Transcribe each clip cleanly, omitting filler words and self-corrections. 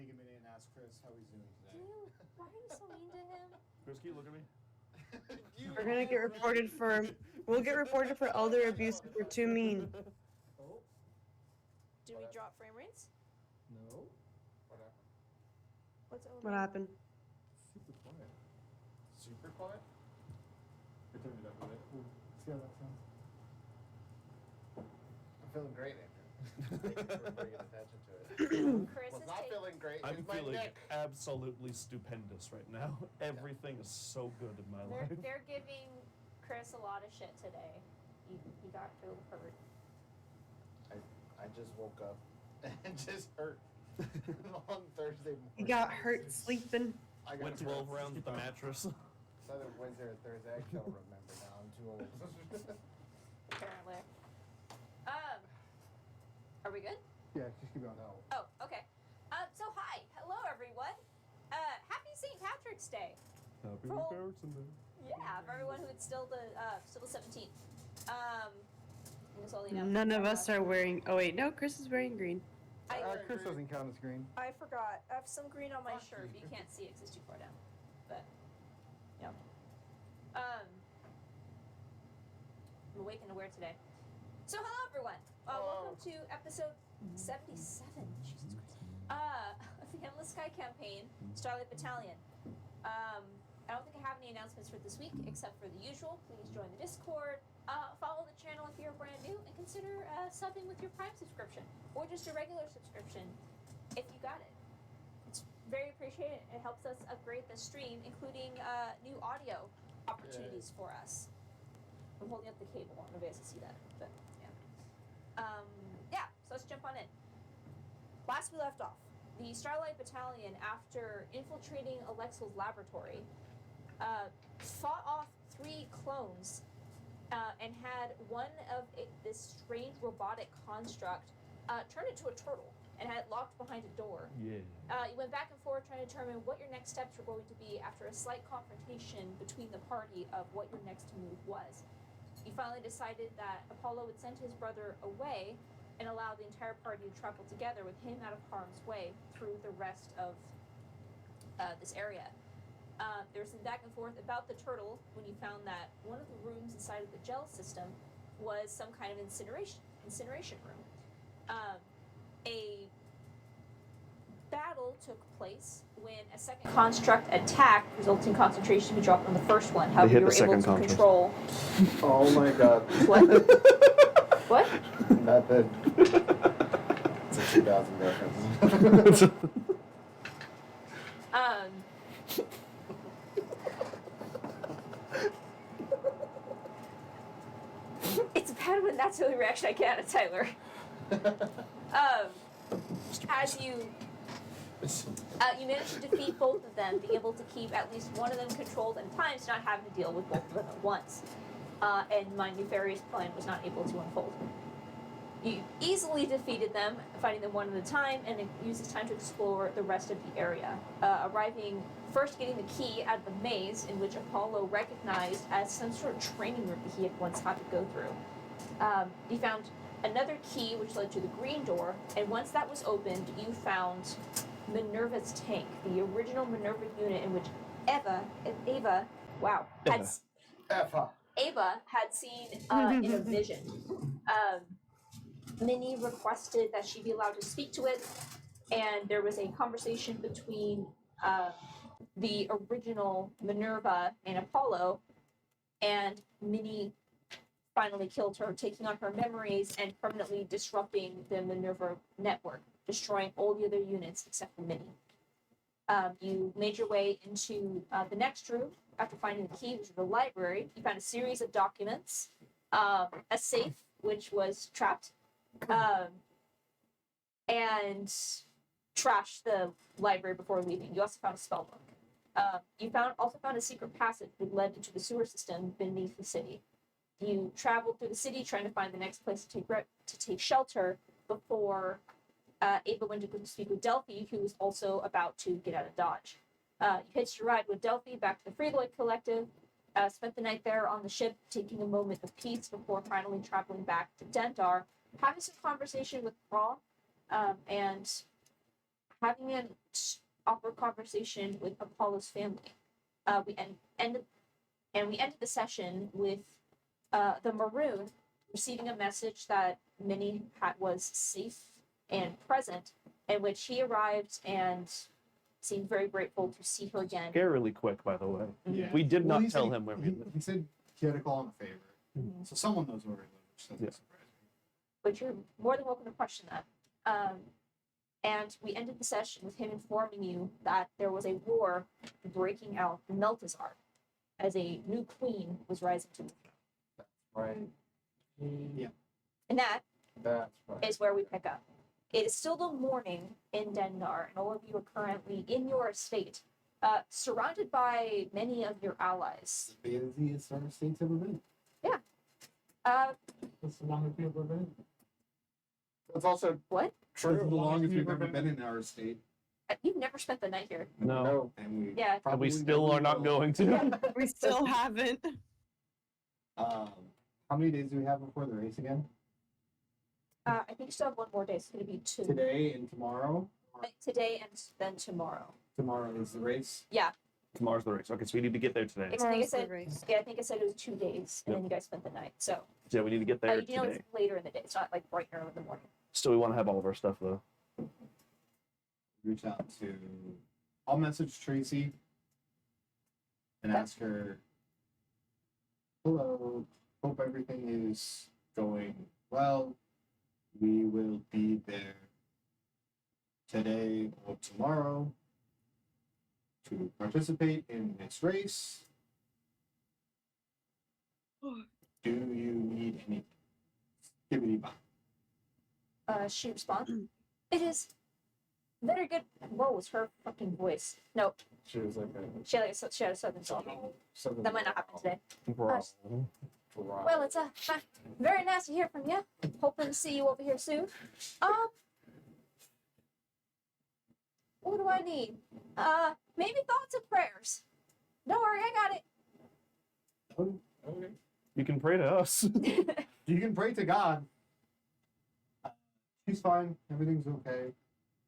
take a minute and ask Chris how he's doing today. Why are you so mean to him? Chris, can you look at me? We're gonna get reported for. We'll get reported for elder abuse if we're too mean. Oh, Did we drop frame rates? no. Whatever. What's over? What happened? Super quiet. Super quiet? I turned it up a bit. See how that sounds? I'm feeling great, Andrew. Thank you for bringing attention to it. Chris Was is not taking. feeling great. I'm It's my feeling neck. absolutely stupendous right now. Everything is so good in my life. They're giving Chris a lot of shit today. He got real hurt. I just woke up and just hurt on Thursday morning. You got hurt sleeping. I got Went 12 rounds with the mattress. It's either Wednesday or Thursday. I don't remember now. I'm too old. Apparently. Are we good? Yeah, just keep going. No. Oh, okay. So hi, hello everyone. Happy St. Patrick's Day. Happy Roll. comparison day. Yeah, for everyone who it's still the 17th. It's only now. None of us are wearing. Oh wait, no. Chris is wearing green. Chris doesn't count as green. I forgot. I have some green on my Fuck shirt, you. but you can't see it 'cause it's too far down. But yeah. I'm awake and aware today. So hello everyone. Welcome to episode 77. Jesus Christ. Of the Endless Sky campaign, Starlight Battalion. I don't think I have any announcements for this week except for the usual. Please join the Discord. Follow the channel if you're brand new, and consider subbing with your Prime subscription or just a regular subscription if you got it. It's very appreciated. It helps us upgrade the stream, including new audio opportunities for us. I'm holding up the cable. I don't know if you guys can see that, but yeah. So let's jump on in. Last we left off, the Starlight Battalion, after infiltrating Alexel's laboratory, fought off 3 clones and had one of this strange robotic construct turned into a turtle and had it locked behind a door. Yeah. You went back and forth trying to determine what your next steps were going to be after a slight confrontation between the party of what your next move was. You finally decided that Apollo would send his brother away and allow the entire party to travel together with him out of harm's way through the rest of this area. There was some back and forth about the turtle when you found that one of the rooms inside of the gel system was some kind of incineration room. A battle took place when a second construct attacked, resulting in concentration to be dropped on the first one. However, hit you were the able second to control. Oh my god. What? What? Nothing. It's a 2000 reference. It's bad when that's the only reaction I get out of Tyler. As you managed to defeat both of them, being able to keep at least one of them controlled at times, not having to deal with both of them at once. And my nefarious plan was not able to unfold. You easily defeated them, fighting them one at a time, and it uses time to explore the rest of the area. Arriving first, getting the key out of the maze, in which Apollo recognized as some sort of training room that he had once had to go through. You found another key, which led to the green door, and once that was opened, you found Minerva's tank, the original Minerva unit, in which Ava had seen in a vision. Minnie requested that she be allowed to speak to it, and there was a conversation between the original Minerva and Apollo, and Minnie finally killed her, taking on her memories and permanently disrupting the Minerva network, destroying all the other units except for Minnie. You made your way into the next room after finding the key, which was the library. You found a series of documents, a safe, which was trapped, and trashed the library before leaving. You also found a spell book. You also found a secret passage that led into the sewer system beneath the city. You traveled through the city trying to find the next place to take shelter before Ava went to go speak with Delphi, who was also about to get out of Dodge. You hitched a ride with Delphi back to the Freeloyd Collective, spent the night there on the ship, taking a moment of peace before finally traveling back to Dentar, having some conversation with Raw, and having an awkward conversation with Apollo's family. We ended the session with the Maroon receiving a message that Minnie was safe and present, in which he arrived and seemed very grateful to see her again. Scarily quick, by the way. Yeah. We did Well, not he tell said him where we he, lived. he said he had to call him a favor. Mhm. So someone knows where he lives, which doesn't Yeah. surprise me. But you're more than welcome to question that. And we ended the session with him informing you that there was a war breaking out in Meltazar as a new queen was rising to the throne. Right. Yeah. And that That's right. is where we pick up. It is still the morning in Dendar, and all of you are currently in your estate, surrounded by many of your allies. The busiest our state's ever been. That's the longest we've ever been. It's also What? This is the longest we've you've ever ever been in our state. You've never spent the night here. No. And we Yeah. And probably we still never are not will. going to. We still haven't. How many days do we have before the race again? I think you still have one more day. It's going to be 2. Today and tomorrow? Or Today and then tomorrow. tomorrow is the race? Tomorrow's the race. Okay, so we need to get there today. I think it Tomorrow's the said, race. yeah, I think it said it was 2 days, and Yep. then you guys spent the night. So Yeah, we need to get there you know today. it's later in the day. It's not like bright and early in the morning. Still, we want to have all of our stuff though. Reach out to. I'll message Tracy and ask her. Hello. Hope everything is going well. We will be there today or tomorrow to participate in this race. Do you need anything? Skibbity bop. She responds, "It is very good." Whoa, was her fucking voice? No, she was like she had a southern song. something. That might not happen today. Bro. Well, it's very nice to hear from you. Hoping to see you over here soon. What do I need? Maybe thoughts and prayers. Don't worry, I got it. Okay. You can pray to us. You can pray to God. She's fine. Everything's okay.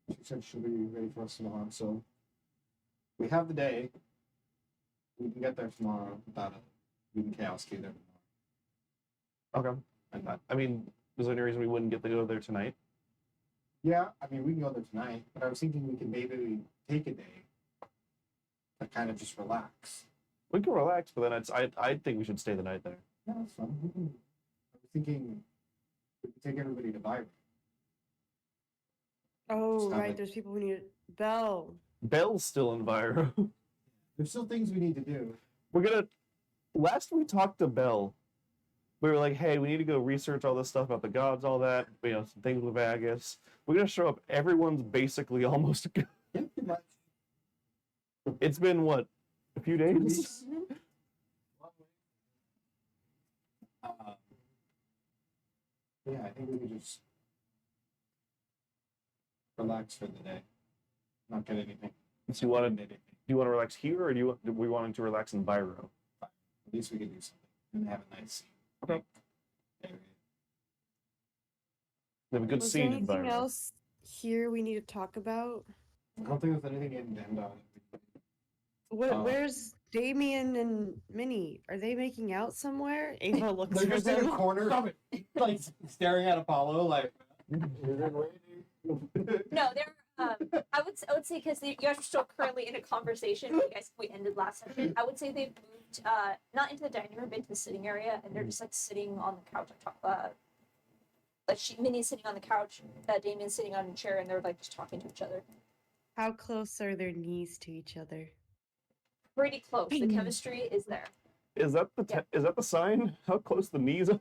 She said she'll be ready for us tomorrow. So we have the day. We can get there tomorrow without a we can chaos key there tomorrow. Okay. And that, I mean, is there any reason we wouldn't get to go there tonight? yeah, I mean we can go there tonight, but I was thinking we could maybe take a day to kind of just relax. We can relax, but then I think we should stay the night there. Yeah, that's fine. I was thinking we could take everybody to Byron. Oh, Stop right. it. There's people who need it. Bell. Bell's still in Viro. There's still things we need to do. We're gonna. Last we talked to Bell, we were like, "Hey, we need to go research all this stuff about the gods, all that. You know, some things with Agus. We're gonna show up. Everyone's basically almost. Yeah, pretty much. It's been what, a few days? Yeah, I think we could just relax for the day. Not get anything. So you want to? Not Do get anything. you want to relax here, or do we wanting to relax in Viro? At least we could do something and have a nice scene. Okay. Area. They have a good Was there scene in anything Viro. else here we need to talk about? I don't think there's anything in Dendon. Where's Damien and Minnie? Are they making out somewhere? Ava looks They're for just in a them. corner, like staring at Apollo, like. No, they're. I would say because you guys are still currently in a conversation. You guys, we ended last session. I would say they've moved not into the dining room, but into the sitting area, and they're just like sitting on the couch. Minnie's sitting on the couch, Damien's sitting on a chair, and they're like just talking to each other. How close are their knees to each other? Pretty close. The chemistry is there. Is that the Yeah. is that the sign? How close the knees are?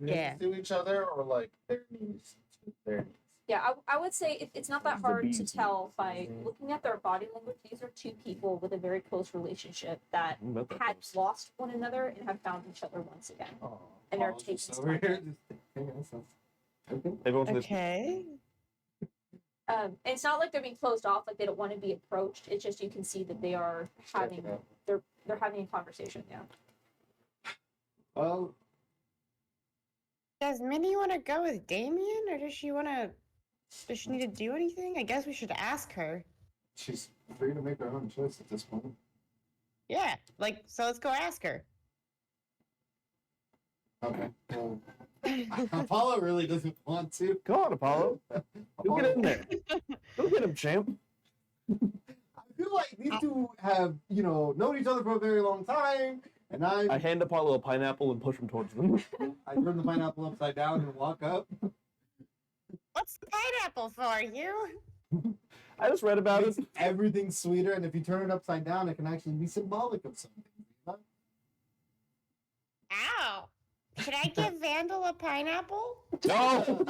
Yeah. To each other or like their knees to their knees. Yeah, I would say it's not that The hard to bees. tell by looking at their body language. These are two people with a very close relationship that Mm, about that had close. lost one another and have found each other once again. Oh, And they're Apollo's taking just some over time. here. Just, hey, that's okay. Everyone's just- Okay. And it's not like they're being closed off, like they don't want to be approached. It's just you can see that they are having Check it out. they're having a conversation. Yeah. Well, Does Minnie want to go with Damien, or does she want to Does she need to do anything? I guess we should ask her. She's free to make her own choice at this point. Yeah, like, so let's go ask her. Okay. Well, Apollo really doesn't want to. Go on, Apollo. Go get in there. Go get him, champ. I feel like these two have, known each other for a very long time, and I hand Apollo a pineapple and push him towards them. I turn the pineapple upside down and walk up. What's the pineapple for, you? I just read about Makes it. everything sweeter, and if you turn it upside down, it can actually be symbolic of something. Ow. Should I give Vandal a pineapple? No.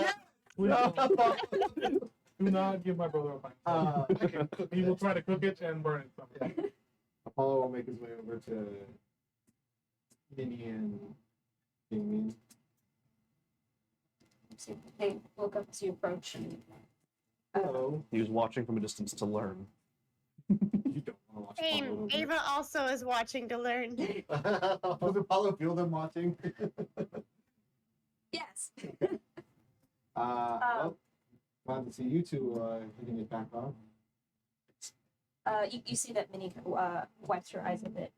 No. Do not give my brother a pine. He will try to cook it and burn it someday. Apollo will make his way over to Minnie and Damien. So they look up as you approach. Hello. He was watching from a distance to learn. You don't want to watch Same. Apollo. Ava also is watching to learn. Does Apollo feel them watching? Yes. Well, glad to see you two hitting it back on. You see that Minnie wipes her eyes a bit.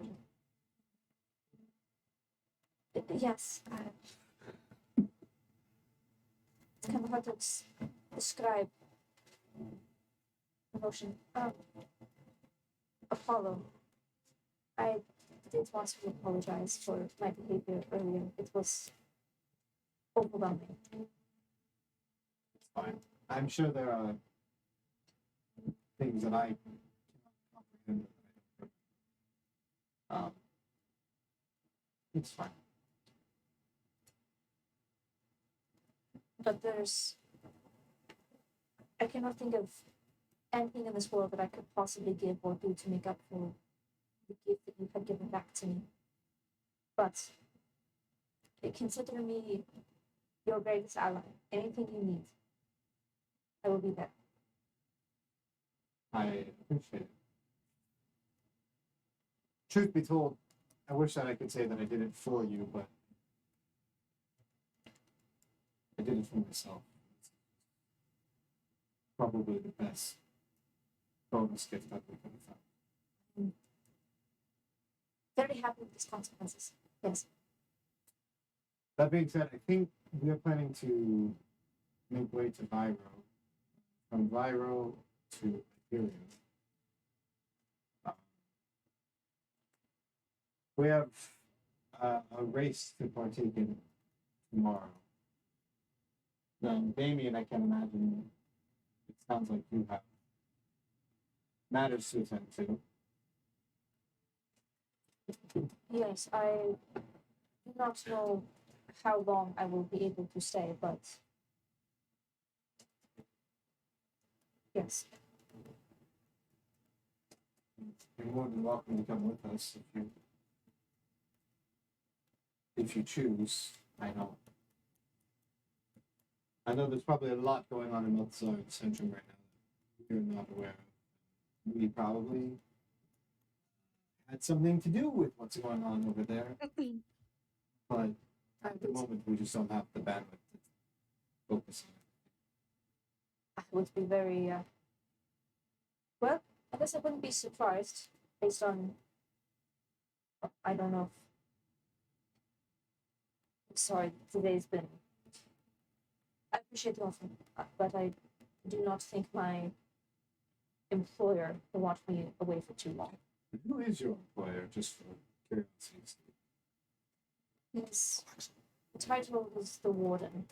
Yes. It's kind of hard to describe emotion. Apollo, I did want to apologize for my behavior earlier. It was overwhelming. It's fine. I'm sure there are things that I cannot comprehend. It's fine. But I cannot think of anything in this world that I could possibly give or do to make up for the gift that you had given back to me. But consider me your greatest ally. Anything you need, I will be there. I appreciate it. Truth be told, I wish that I could say that I did it for you, but I did it for myself. Probably the best bonus gift that we could have found. Very happy with these consequences. Yes. That being said, I think we are planning to make way to Viro. From Viro to Imperium. We have a race to partake in tomorrow. Now, Damien, I can imagine it sounds like you have matters to attend to. Yes, I do not know how long I will be able to stay, but yes. You're more than welcome to come with us if you choose. I know there's probably a lot going on in Meltzar Centrum right now that you're not aware of. We probably had something to do with what's going on over there, but at the moment we just don't have the bandwidth to focus on it. I would be very, well, I guess I wouldn't be surprised based on, I don't know sorry, today's been, I appreciate the offer, but I do not think my employer will want me away for too long. Who is your employer, just for curiosity's sake? His title is the Warden.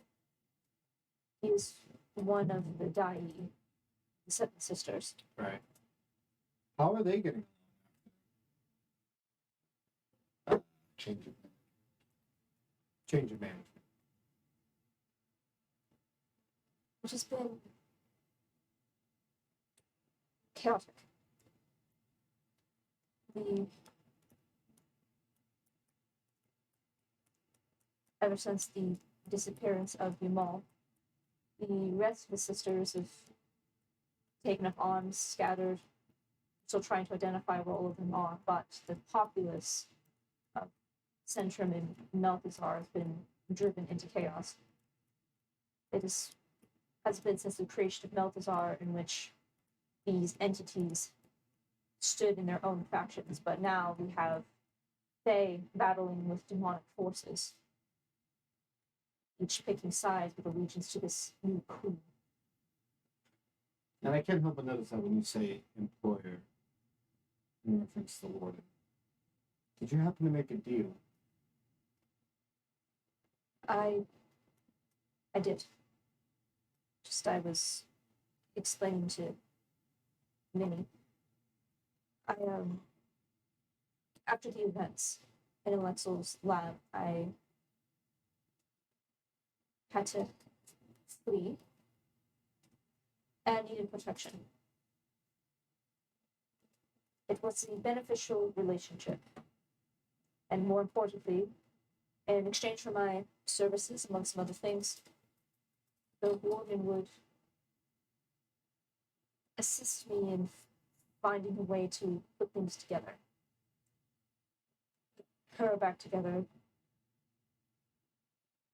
He is one of the Dai, the Seven Sisters. Right. How are they getting along? Change of management. Which has been chaotic. Ever since the disappearance of Yumal, the rest of the sisters have taken up arms, scattered, still trying to identify where all of them are, but the populace of Centrum and Melthazar has been driven into chaos. It is has been since the creation of Meltazar, in which these entities stood in their own factions, but now we have they battling with demonic forces, each picking sides with allegiance to this new queen. And I can't help but notice that when you say employer in reference to the warden, did you happen to make a deal? I did. Just I was explaining to Minnie. After the events in Alexel's lab, I had to flee and needed protection. It was a beneficial relationship. And more importantly, in exchange for my services, among some other things, the warden would assist me in finding a way to put things together. Put her back together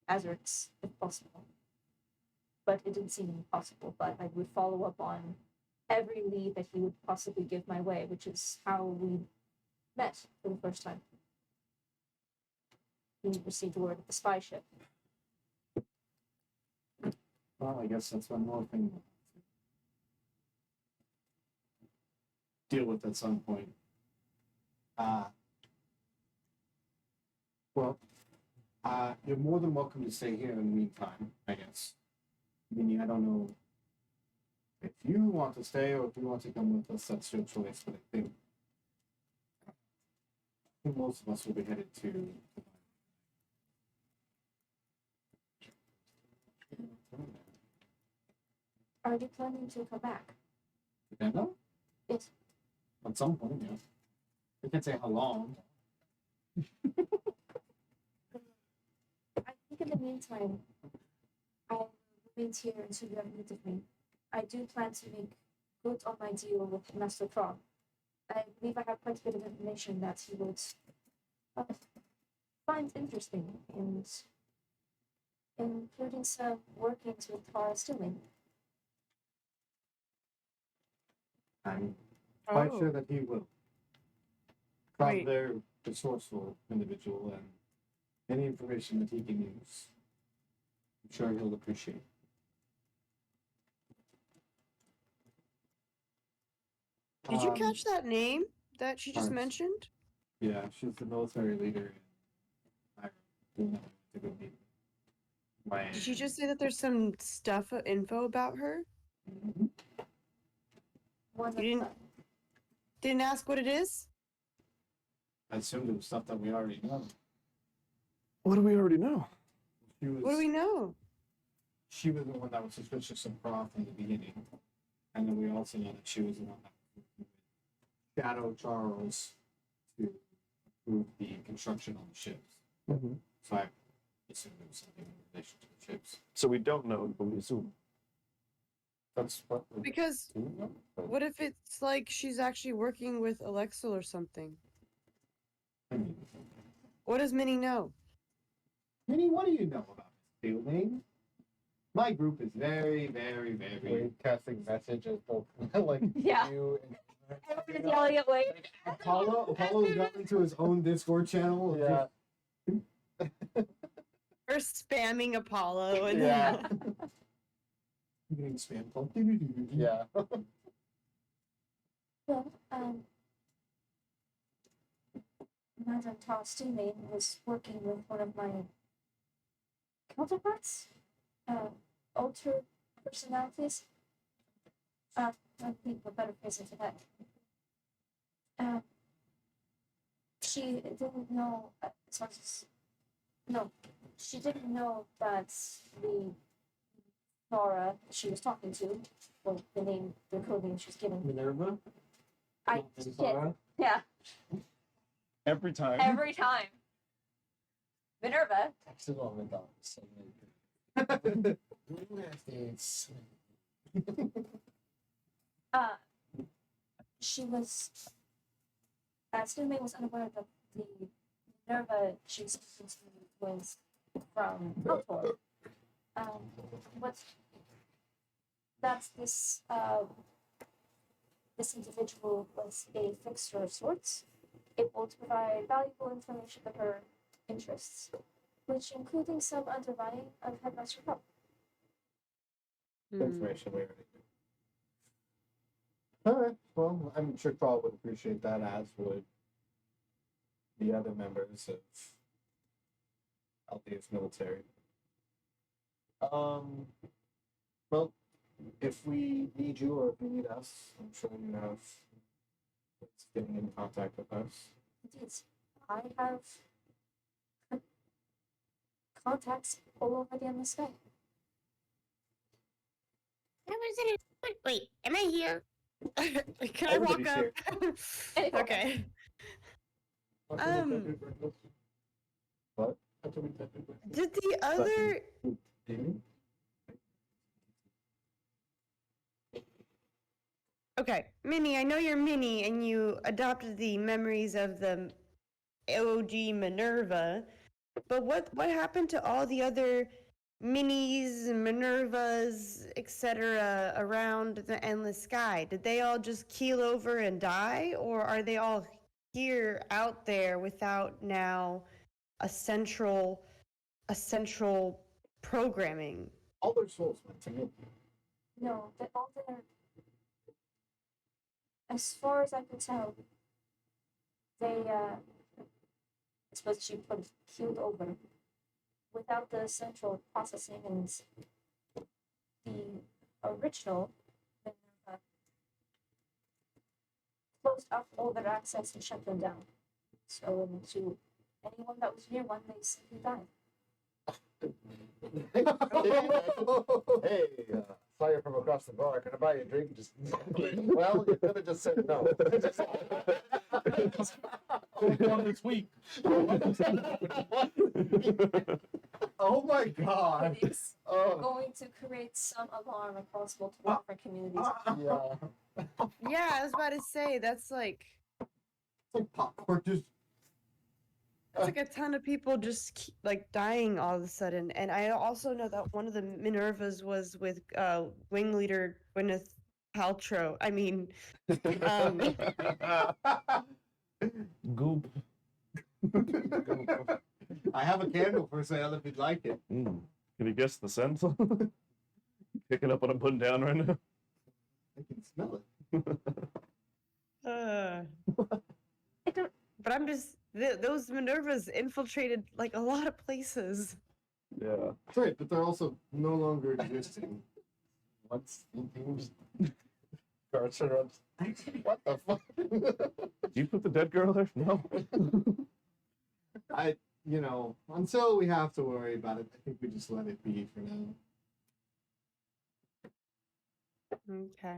as it's if possible. But it didn't seem impossible, but I would follow up on every lead that he would possibly give my way, which is how we met for the first time. He received word of the spy ship. Well, I guess that's one more thing we'll have to deal with at some point. You're more than welcome to stay here in the meantime, I guess. I mean, I don't know if you want to stay or if you want to come with us, that's your choice, but I think most of us will be headed to Are you planning to come back? Uganda? Yes. At some point, yeah. I can't say how long. I think in the meantime, I remain here until you have need of me. I do plan to make good on my deal with Master Frog. I believe I have quite a bit of information that he would find interesting, and including some workings with Tara Stilling. I'm quite Oh. sure that he will. Right. Probably very resourceful individual, and any information that he can use, I'm sure he'll appreciate. Did you Um, catch that name that she just Parks. mentioned? Yeah, she's the military leader in Ireland. Doing that to go meet my. Did she just say that there's some stuff, info about her? Mhm. One You of didn't- Didn't ask what it is? I assumed it was stuff that we already know. What do we already know? She was. What do we know? She was the one that was suspicious of Croft in the beginning, and then we also know that she was the one that Shadow Charles to approve the construction on the ships. Mhm. So I assumed it was something in relation to the ships. So we don't know, but we assume. That's what we Because do know. But, what if it's like she's actually working with Alexel or something? I mean, What does Minnie know? Minnie, what do you know about this building? My group is very, very, very. Casting messages both like Yeah. you and Everybody's yelling at Wade. Apollo got into his own Discord channel. of yeah. Or spamming Apollo and Yeah. just getting spam called. Yeah. Well, Madame Tara Stilling was working with one of my counterparts, alter personalities. I think a better phrasing for that. She didn't know, as much as, no, she didn't know that the Nora she was talking to, well, the code name she was given. Minerva. I did, yeah, Every time. every time. Minerva, It's she was, Stilling was unaware that the Minerva she was speaking to was from Altor. What that this individual was a fixer of sorts, able to provide valuable information of her interests, which including some undermining of Headmaster Crow. Information we already knew. Alright, well, I'm sure Carl would appreciate that, as would the other members of Althea's military. Well, if we need you or if you need us, I'm sure you have ways of getting in contact with us. Indeed, I have contacts all over the endless sky. Wait, am I here? Can I walk Everybody's up? Okay. What? Did the other Damien? Okay, Minnie, I know you're Minnie and you adopted the memories of the OG Minerva, but what happened to all the other Minnies, Minervas, etc. around the endless sky? Did they all just keel over and die, or are they all here out there without now a central programming? All their souls went to me. No, that all their, as far as I can tell, they I suppose you put keeled over without the central processing, and the original Minerva closed off all their access and shut them down. So to anyone that was near one, they simply died. Hey, saw you from across the bar. Can I buy you a drink? Just well, you could have just said no. This week. Oh my god. It's Oh going to create some alarm across multiple different communities. yeah. Yeah, I was about to say that's like It's like popcorn. Just It's like a ton of people just like dying all of a sudden. And I also know that one of the Minervas was with wing leader Gwyneth Paltrow. I mean, Goop. I have a candle for sale if you'd like it. Can you guess the scent? Picking up what I'm putting down right now. I can smell it. but I'm just those Minervas infiltrated like a lot of places. Yeah. That's right, but they're also no longer existing. what's guards around. What the fuck? Did you put the dead girl there? No. Until we have to worry about it, I think we just let it be for now. Okay.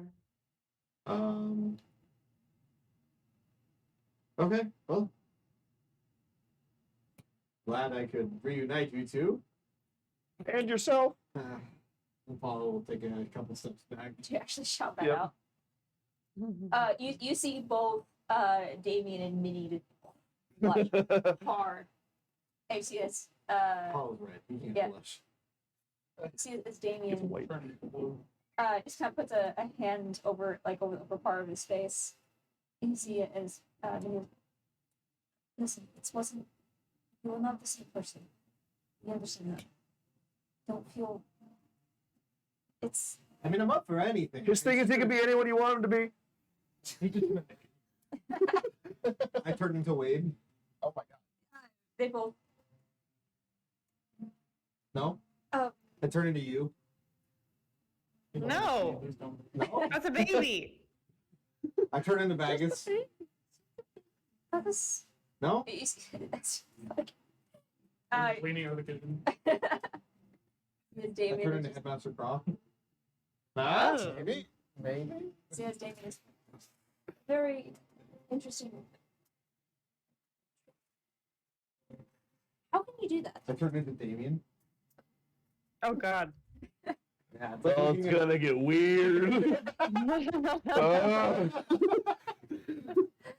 Okay, well. Glad I could reunite you two. And yourself. And Paul will take a couple steps back. To actually shout that Yep. out. You see both Damien and Minnie blush hard. And you see as Paul's right. He can't Yeah. blush. you see as It's Damien white. just kind of puts a hand over the upper part of his face. And you see it as listen, you are not the same person. You understand that. Don't feel it's I mean, I'm up for anything. His thing is he can be anyone you want him to be. I turned into Wade. Oh my god. they both No? Oh. I turned into you. No. No? That's a baby. I turned into Baggins. that was No? it's like Cleaning out of the kitchen. Miss I turned Damien into is Headmaster Crow. Oh. Maybe. Maybe. see as Damien is very interesting. How can you do that? I turned into Damien. Oh God. Yeah, it's like Oh, it's looking at- gonna get weird.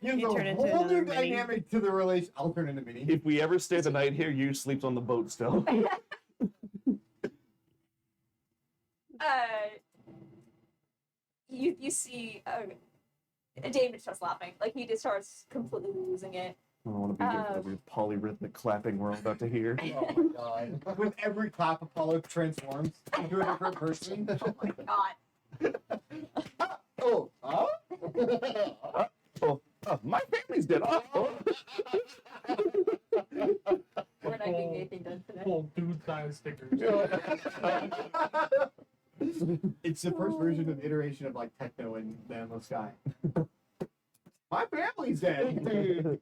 Gives You a turn into whole new another Minnie. dynamic to the relation. I'll turn into Minnie. If we ever stay the night here, you sleeps on the boat still. you see David starts laughing. Like he just starts completely losing it. I don't want to be here for the weird polyrhythmic clapping we're about to hear. Oh my god. With every clap, Apollo transforms into a different person. Oh my god. Oh, huh? My family's dead. Oh. We're not getting anything done today. Full dude size stickers. It's the first version of iteration of like techno and the Endless Sky. My family's dead.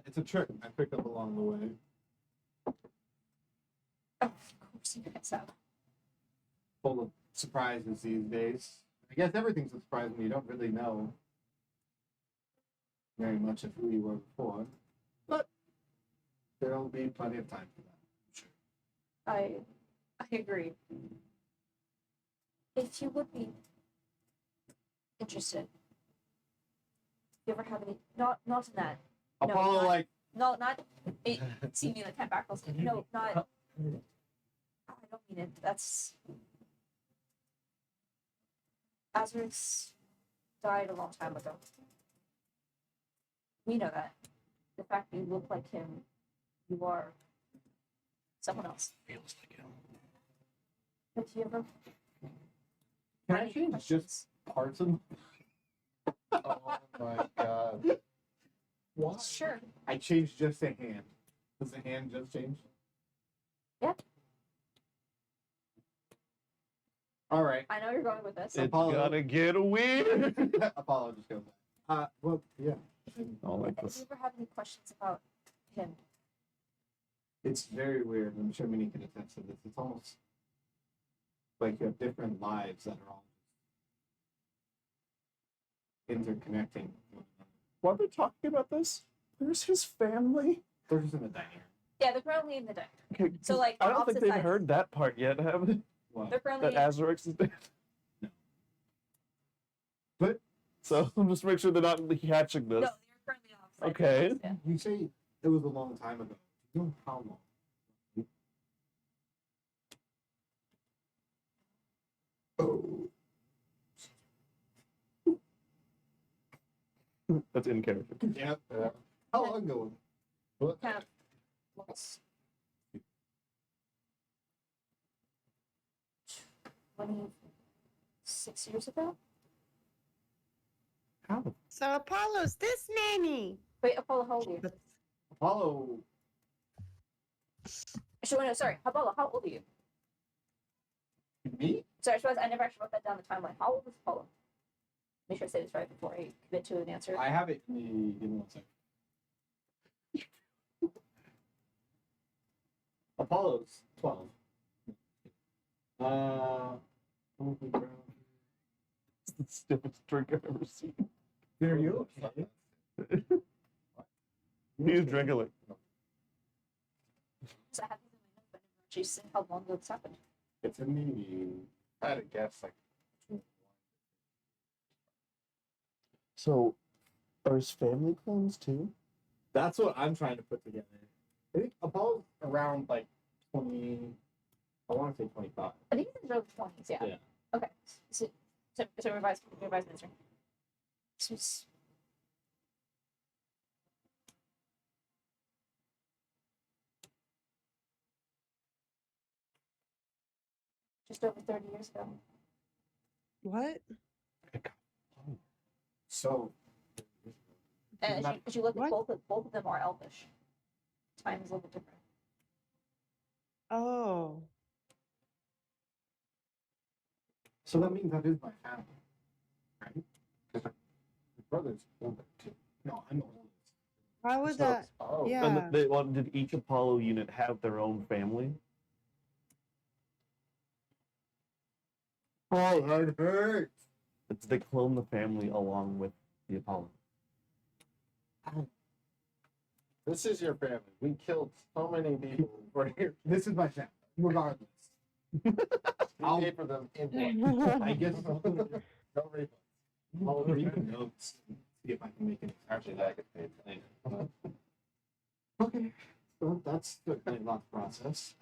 It's a trick I picked up along the way. Of course you guys have. Full of surprises these days. I guess everything's a surprise when you don't really know very much of who you were before. But there'll be plenty of time for that. I'm sure. I agree. If you would be interested, if you ever have any, not in that, No, Apollo, not- like, not see me like tentacles. No, not. I don't mean it. That's Azurix died a long time ago. We know that. The fact that you look like him, you are someone else. Feels like him. Have you ever? can I any change questions? just parts of Oh my god. What? Sure. I changed just a hand. Does the hand just change? Yeah. All right. I know you're going with this. It's Apollo. gonna get weird. Apollo just goes. Well, yeah. I don't like Have this. you ever had any questions about him? It's very weird. I'm sure Minnie can attest to this. It's almost like you have different lives that are all interconnecting. Why are they talking about this? There's his family. They're just in the dining room. Yeah, they're currently in the diner. Okay, So, 'cause like, I on don't think opposite they've sides. heard that part yet, have they? What? They're currently That Azurix is dead. No. But So just make sure they're not catching no, this. they're currently off. Okay. Yeah. you say it was a long time ago. You know how long? Oh. That's in character. Yeah. How long ago? What? Kind of looks 26 years ago. How? So Apollo's this nanny. Wait, Apollo, how old are you? Apollo. Actually, no, sorry. Apollo, how old are you? Me? Sorry, I realized I never actually wrote that down the timeline. How old is Apollo? Make sure I say this right before I commit to an answer. I have it in the. Give me 1 second. Apollo's 12. It's the stiffest drink I've ever seen. Are you okay? He's drinking it. So I have these in my notes, but I never actually said how long ago this happened. It's in the. I had a guess like So, are his family clones too? That's what I'm trying to put together. I think Apollo's around like 20. I want to say 25. I think he's in his early 20s, yeah. Yeah. Okay. So revise my answer. This was just over 30 years ago. What? So. And as you look at What? both of them are elvish. Time is a little bit different. Oh. So that means that is my family, right? Because my brother's older too. No, I'm older. How would So- that? oh Yeah. And did each Apollo unit have their own family? Oh, that hurts. Did they clone the family along with the Apollo? this is your family. We killed so many people for you. This is my family, regardless. We I'll- gave for them in I guess no refunds. I'll read the notes and see if I can make it. Actually, that gets paid later. Okay, so that's certainly a lot to process.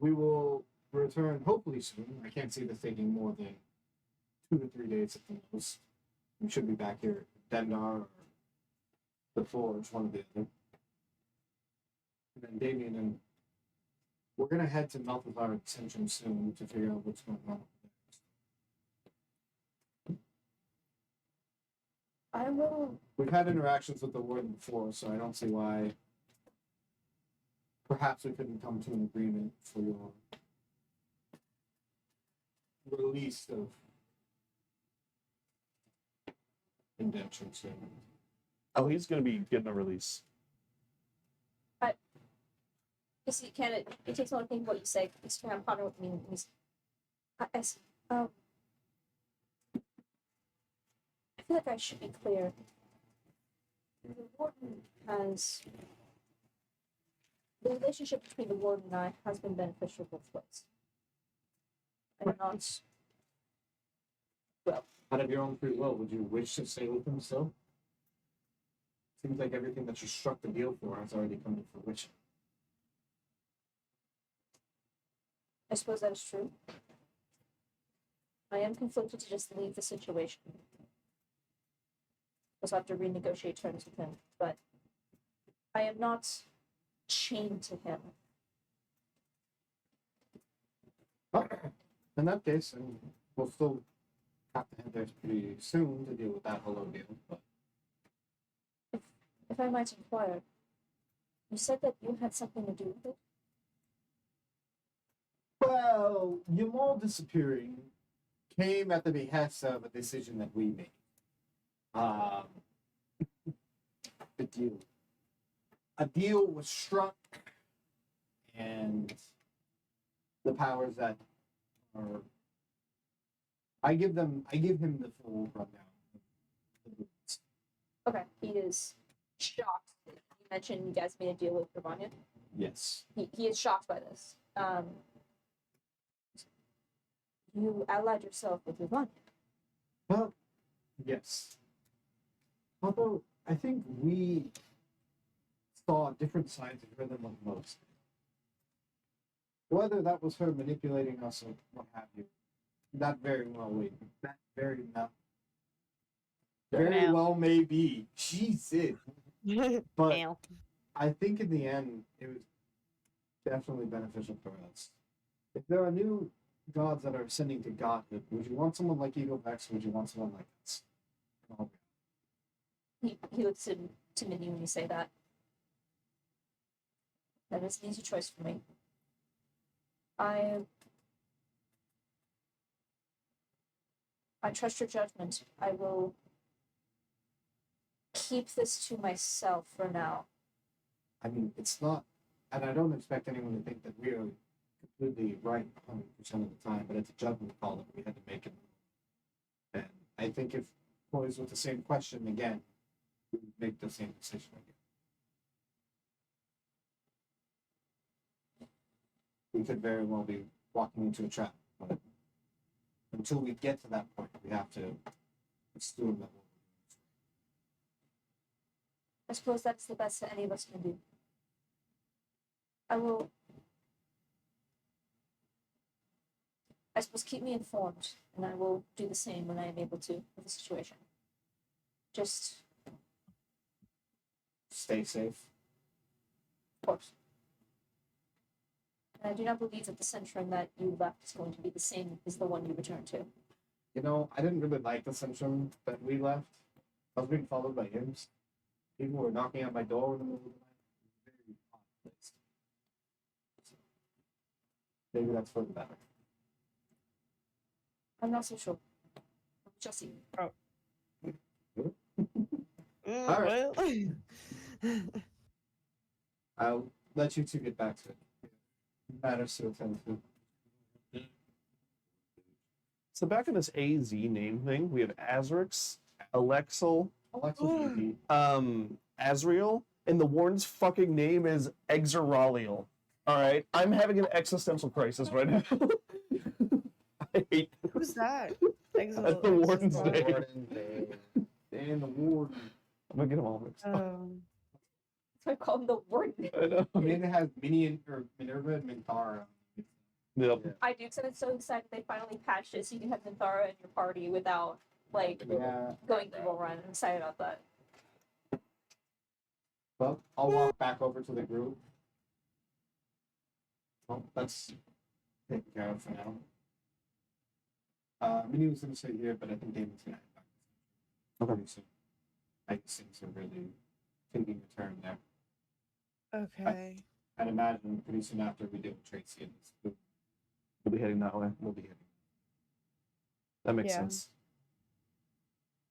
We will return hopefully soon. I can't see this taking more than 2 to 3 days at the most. We should be back here at Dendar or the Forge, one of the other. And then Damien and we're gonna head to Malthazar Ascension soon to figure out what's going on. I will. We've had interactions with the Warden before, so I don't see why. Perhaps we couldn't come to an agreement for your release of indentions. Oh, he's gonna be getting a release. Because you can't. It takes a lot to think what you say. He's trying to ponder what you mean. I feel like I should be clear. The warden has. The relationship between the warden and I has been beneficial both ways. I am not. Out of your own free will, would you wish to stay with him still? Seems like everything that you struck the deal for has already come to fruition. I suppose that is true. I am conflicted to just leave the situation. I'll have to renegotiate terms with him, but I am not chained to him. In that case, and we'll still have to head there pretty soon to deal with that whole ordeal. But If I might inquire, you said that you had something to do with it? well, Yamal disappearing came at the behest of a decision that we made. The deal. A deal was struck, and the powers that are. I give him the full rundown. Okay, he is shocked. You mentioned you guys made a deal with Ravanya. Yes. He is shocked by this. You allied yourself with Ravanya. Well, yes. Although I think we saw different sides of her than what most. Whether that was her manipulating us or what have you, that very well Now. well may be. Jesus. But Now. I think in the end it was definitely beneficial for us. If there are new gods that are ascending to godhood, would you want someone like Ego Vex or would you want someone like us? Oh, He looks to Minnie when you say that. That is an easy choice for me. I trust your judgment. I will keep this to myself for now. I mean, it's not, and I don't expect anyone to think that we are completely right 100% of the time, but it's a judgment call that we had to make. And I think if posed with the same question again, we would make the same decision again. We could very well be walking into a trap, but until we get to that point, we have to assume that I suppose that's the best that any of us can do. I suppose keep me informed, and I will do the same when I am able to with the situation. Just, stay safe. of course. And I do not believe that the Centrum that you left is going to be the same as the one you return to. You know, I didn't really like the Centrum that we left. I was being followed by imps. People were knocking at my door in the middle of the night. It was a very odd place. So, maybe that's for the better. I'm not so sure. We shall see. All right. Well. I'll let you two get back to it. Matters to attend to. So back in this AZ name thing, we have Azrix, Alexel, Alexa's easy. Azriel, and the Warden's fucking name is Exoraliel. All right, I'm having an existential crisis right now. I hate Who's that? That's the Warden's Exo- name. Warden, And the warden. I'm gonna get them all mixed up. So I call him the warden. I know. I mean, it has Minion or Minerva and Mintara. Yep. Yeah. I do, because I'm so excited they finally patched it so you can have Minthara in your party without, like, Yeah. going evil run. I'm excited about that. Well, I'll walk back over to the group. Well, that's taken care of for now. Minnie was gonna stay here, but I think Damon's gonna head back. Okay. Pretty soon. I guess things are really taking a turn there. Okay. I'd imagine pretty soon after we deal with Tracy and this, We'll be heading that way. we'll be hitting. That makes Yeah. sense.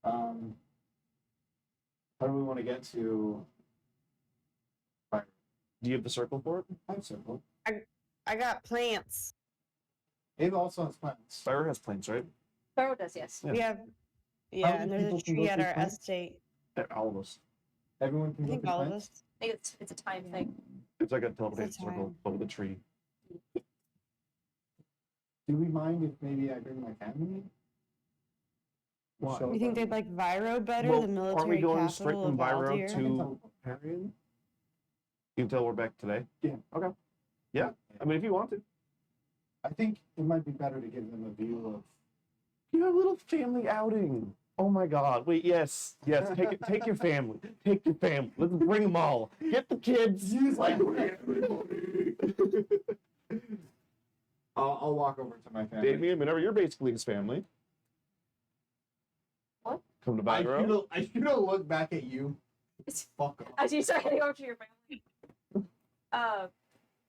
How do we want to get to fire? Do you have the circle for it? I'm circle. I got plants. Ava also has plans. Fire has planes, right? Pharaoh does, yes. Yeah. We have, How yeah, many and there's people a can go tree at through our plants? estate. All of us. Everyone I can go think through all of plants? us. I think it's a time thing. It's like a teleportation It's a circle time. over the tree. Do we mind if maybe I bring my family? Why? Show You think them? they'd like Viro better, Well, the military aren't we going straight capital from of Viro Valdir? I to- can teleport. You can tell we're back today? Yeah. Okay. Yeah. I mean, if you want to. I think it might be better to give them a view of. You have a little family outing. Oh my God! Wait, yes, yes. Take it. Take your family. Take your family. Let's bring them all. Get the kids. I'll walk over to my family. Damien, whenever you're basically his family. What? Come to I Viro. should have looked back at you. Fuck off. As you start heading over to your family.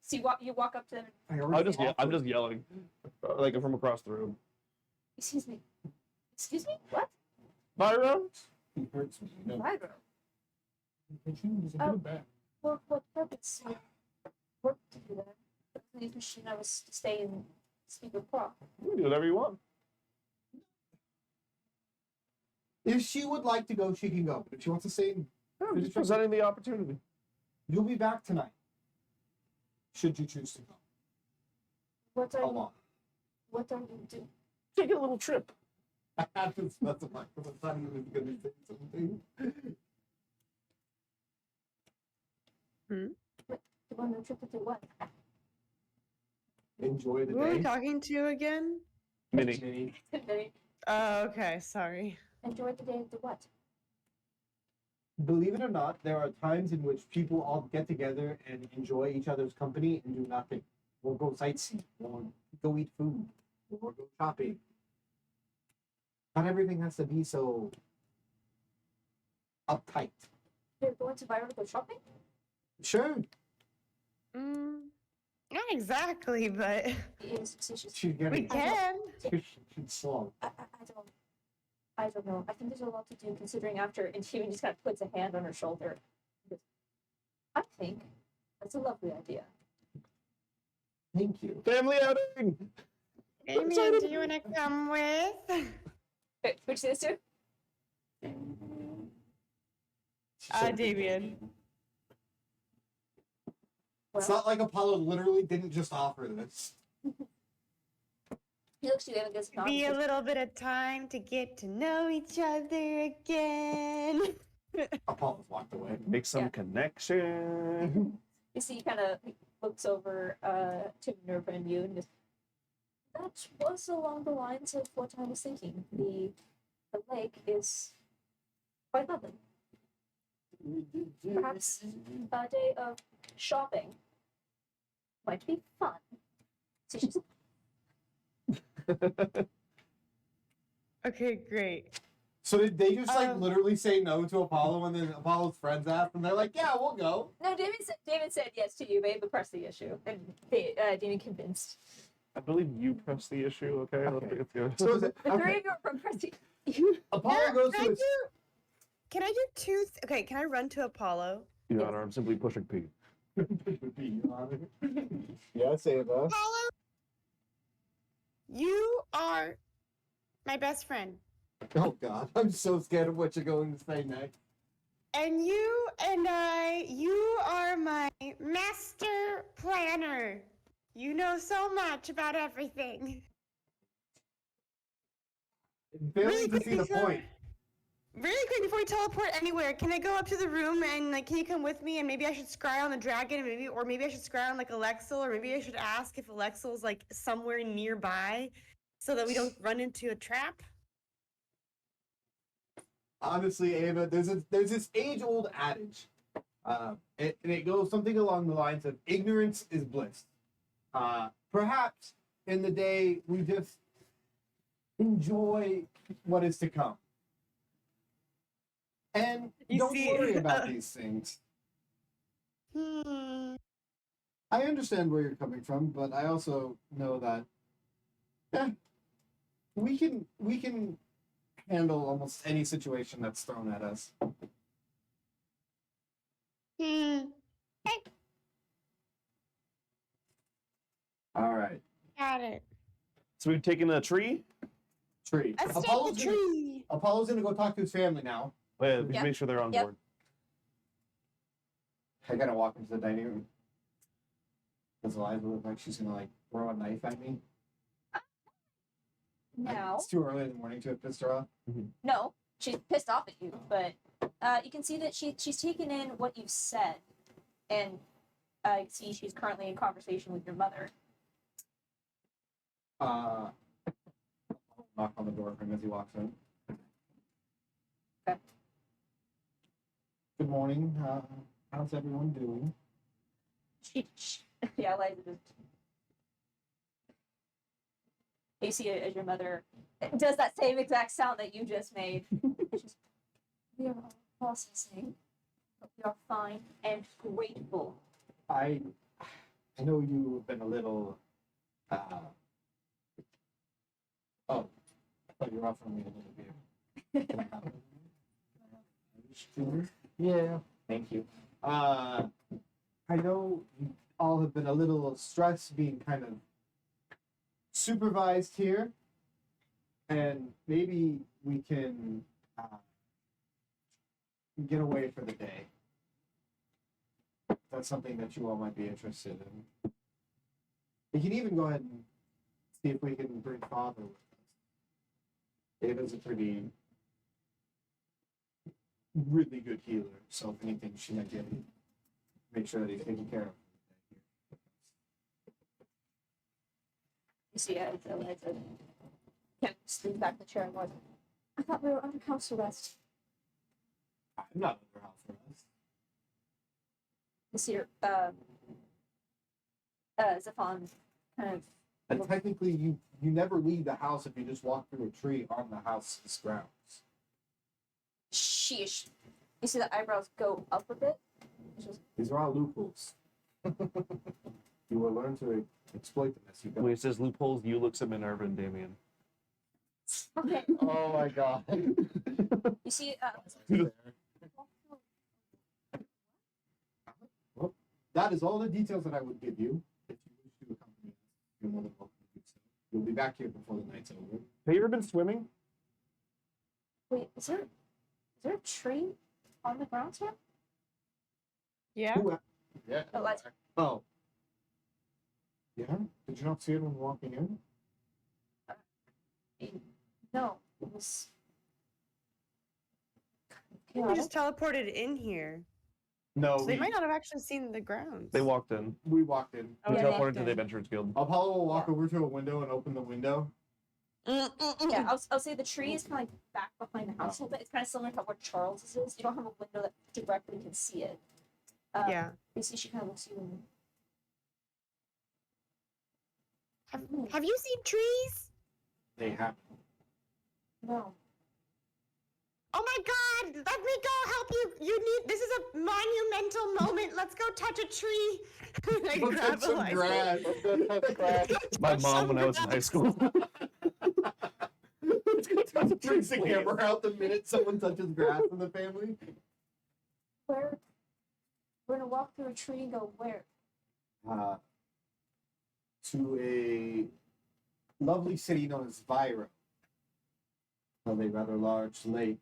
So you walk up to them. I'm just yelling, like from across the room. Excuse me. Excuse me? What? Viro. He hurts me. No. Vibro. He's a Oh. good bat. For what purpose? Work to do that. The machine I was to stay and speak with Proc. You can do whatever you want. If she would like to go, she can go. But if she wants to stay, I'm just presenting the opportunity. you'll be back tonight. Should you choose to go? What are How you long? what are you doing? Take a little trip. I have to specify because I thought he was going to say something. You want a trip to do what? Enjoy the Who are we day. talking to again? Minnie. Oh, okay, sorry. Enjoy the day to do what? Believe it or not, there are times in which people all get together and enjoy each other's company and do nothing. We'll go sightsee, or go eat food, or go shopping. Not everything has to be so uptight. You're going to Byron to go shopping? Sure, Not exactly, but Yes, she's she's we getting can. she's slow. I don't know. I think there's a lot to do considering after, and she just kind of puts a hand on her shoulder. I think that's a lovely idea. Thank you. Family outing. Damien, do you want to come with? Wait, which is it? Damien. It's not like Apollo literally didn't just offer this. He looks to you and gives a nod. Be a little bit of time to get to know each other again. Apollo's walked away. Make some Yeah. connection. You see, he kind of looks over to Minerva and you and goes, that was along the lines of what I was thinking. The lake is quite lovely. Perhaps a day of shopping might be fun. So she's Okay, great. So did they just like Um, literally say no to Apollo and then Apollo's friends asked and they're like, yeah, we'll go. no. David said yes to you. They pressed the issue, and David convinced. I believe you pressed the issue. Okay. Okay. Let's go. So is it, The three okay. of you are from pressing. Apollo goes can to I his do? Can I do two? Okay, can I run to Apollo? Your Honor, I'm simply pushing P. Yes, Ava. Apollo, you are my best friend, Oh god, I'm so scared of what you're going to say next. and you and you are my master planner. You know so much about everything. Failing to see the quickly, sir. point. really quick before we teleport anywhere, can I go up to the room and like, can you come with me? And maybe I should scry on the dragon, and maybe I should scry on like Alexel, or maybe I should ask if Alexel's like somewhere nearby, so that we don't run into a trap. Honestly, Ava, there's this age-old adage, and it goes something along the lines of ignorance is bliss. Perhaps in the day we just enjoy what is to come, and You don't see- worry about these things. Hmm. I understand where you're coming from, but I also know that we can handle almost any situation that's thrown at us. Hmm. All right, Got it. So we've taken a tree. tree. Let's take Apollo's the gonna, tree. Apollo's gonna go talk to his family now. Oh, yeah, we Yep. make sure they're on Yep. board. I gotta walk into the dining room. Does Eliza look like she's gonna like throw a knife at me? No. It's too early in the morning to have pissed her off. No, she's pissed off at you, but you can see that she's taken in what you've said, and you can see she's currently in conversation with your mother. I'll knock on the door for him as he walks in. Okay. Good morning. How's everyone doing? Yeah, Eliza just. You see it as your mother does that same exact sound that you just made. She's, we are all processing, but we are fine and grateful. I know you've been a little. Oh, I thought you were offering me a little bit. Can I have it? Yeah, thank you. I know you all have been a little stressed being kind of supervised here, and maybe we can get away for the day. That's something that you all might be interested in. We can even go ahead and see if we can bring Father with us. Ava's a really good healer, so if anything, she might get make sure that he's taken care of. You see it as Eliza can't sleep back in the chair and goes, I thought we were under house arrest. I'm not under house arrest. You see her, Zephon kind of. And technically, you never leave the house if you just walk through a tree on the house's grounds. Sheesh. You see the eyebrows go up a bit. It's just, These are all loopholes. You will learn to exploit them as you go. When it says loopholes, you looks at Minerva and Damien. okay. Oh my god. You see, Well, that is all the details that I would give you. If you wish to accompany us, you're more than welcome to do so. You'll be back here before the night's over. Have you ever been swimming? wait, is there a tree on the grounds here? Yeah. Who- Yeah. Oh, let's- Oh. Yeah? Did you not see it when walking in? No, it was. We chaotic. just teleported in here. No, So they might not have actually seen the grounds. They walked in. we walked in. Oh, We yeah, teleported they to walked the in. Adventurers Guild. Apollo will walk over to a window and open the window. Yeah, I'll say the tree is kind of like back behind the house a little bit. It's kind of similar to where Charles's is. You don't have a window that directly can see it. Yeah. You see, she kind of looks at you and Have you seen trees? They have. no. Oh my god! Let me go help you. This is a monumental moment. Let's go touch a tree. I Go grab touch some Eliza. grass. Let's go touch grass. My Touch mom some when I was in high grass. school. Let's go touch the Brings the camera out the minute someone touches grass in the family. Where? We're gonna walk through a tree and go where? To a lovely city known as Viro. Of a rather large lake.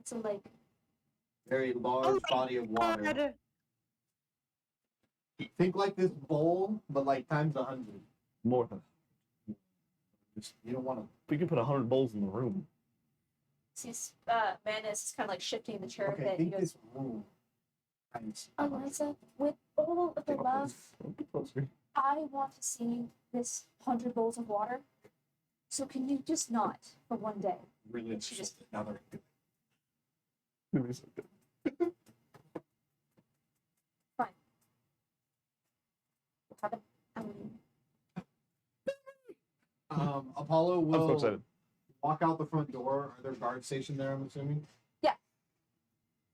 It's a lake. Very large Oh my body of water. God. Think like this bowl, but like times 100. More than You don't want to. we could put 100 bowls in the room. sees Manus is kind of like shifting the chair a Okay, bit. He think goes, this room. Nice. Eliza, with all of the love, Closer. I want to see this 100 bowls of water. So can you just not for one day? Really She just- interested. Now they're good. Maybe so good. Have it. Apollo I'm so will excited. walk out the front door. Are there guards stationed there? I'm assuming.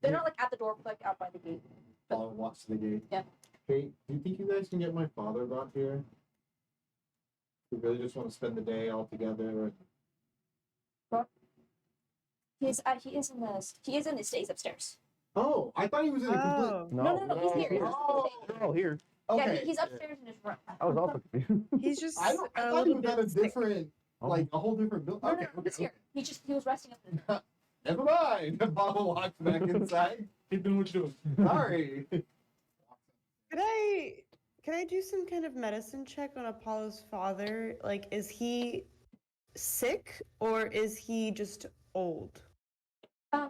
They're not like at the door, but like out by the gate. Apollo walks to the gate. Yeah. Hey, do you think you guys can get my father brought here? We really just want to spend the day all together. He is in the stays upstairs. Oh, I thought he was in a complete. Oh, No, he's here. He's Oh, They're all here. okay. Yeah, he's upstairs in his room. I was also confused. he's just I a thought he little was at bit a sick. different, like a whole different building. No, Okay, no, he's okay, here. He was resting up in his room. Never mind. Apollo walks back inside. Keep doing what you're doing. Sorry. Can I do some kind of medicine check on Apollo's father? Like, is he sick or is he just old? I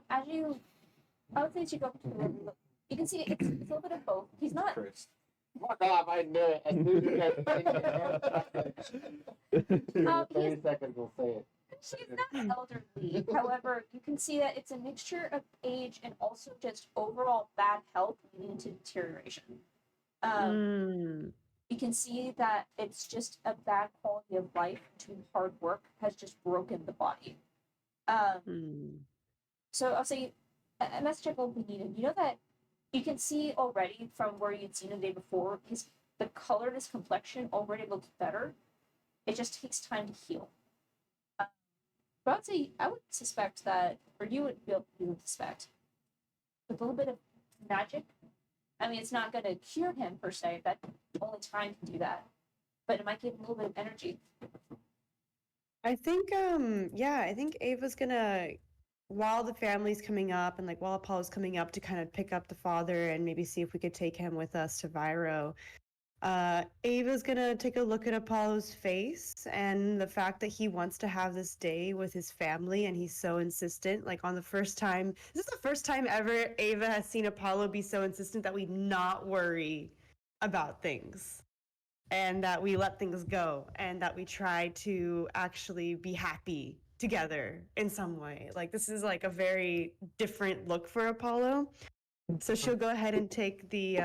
would say as you go up to the room, you can see it's a little bit of both. He's not. Chris. Fuck off, I knew it. As soon as you guys 30 seconds will say it. She's not elderly. However, you can see that it's a mixture of age and also just overall bad health leading to deterioration. You can see that it's just a bad quality of life due to hard work has just broken the body. So I'll say a message check will be needed. You know that you can see already from where you'd seen him the day before, the color of his complexion already looks better. It just takes time to heal. But I would say I would suspect that, or you would suspect, with a little bit of magic. I mean, it's not going to cure him per se. That only time can do that, but it might give him a little bit of energy. I think I think Ava's gonna, while the family's coming up and like while Apollo's coming up to kind of pick up the father and maybe see if we could take him with us to Viro. Ava's gonna take a look at Apollo's face and the fact that he wants to have this day with his family and he's so insistent. Like on the first time, this is the first time ever Ava has seen Apollo be so insistent that we not worry about things and that we let things go and that we try to actually be happy together in some way. Like this is like a very different look for Apollo. So she'll go ahead and take the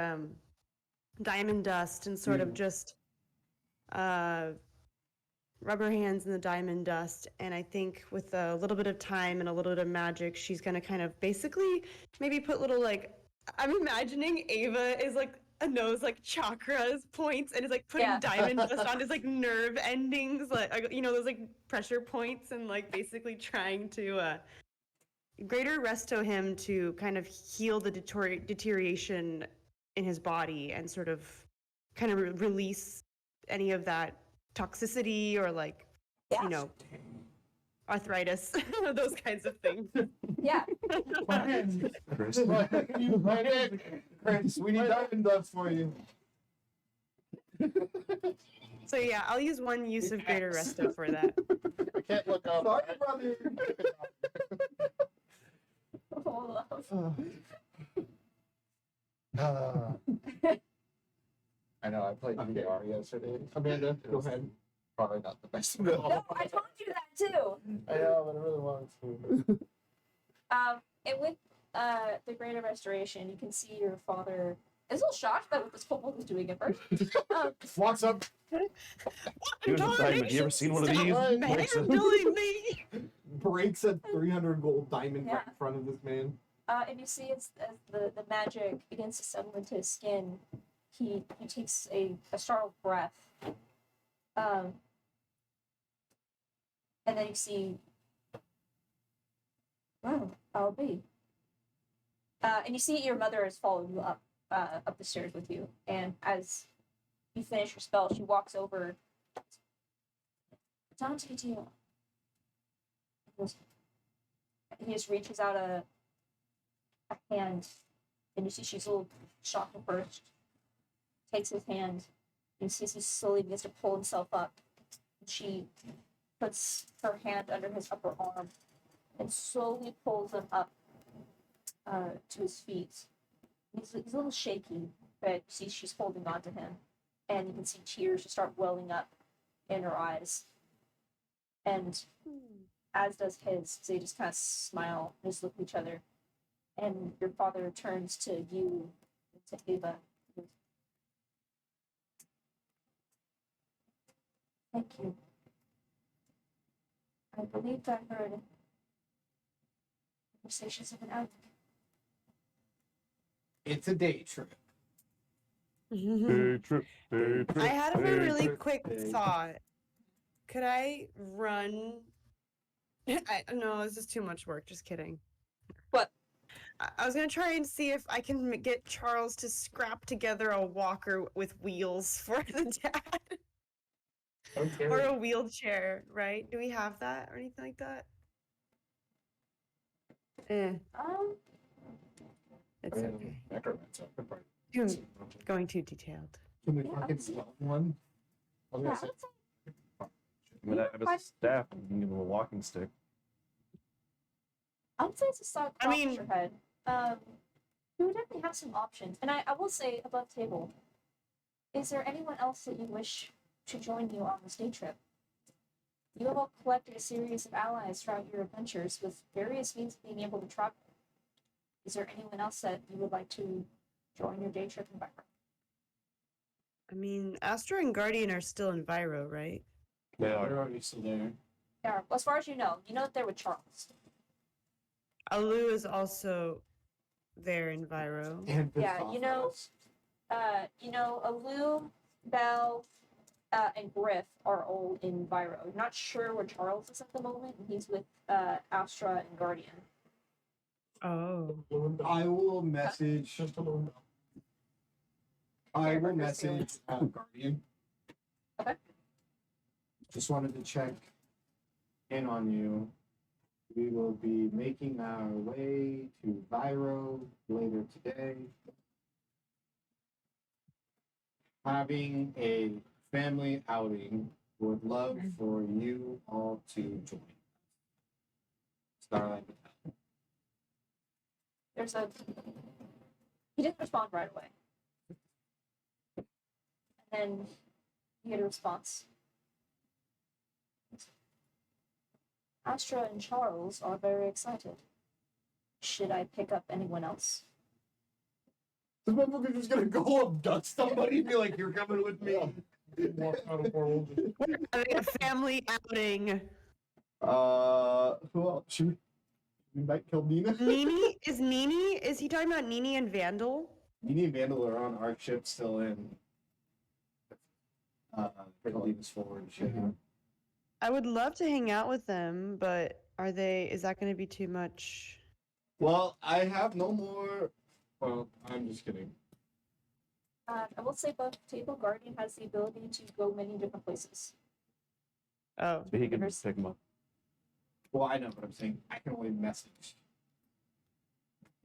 diamond dust and sort of just rub her hands in the diamond dust. And I think with a little bit of time and a little bit of magic, she's going to kind of basically maybe put little like, I'm imagining Ava is like a nose like chakras points and is like putting diamond dust on his like nerve endings, like you know, those like pressure points, and like basically trying to greater resto him to kind of heal the deterioration in his body and sort of kind of release any of that toxicity or like you know, arthritis, those kinds of things. Yeah. Chris. Chris, we need diamond dust for you. So yeah, I'll use one use of greater resto for that. I can't look up. Sorry, brother. Oh, I know, I played VR yesterday. Amanda, go ahead. Probably not the best. no, I told you that too. I know, but I really wanted to. And with the greater restoration, you can see your father is a little shocked by what this kobold was doing at first. Walks up, Here's a diamond. You ever seen one of these? Handling me. breaks a 300 gold diamond right Yeah. in front of this man. And you see as the magic begins to settle into his skin, he takes a startled breath. And then you see, wow, I'll be. And you see your mother has followed you up the stairs with you. And as you finish your spell, she walks over. Dante, dear. He just reaches out a hand, and you see she's a little shocked at first. Takes his hand, and you see he slowly begins to pull himself up. And she puts her hand under his upper arm and slowly pulls him up to his feet. He's a little shaky, but you see she's holding on to him, and you can see tears just start welling up in her eyes. And as does his, so they just kind of smile, just look at each other. And your father turns to you, to Ava. Thank you. I believe I heard conversations of an outing. It's a day trip. Day trip, day trip. I had a day really trip, quick day thought. Could I run? No, this is too much work. Just kidding. What? I was gonna try and see if I can get Charles to scrap together a walker with wheels for the dad, or a wheelchair. Right? Do we have that or anything like that? It's okay. Necromancer. Going too detailed. Can we Yeah, fucking sell one? I was Yeah, gonna I say, would say I'm gonna have a staff and give him a walking stick. it's a solid I mean- your head. We would definitely have some options. And I will say above table, is there anyone else that you wish to join you on this day trip? You have all collected a series of allies throughout your adventures with various means of being able to travel. Is there anyone else that you would like to join your day trip in Viro? I mean, Astra and Guardian are still in Viro, right? They they're are. already still there. Yeah, as far as you know that they're with Charles. Alu is also there in Viro. And Yeah, you know- Alu, Bell, and Griff are all in Viro. I'm not sure where Charles is at the moment. He's with Astra and Guardian. Oh. I will message. Just a little. I Okay, will Rutgers message Guardian. Okay. Just wanted to check in on you. We will be making our way to Viro later today. Having a family outing. Would love for you all to join. Starlight Battalion. There's a. He didn't respond right away. And then you get a response. Astra and Charles are very excited. Should I pick up anyone else? This motherfucker's just gonna go abduct somebody and be like, "You're coming with me." Walk out of portal. Having a family outing. Who else? Should we might kill Nina? Nini? Is he talking about Nini and Vandal? Nina and Vandal are on our ship still in. Nina's forward ship. I would love to hang out with them, but is that going to be too much? Well, I have no more. Well, I'm just kidding. I will say both Table Guardian has the ability to go many different places. Oh. So he can pick him up. Well, I know, but I'm saying I can only message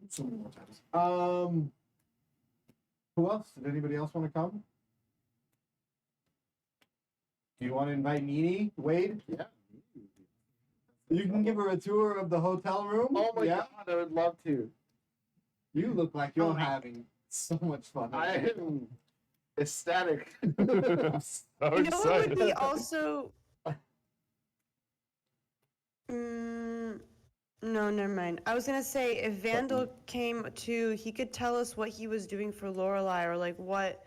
so many more times. Who else? Did anybody else want to come? Do you want to invite Nini, Wade? Yeah. You can give her a tour of the hotel room. Oh my Yeah? god, I would love to. You look like you're Oh my- having so much fun. I am ecstatic. I'm so You know what would excited. be also. No, never mind. I was gonna say if Vandal came too, he could tell us what he was doing for Lorelei, or like what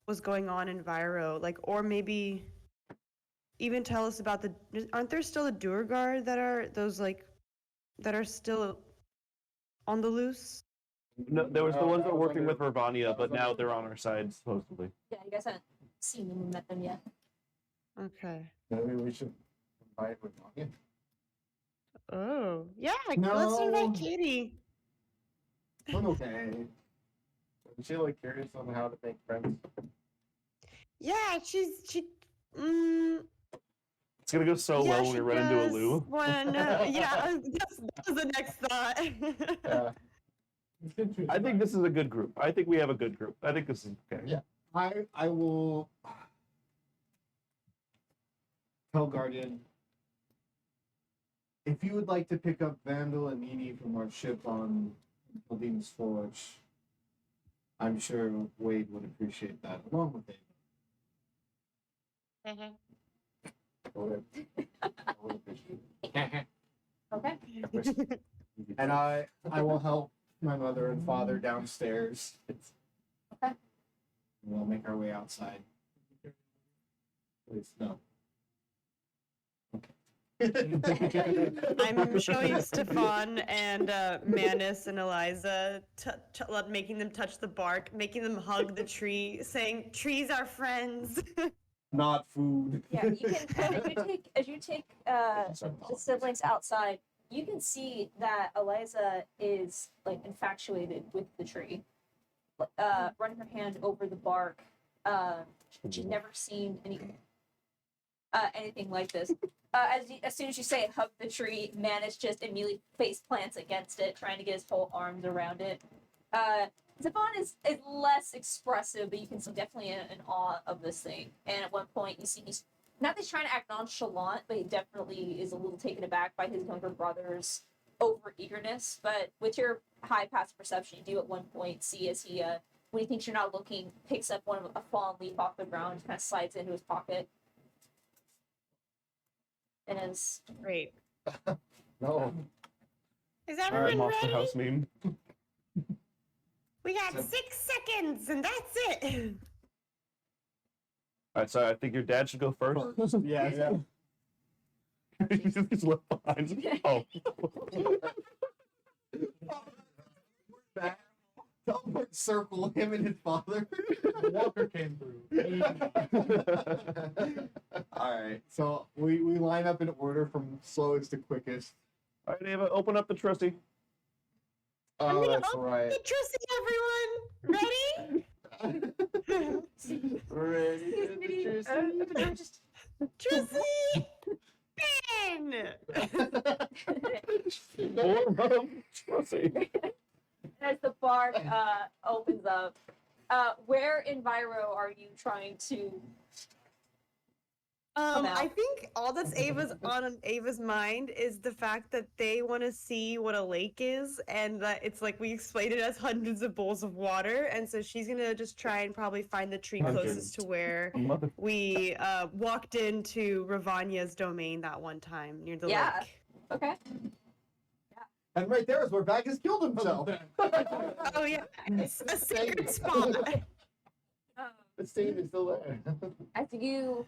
was going on in Viro, like, or maybe even tell us about aren't there still the Duergar that are those like that are still on the loose? No, there was the No, ones that that were was working under- with Ravania, that but was now under- they're on our side supposedly. Yeah, you guys haven't seen them and met them yet. Okay. Maybe we should invite Ravania. Oh, yeah. Let's No. invite Katie. I'm okay. Is she like curious on how to make friends? Yeah, she. It's gonna go so yeah, well when she we run into a does Lou. yeah, that was the next thought. Yeah. I think this is a good group. I think we have a good group. I think this is okay. Yeah. I will tell Guardian if you would like to pick up Vandal and Edie from our ship on Aldina's Forge, I'm sure Wade would appreciate that, along with David. I would appreciate it. Okay. And I will help my mother and father downstairs. Okay. We'll make our way outside. Please, no. I'm showing Stefan and Manus and Eliza, making them touch the bark, making them hug the tree, saying, "Trees are friends." Not food. Yeah, you can as you take the siblings outside, you can see that Eliza is like infatuated with the tree. Running her hand over the bark. She's never seen anything like this. As soon as you say hug the tree, Manus just immediately face plants against it, trying to get his whole arms around it. Stefan is less expressive, but you can see definitely in awe of this thing. And at one point, you see he's not that he's trying to act nonchalant, but he definitely is a little taken aback by his younger brother's over eagerness. But with your high passive perception, you do at one point see as he, when he thinks you're not looking, picks up a fallen leaf off the ground, just kind of slides into his pocket. And is Great. No. Is All right, everyone Monster ready? House meme. We got 6 seconds, and that's it. All right, so I think your dad should go first. Yeah. He's just left behind. Oh. Don't circle him and his father. Walker came through. Alright, so we line up in order from slowest to quickest. All right, Ava, open up the trusty. I'm Oh, gonna that's open right. the trusty, everyone. Ready? Ready? Trusty! Ben! Trusty. as the bark opens up, where in Viro are you trying to? I think all that's on Ava's mind is the fact that they want to see what a lake is, and that it's like we explained it as hundreds of bowls of water, and so she's gonna just try and probably find the tree Okay. closest to where Mother. we walked into Ravania's domain that one time near the Yeah. lake. Okay. And right there is where Bagus killed himself. Oh yeah, it's a sacred spot. The stain is still there. As you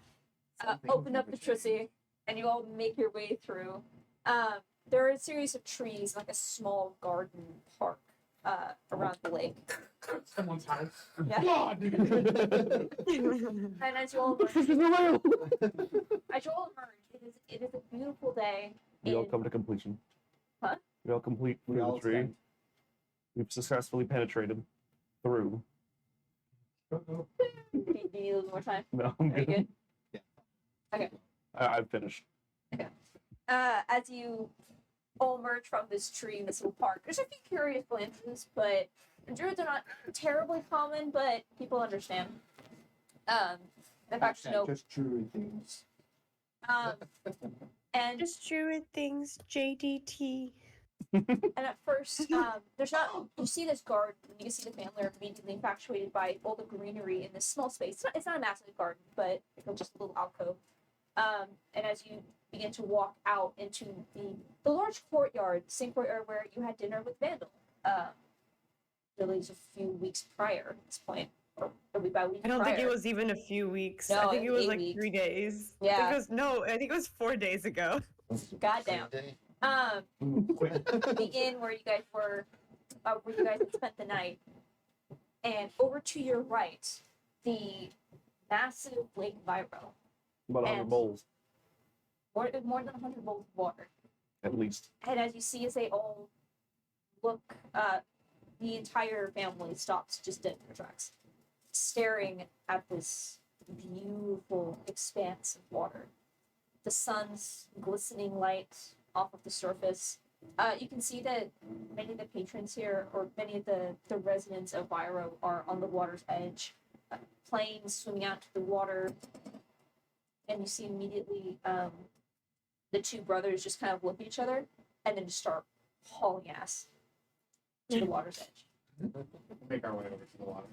open up the trusty and you all make your way through, there are a series of trees, like a small garden park around the lake. Someone's house. Yeah. God! And as you all emerge, it is a beautiful day. We all in- come to completion. Huh? We all complete We through all the tree. stand. We've successfully penetrated through. Do you need a little more time? No, I'm Are you good. good? I'm finished. As you all emerge from this tree in this little park, there's a few curious branches, but druids are not terribly common, but people understand. In fact, no. Just true things. And Just true things, JDT. at first, there's not. You see this garden, and you can see the family are immediately infatuated by all the greenery in this small space. It's not a massive garden, but it's just a little alcove. And as you begin to walk out into the large courtyard, same courtyard where you had dinner with Vandal, really just a few weeks prior at this point, or about a week I don't prior. think it was even a few weeks. No, I think it it was was 8 like weeks. 3 days. Yeah. I think it was 4 days ago. Goddamn. The inn where you guys were, where you guys had spent the night, and over to your right, the massive Lake Viro, About 100 And- bowls, more than 100 bowls of water. at least. And as you see, as they all look, the entire family stops just dead in their tracks, staring at this beautiful expanse of water. The sun's glistening light off of the surface. You can see that many of the patrons here, or many of the residents of Viro, are on the water's edge, playing, swimming out to the water. And you see immediately the two brothers just kind of look at each other and then just start hauling ass to the water's edge. Make our way over to the water.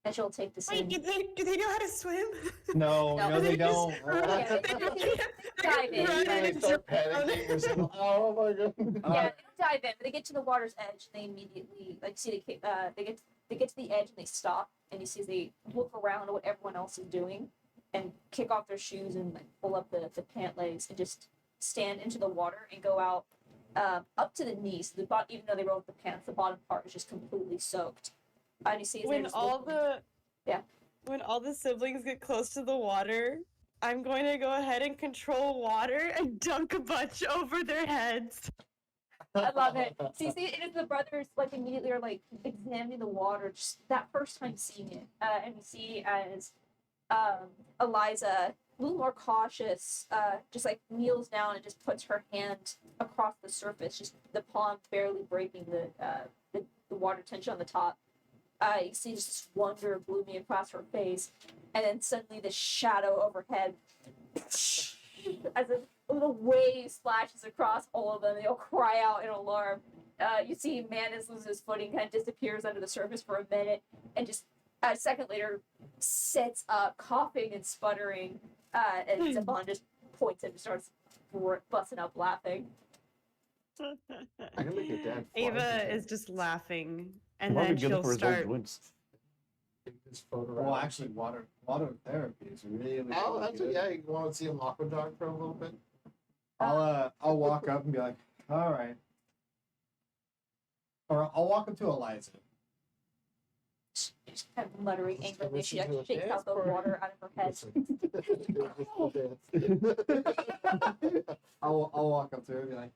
And she'll take the Wait, same. do they know how to swim? No, No, no, they they just- don't. Yeah, dive in. Run They and start drown. panicking. They're saying, oh my god. Yeah, they don't dive in, but they get to the water's edge. And they immediately they get to the edge and they stop, and you see as they look around at what everyone else is doing, and kick off their shoes and like pull up the pant legs and just stand into the water and go out up to the knees. Even though they rolled the pants, the bottom part is just completely soaked. And you see as they're When just all looking- the Yeah. when all the siblings get close to the water, I'm going to go ahead and control water and dunk a bunch over their heads. I love it. So you see, it is the brothers like immediately are like examining the water, just that first time seeing it, and you see as Eliza, a little more cautious, just like kneels down and just puts her hand across the surface, just the palm barely breaking the water tension on the top. You see just this wonder blooming across her face, and then suddenly the shadow overhead, as a little wave splashes across all of them. They all cry out in alarm. You see Manus loses his footing, kind of disappears under the surface for a minute, and just a second later sits up, coughing and sputtering. And Zebon just points and starts busting up laughing. I can make your dad fly. Ava is just laughing, and Might be then good she'll for his old start. joints. Just float Well, around. actually, water therapy is really, Oh, really that's good. yeah. You want to see him aqua dog for a little bit? I'll walk up and be like, all right. Or I'll walk up to Eliza. She's kind of muttering Let's angrily. She listen to actually a shakes dance out the party. water out of her head. I'll walk up to her and be like,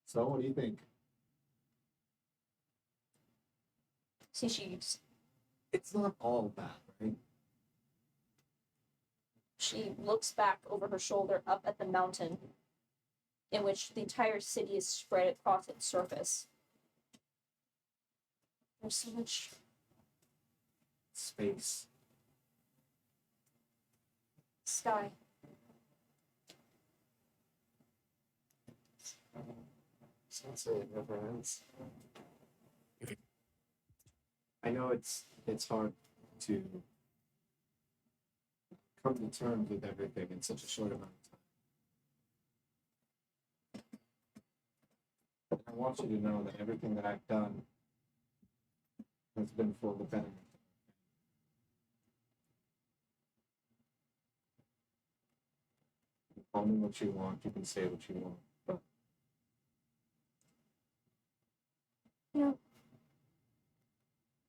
so what do you think? See, she's It's not all bad, right? she looks back over her shoulder up at the mountain in which the entire city is spread across its surface. There's so much Space. sky. It's not saying it never ends. I know it's hard to come to terms with everything in such a short amount of time. And I want you to know that everything that I've done has been for the betterment. You can call me what you want, you can say what you want, but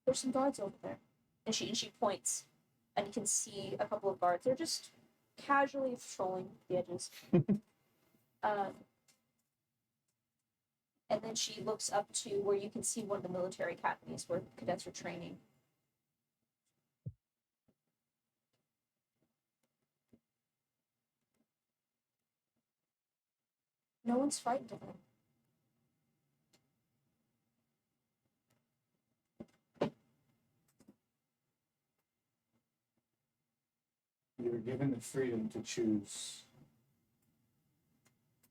There's some guards over there. And she points, and you can see a couple of guards. They're just casually patrolling the edges. And then she looks up to where you can see one of the military academies where cadets are training. No one's frightened of him. you're given the freedom to choose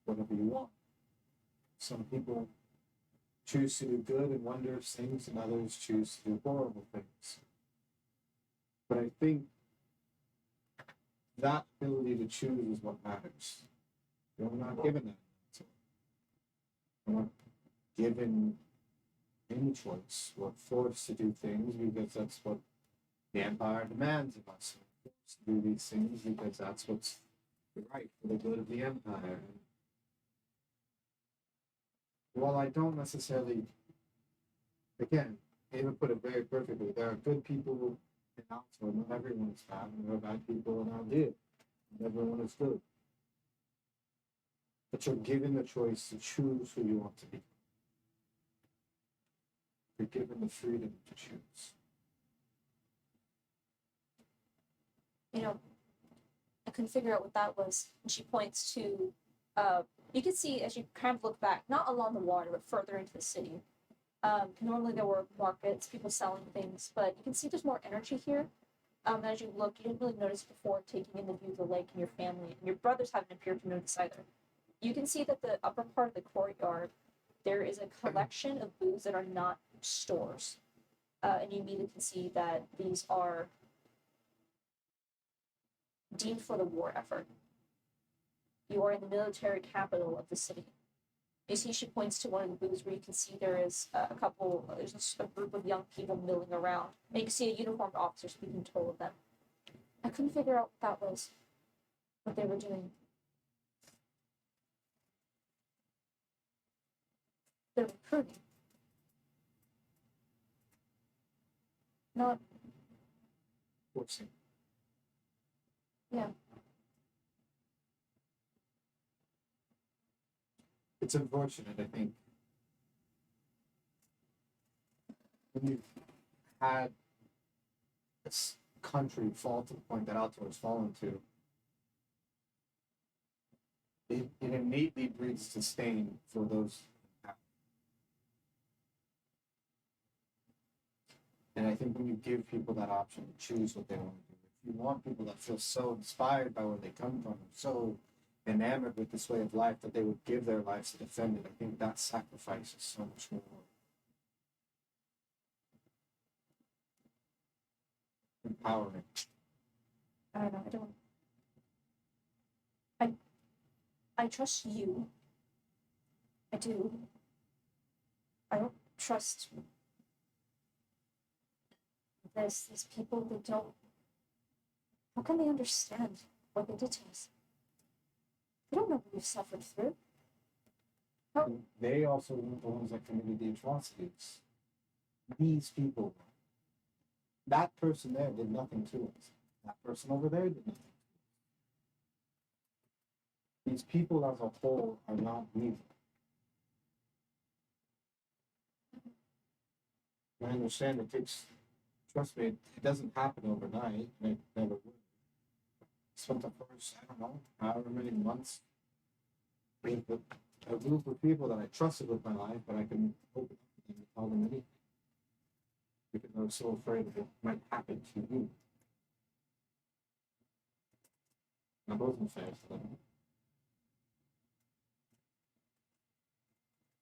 whatever you want. Some people choose to do good and wondrous things, and others choose to do horrible things. But I think that ability to choose is what matters. You're not given that. We're not given any choice. We're forced to do things because that's what the Empire demands of us. We're forced to do these things because that's what's right for the good of the Empire. While I don't necessarily, again, Ava put it very perfectly. There are good people in Altor. Not everyone is bad, and there are bad people in Aldir. Not everyone is good. But you're given the choice to choose who you want to be. You're given the freedom to choose. You know, I couldn't figure out what that was. And she points to, you can see as you kind of look back, not along the water, but further into the city. Normally there were markets, people selling things, but you can see there's more energy here. As you look, you didn't really notice before taking in the view of the lake and your family, and your brothers haven't appeared to notice either. You can see that the upper part of the courtyard, there is a collection of booths that are not stores. And you immediately can see that these are deemed for the war effort. You are in the military capital of the city. You see, she points to one of the booths where you can see there is there's a group of young people milling around. And you can see a uniformed officer speaking to all of them. I couldn't figure out what that was, what they were doing. They're recruiting. Not, Forcing. yeah. It's unfortunate, I think. When you've had this country fall to the point that Altor has fallen to, it innately breeds disdain for those in power. And I think when you give people that option to choose what they want to do, if you want people that feel so inspired by where they come from, so enamored with this way of life that they would give their lives to defend it, I think that sacrifice is so much more empowering. I don't know, I trust you. I do. I don't trust these people that don't. How can they understand what they did to us? They don't know what we've suffered through. And they also weren't the ones that committed the atrocities. These people. That person there did nothing to us. That person over there did nothing. These people as a whole are not evil. I understand it takes, trust me, it doesn't happen overnight, and it never would. Spent the first, I don't know, however many months with a group of people that I trusted with my life, but I couldn't open up to them and tell them anything. Because I was so afraid of what might happen to you. And I wasn't fair to them.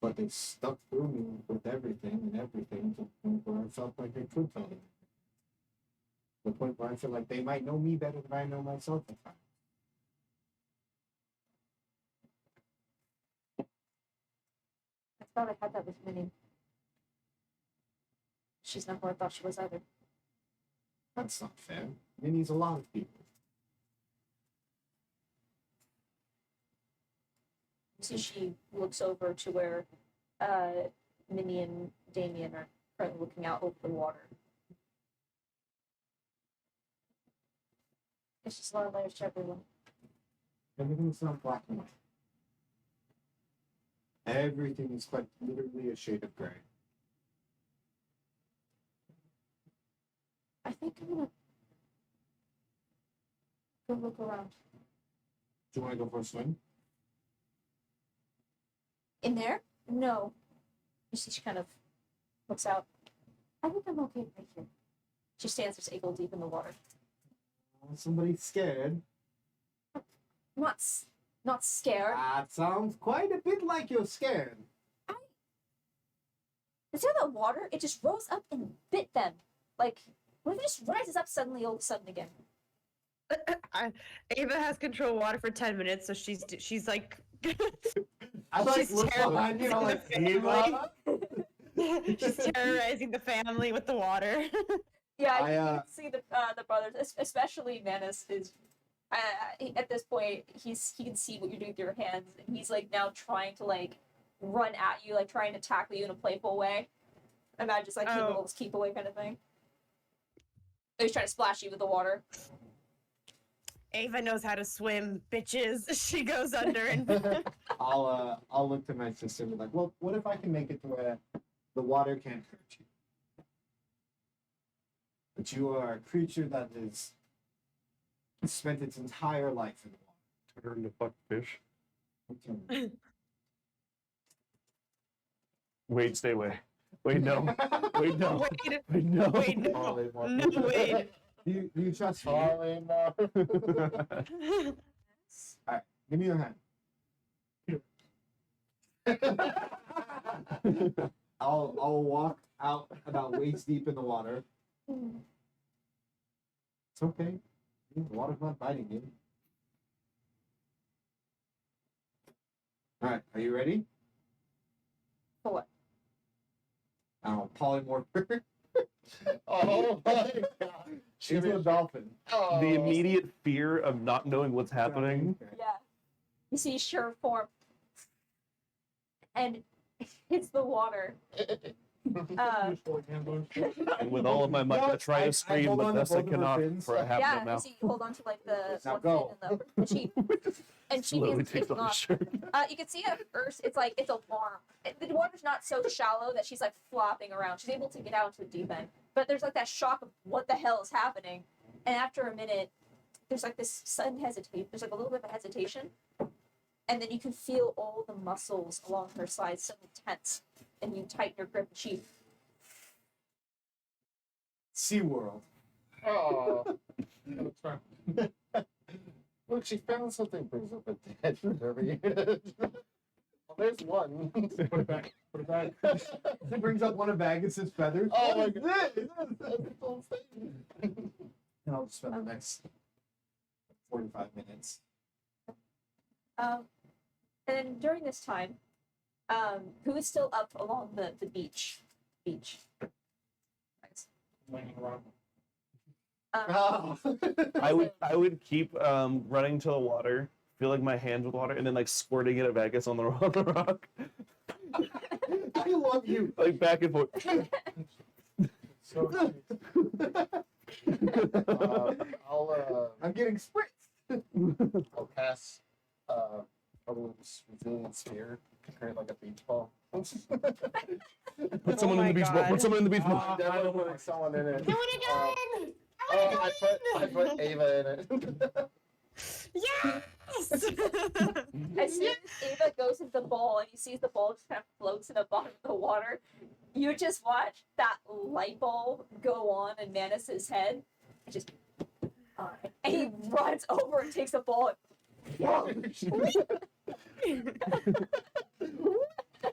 But they stuck through me with everything to the point where I felt like they could tell me. The point where I feel like they might know me better than I know myself at times. I thought I had that with Minnie. She's not who I thought she was either. That's not fair. Minnie's a lot of people. So she looks over to where Minnie and Damien are currently looking out over the water. It's just a lot of layers to everyone. Everything's not black and white. Everything is quite literally a shade of gray. I think I'm gonna go look around. Do you want to go for a swim? In there? No. You see, she kind of looks out. I think I'm okay right here. She stands just ankle deep in the water. Somebody's scared. Not scared. That sounds quite a bit like you're scared. Instead of that water, it just rose up and bit them. Like, what if it just rises up suddenly all of a sudden again? Ava has control of water for 10 minutes, so she's like I like She's look behind you, I'm like, Ava? she's terrorizing the family with the water. Yeah, you can see the brothers, especially Manus is. At this point, he can see what you're doing with your hands, and he's like now trying to like run at you, like trying to tackle you in a playful way. Imagine just like keep a little keep away kind of thing. Or he's trying to splash you with the water. Ava knows how to swim, bitches. She goes under and I'll look to my sister and be like, well, what if I can make it to where the water can't hurt you? But you are a creature that has spent its entire life in the water. Turn into fuck fish. Wait, stay away. Wait, no. Wait, no. wait, Wait, no. wait, no. All they want- No, wait. You trust me? Falling off. Give me your hand. I'll walk out about waist deep in the water. It's okay. The water's not biting you. Alright, are you ready? For what? Polymorph. Oh my god. She's a dolphin. Oh. The immediate fear of not knowing what's happening. Yeah. You see Sure form and hits the water. Just like handlers. And with all of my might, I try to scream, hold but on to thus I both of her cannot, fins. for I have Yeah, no you mouth. see you hold on to like the Now one go. fin and she and she Slowly begins takes kicking off the off. shirt. You can see at first it's like it's alarm. The water's not so shallow that she's like flopping around. She's able to get out into the deep end, but there's like that shock of what the hell is happening. And after a minute, there's like this sudden hesitation. There's like a little bit of a hesitation, and then you can feel all the muscles along her sides suddenly tense, and you tighten your grip. And she SeaWorld. Oh. That's fine. Look, she found something brings up a dead derby. Well, there's one. Put it back. Put it back. He brings up one of Agus's feathers. Oh my What is this? god. And I'll just spend the next 45 minutes. and then during this time, who is still up along the beach? Nice. Laying around. Oh. I would keep running to the water, filling my hands with water, and then like squirting it at Vegas on the rock, I love you. like back and forth. So I'm getting spritzed. I'll cast a little resilient sphere to create like a beach ball. Put someone in the my beach ball. God. Put someone in the beach ball. Definitely putting someone in it. Do it again! I put Ava in it. Yes! As soon as Ava goes into the bowl and you see the bowl just kind of floats in the bottom of the water, you just watch that light bulb go on in Manus's head. And just and he runs over and takes the ball.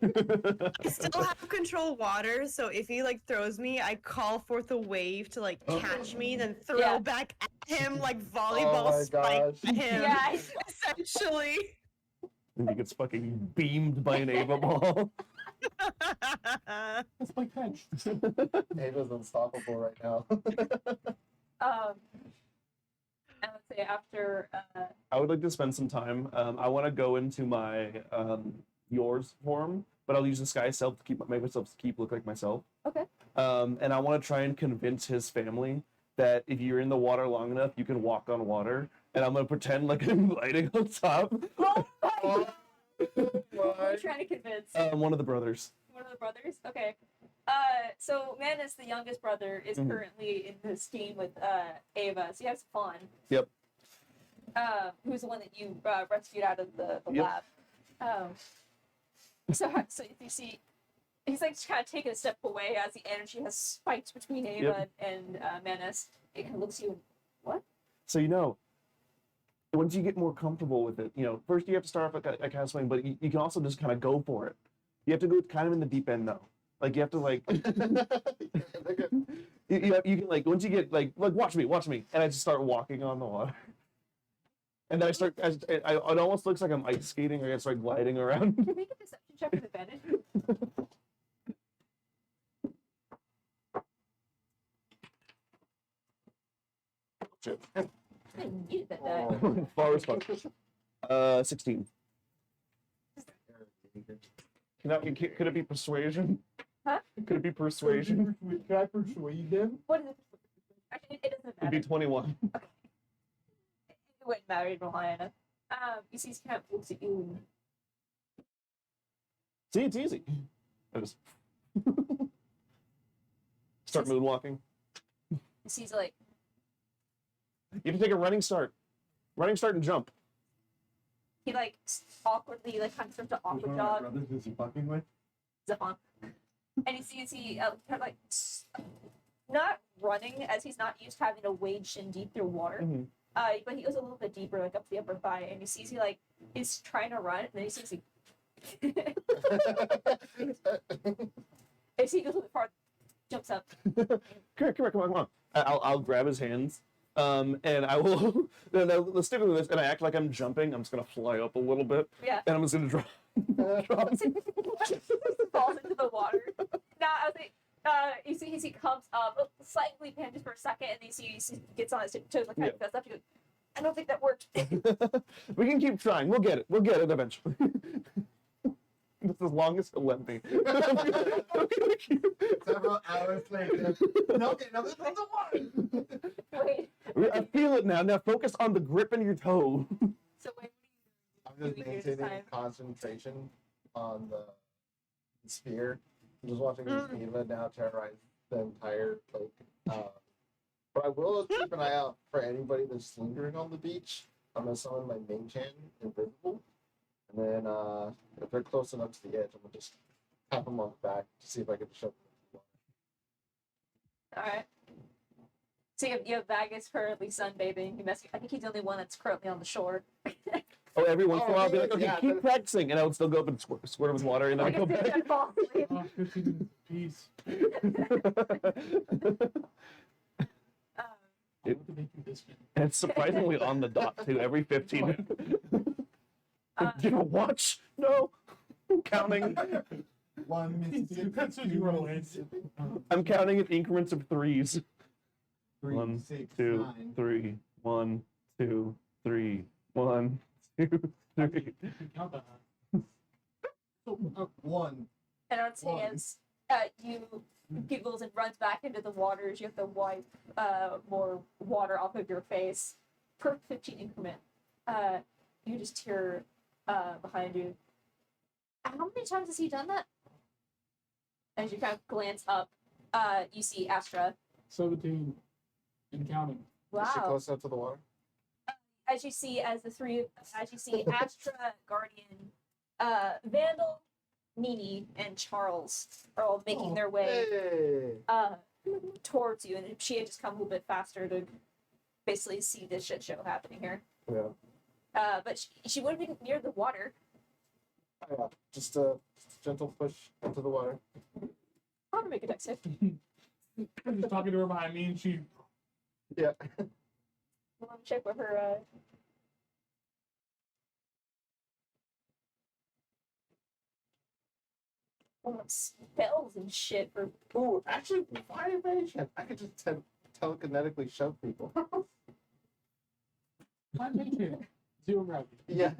I still have control water, so if he like throws me, I call forth a wave to like catch me, then throw Yeah. back at him like Oh volleyball my spike gosh. at him. Yeah, Essentially. And he gets fucking beamed by an Ava ball. that's my catch. Ava's unstoppable right now. I would say after I would like to spend some time. I want to go into my yours form, but I'll use the sky self to make myself look like myself. Okay. And I want to try and convince his family that if you're in the water long enough, you can walk on water. And I'm gonna pretend like I'm gliding on top. who are you trying to convince? One of the brothers. One of the brothers? Okay. So Manus, the youngest brother, is Mhm. currently in this team with Ava, so he has fun. Yep. Who's the one that you rescued out of the Yep. lab. So if you see, he's like kind of taking a step away as the energy has spiked between Ava and Manus. It kind of looks at you and, what? So once you get more comfortable with it, first you have to start off like a kind of swing, but you can also just kind of go for it. You have to go kind of in the deep end though. Like you have to like you can like once you get like watch me, and I just start walking on the water. And then it almost looks like I'm ice skating or I start gliding around. Can you make a deception check with advantage? Shit. I needed that die. Oh. Far as fuck. 16. Could it be persuasion? Huh? Could it be persuasion? Can I persuade them? What is it? Actually, it doesn't It'd matter. be 21. It wouldn't matter to Hyanna. You see, he kind of looks at you and See, it's easy. I just start moonwalking. he sees like, You have to take a running start and jump. he like awkwardly like kind of starts to awkward jog. brothers is he fucking with? Zip on. And he sees kind of like not running, as he's not used to having to wade shin deep through water. Mhm. But he goes a little bit deeper, like up the upper thigh, and he sees he like is trying to run, and then he sees he as he goes a little bit farther, jumps up. Come on. I'll grab his hands. And I will. No, let's stick with this. And I act like I'm jumping. I'm just gonna fly up a little bit, Yeah. and I'm just gonna drop. Falls into the water. Now I was like, you see, he comes up, slightly panics for a second, and then you see he gets on his toes, like kind of goes up. He goes, I don't think that worked. We can keep trying. We'll get it. We'll get it eventually. That's as long as he'll let me. I'm gonna keep- Several hours later. No, okay, no, this is the one. Wait. I feel it now. Now focus on the grip in your toe. So wait. I'm just Doing yours maintaining time. concentration on the sphere. I'm just watching Eva now terrorize the entire lake. But I will keep an eye out for anybody that's lingering on the beach. I'm gonna summon my main chan, Invisible, and then if they're close enough to the edge, I'm gonna just tap them on the back to see if I can shove them. All right. So you have Vagus currently sunbathing. I think he's the only one that's currently on the shore. Oh, every once in a while, I'll be yeah, like, okay, yeah, keep but- practicing, and I would still go up and squirt with water, and then I Like go if he's back. gonna fall asleep. Oh, 15 piece. Um, I want to make you this one. And it's surprisingly on the dot too. Every 15. Did you watch? No. I'm counting. One Mississippi, That's what you two were like. Mississippi, I'm counting in increments of threes. 3, 1, 6, 2, 9. 3. 1, 2, 3. 1, 2, 3. You can count that high. So, 1. And Arteas, you giggles and runs back into the waters. You have to wipe more water off of your face per 15 increment. You just hear behind you. How many times has he done that? As you kind of glance up, you see Astra. 17 and counting. Is she Wow. close enough to the water? As you see Astra, Guardian, Vandal, Nini, and Charles are all making their way Hey. towards you, and she had just come a little bit faster to basically see this shit show happening here. Yeah. But she would have been near the water. Yeah. Just a gentle push into the water. I'm gonna make a dex save. I'm just talking to her behind me, and she. Yeah. Let me check what her. Spells and shit for. Ooh, actually, fire evasion. I could just telekinetically shove people. I make it. 0 gravity. Yeah.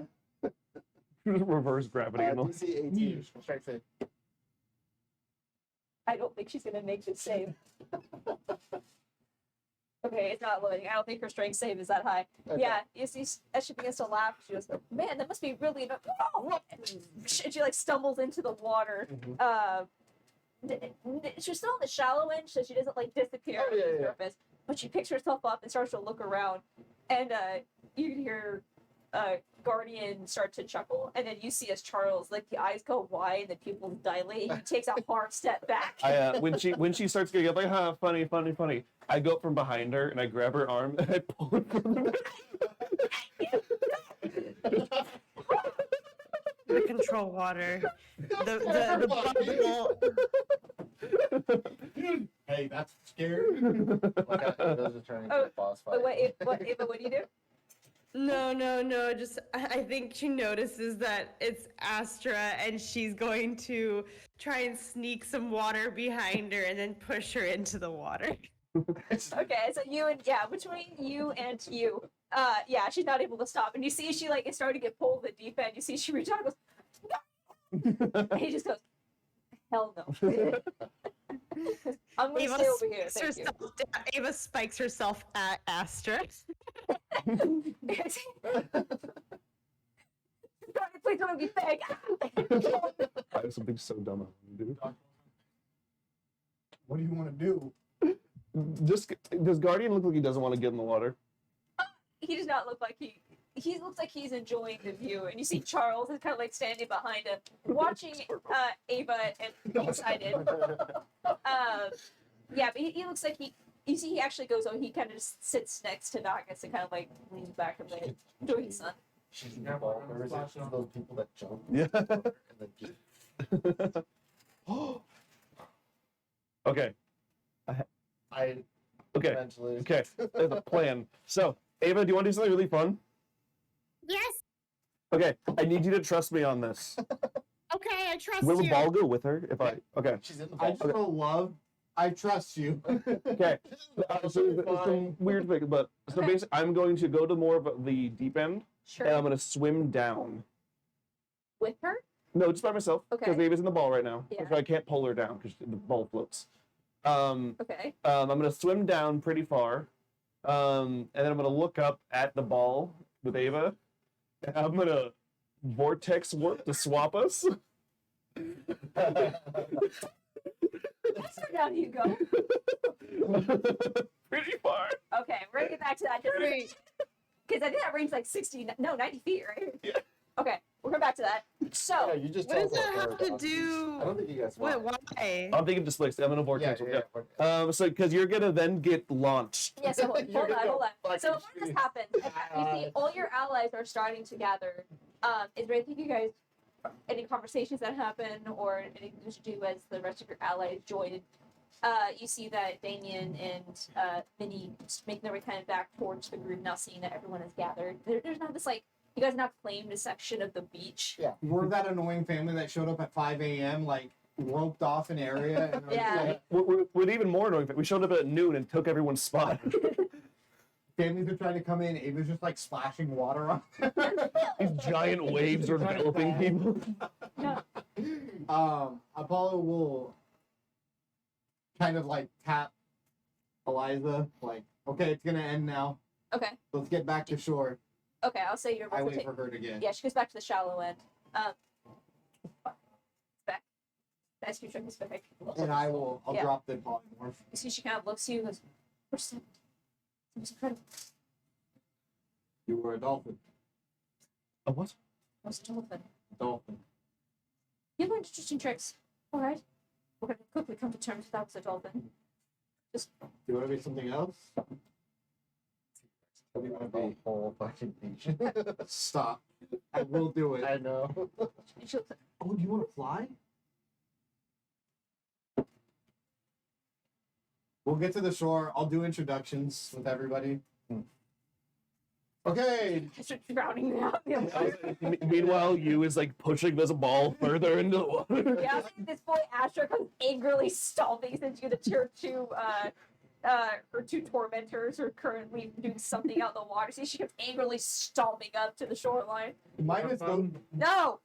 Reverse gravity. and all. DC 18. Strike save. I don't think she's gonna make this save. Okay, it's not loading. I don't think her strength save is that high. Okay. Yeah, you see, as she begins to laugh, she goes, "Man, that must be really." And she like stumbles into the water. She's still on the shallow end, so she doesn't like disappear Oh, yeah, on the yeah. surface. But she picks herself up and starts to look around, and you can hear Guardian start to chuckle, and then you see as Charles, like the eyes go wide and the pupils dilate. He takes a hard step back. I when she starts getting up like, huh, funny. I go up from behind her and I grab her arm and I pull her from the The control water. The bubble. Hey, that's scary. Like, those are turning into a boss fight. Ava, what do you do? No. Just I think she notices that it's Astra, and she's going to try and sneak some water behind her, and then push her into the water. Okay, so between you and you, she's not able to stop, and you see she like is starting to get pulled to the deep end. You see she reaches out and goes, no! And he just goes, hell no. I'm gonna stay over here. Thank you. Ava spikes herself at Astra. Please don't be fake. I have something so dumb I want to do. What do you want to do? Does Guardian look like he doesn't want to get in the water? He does not look like he looks like he's enjoying the view, and you see Charles is kind of like standing behind him, watching Ava and excited. But he looks like you see he actually goes over, he kind of just sits next to Nagas and kind of like leans back a bit, enjoying the sun. She's in Yeah, the ball. we're Or is it flashing just on. those people that jump? Yeah. And then just, Okay. I Okay. eventually. Okay. There's a plan. So, Ava, do you want to do something really fun? Yes. Okay. I need you to trust me on this. Okay, I trust Will the you. ball go with her? If I okay. She's in the I ball. just feel love. I trust you. Okay. So there's some weird thing, but so Okay. basically, I'm going to go to more of the deep end, Sure. and I'm going to swim down. With her? No, just by myself. Because Okay. Ava's in the ball right now. Yeah. So I can't pull her down because the ball floats. I'm Okay. gonna swim down pretty far, and then I'm gonna look up at the ball with Ava, and I'm gonna vortex warp to swap us. How far down do you go? Pretty far. Okay, we're gonna get back to that. Wait, Because I think that range like 90 feet, right? Yeah. Okay, we'll come back to that. Yeah, So, you just what does teleport that her have to down. do? I don't think you guys What? want. Why? I'm thinking displaced. I'm gonna Yeah, vortex. yeah, yeah. So because you're gonna then get launched. yeah, so hold You're on, gonna hold on. fucking So when this shoot. happens, you see all your allies are starting to gather. Is there anything you guys, any conversations that happen or anything you should do as the rest of your allies join? You see that Damien and Minnie just making their way kind of back towards the group now, seeing that everyone is gathered. There's not this like, you guys not claimed a section of the beach. We're that annoying family that showed up at 5 a.m. like roped off an area. And Yeah. We're even more annoying. We showed up at noon and took everyone's spot. Families are trying to come in. Ava's just like splashing water on them. These giant waves are enveloping people. Apollo will kind of like tap Eliza, like, okay, it's gonna end now. Okay, Let's get back to shore. okay, I'll say you're I both wait for her to get. Yeah, she goes back to the shallow end. Back. That's your trick is back. And I'll Yeah. drop the polymorph. You see, she kind of looks at you and goes, "Percent. Seems incredible. You were a dolphin. A what? What's a dolphin? Dolphin. You learned interesting tricks. All right. We're going to quickly come to terms with that was a dolphin. Do you want to be something else? What do you want to The be? whole fucking beach. Stop. I will do it. I know. And she looks like, Oh, do you want to fly? We'll get to the shore. I'll do introductions with everybody. Okay. I start drowning out. Meanwhile, you is like pushing this ball further into the water. Yeah, at this point, Astra comes angrily stomping since you the her two tormentors are currently doing something out in the water. See, she comes angrily stomping up to the shoreline. Minus those, No!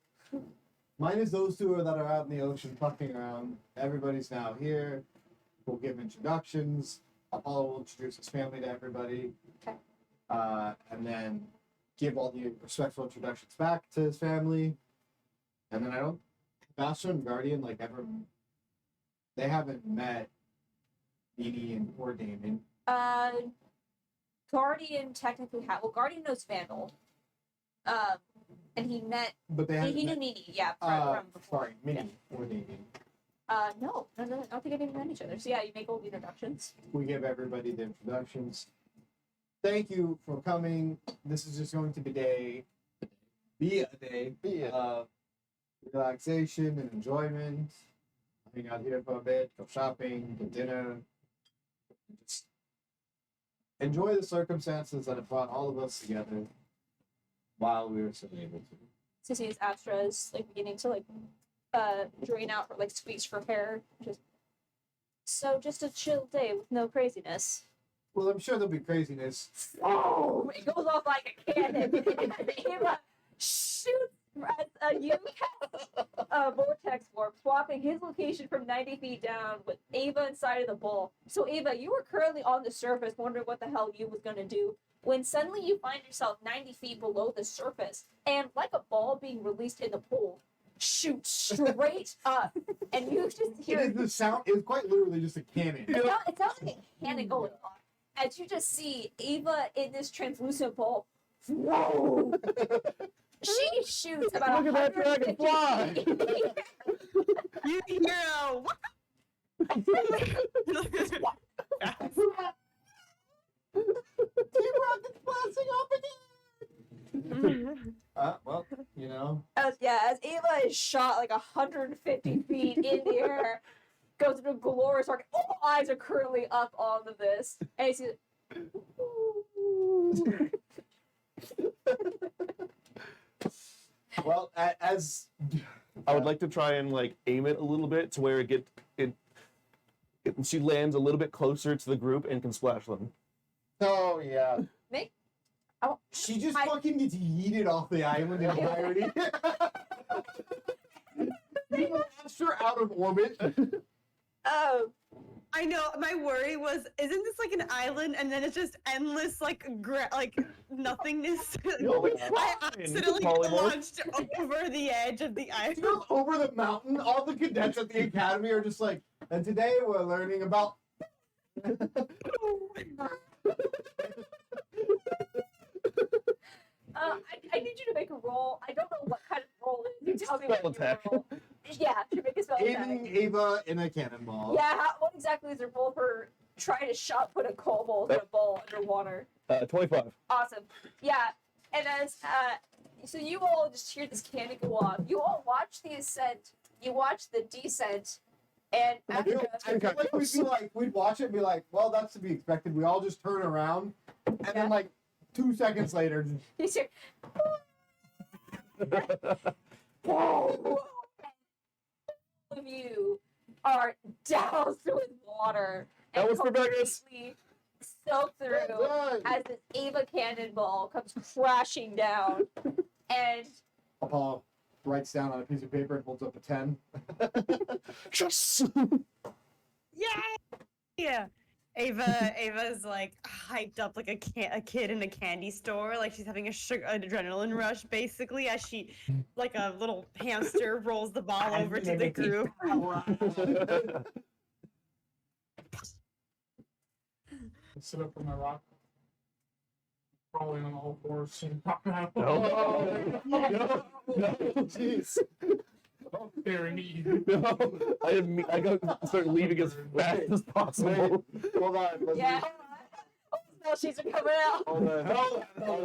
minus those two that are out in the ocean fucking around. Everybody's now here. We'll give introductions. Apollo will introduce his family to everybody. Okay. And then give all the respectful introductions back to his family. And then I don't. Master and Guardian, like, ever. They haven't met Edie and or Damon. Guardian technically well, Guardian knows Vandal. And he met, But they haven't he knew met, Nini, yeah, from before. sorry, Minnie or Damon. No, I don't think I even met each other. So yeah, you make all the introductions. We give everybody the introductions. Thank you for coming. This is just going to be a day Be it. of relaxation and enjoyment. Hang out here for a bit, go shopping, get dinner. Just enjoy the circumstances that have brought all of us together while we were still able to. Sissy is Astra is like beginning to like drain out her like squeeze her hair. Just a chill day with no craziness. Well, I'm sure there'll be craziness. Oh, it goes off like a cannon. Ava shoots as you cast vortex warp, swapping his location from 90 feet down with Ava inside of the ball. So Ava, you were currently on the surface wondering what the hell you was gonna do, when suddenly you find yourself 90 feet below the surface, and like a ball being released in the pool, shoots straight up, and you just hear It is the sound. It's quite literally just a cannon. it sounds like a cannon going off. As you just see Ava in this translucent ball. Whoa! She shoots about Look at that 150 dragon feet. You hero. T-Rocket's blasting off again! Well, you know. As Ava is shot like 150 feet in the air, goes into a glorious arc. All eyes are currently up on this, and he sees. Well, as I would like to try and like aim it a little bit to where she lands a little bit closer to the group and can splash them. oh yeah, She just I- fucking gets yeeted off the island in entirety. We launched her out of orbit. Oh, I know. My worry was, isn't this like an island, and then it's just endless like nothingness? No, it's I fine. accidentally Polymorph. launched over the edge of the She island. goes over the mountain. All the cadets at the academy are just like, and today we're learning about. I need you to make a roll. I don't know what kind of roll it is. You tell me Spell what you attack. roll. Yeah, to make a spell Aiming attack. Ava in a cannonball. Yeah, what exactly is the roll for trying to shot put a kobold in a bowl underwater? 25. Awesome. Yeah, and as so you all just hear this cannon go off. You all watch the ascent. You watch the descent, and I after feel like we'd be like, we'd watch it and be like, well, that's to be expected. We all just turn around, and Yeah. then like 2 seconds later, just, you hear, all of you are doused with water. That and was for Vegas. completely soaked through well done. as this Ava cannonball comes crashing down, and Apollo writes down on a piece of paper and holds up a 10. Yes. Yeah. Ava's like hyped up like a kid in a candy store, like she's having an adrenaline rush basically as she, like a little hamster, rolls the ball over to the group. Sit up on my rock. Crawling on all fours and pop out. No. No. Jeez. Staring at you. No. I gotta start leaving as fast as possible. Hold on. Let's yeah, all the smell sheets are coming out. Hold on. Hold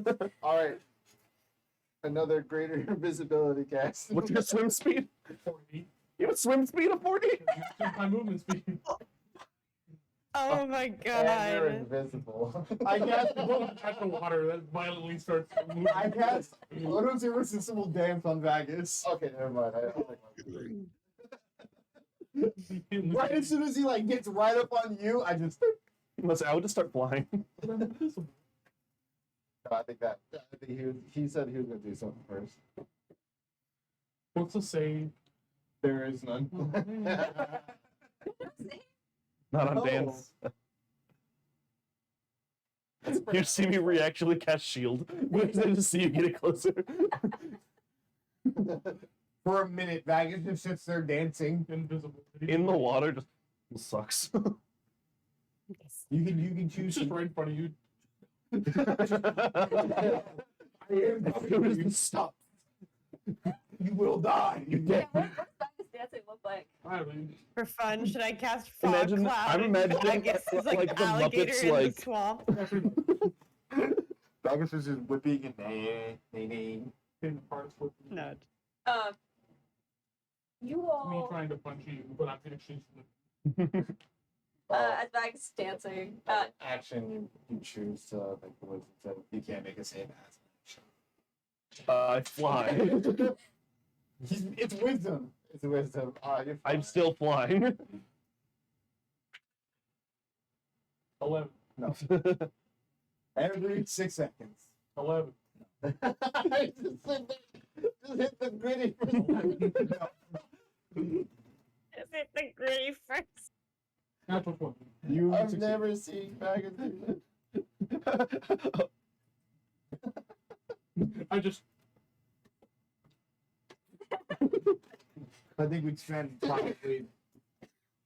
on. All right. Another greater visibility cast. What's your swim speed? 40. You have a swim speed of 40? My movement speed. Oh my And you're god. invisible. I guess. At the water that violently starts moving. I guess Odo's irresistible dance on Vegas. Okay, never mind. Right as soon as he like gets right up on you, I just I would just start flying. No, I think he said he was gonna do something first. What's the save? there is none. Not on Oh. dance. You see me actually cast shield. Because I just see you get it closer. For a minute, Vegas just sits there dancing. Invisible. In the water just sucks. You can It's choose. just right in front of you. Stop. You will die. You Yeah, get. what does Vegas dancing look like? I mean, For fun, should I cast Fog Imagine- Cloud? I'm and imagining Vegas is like like the alligator Muppets, in like- the swamp. Vegas is just whipping and nay. in parts with No. You me all, trying to punch you, but I'm actually as Vegas is dancing, Action you choose to make the wisdom save. You can't make a save as I fly. It's wisdom. It's wisdom. You're I'm fine. still flying. 11. Every 6 seconds. 11. Just hit the gritty. Is it the gritty first? Natural 20. You I've succeed. never seen dragons do that. I just I think we'd spend probably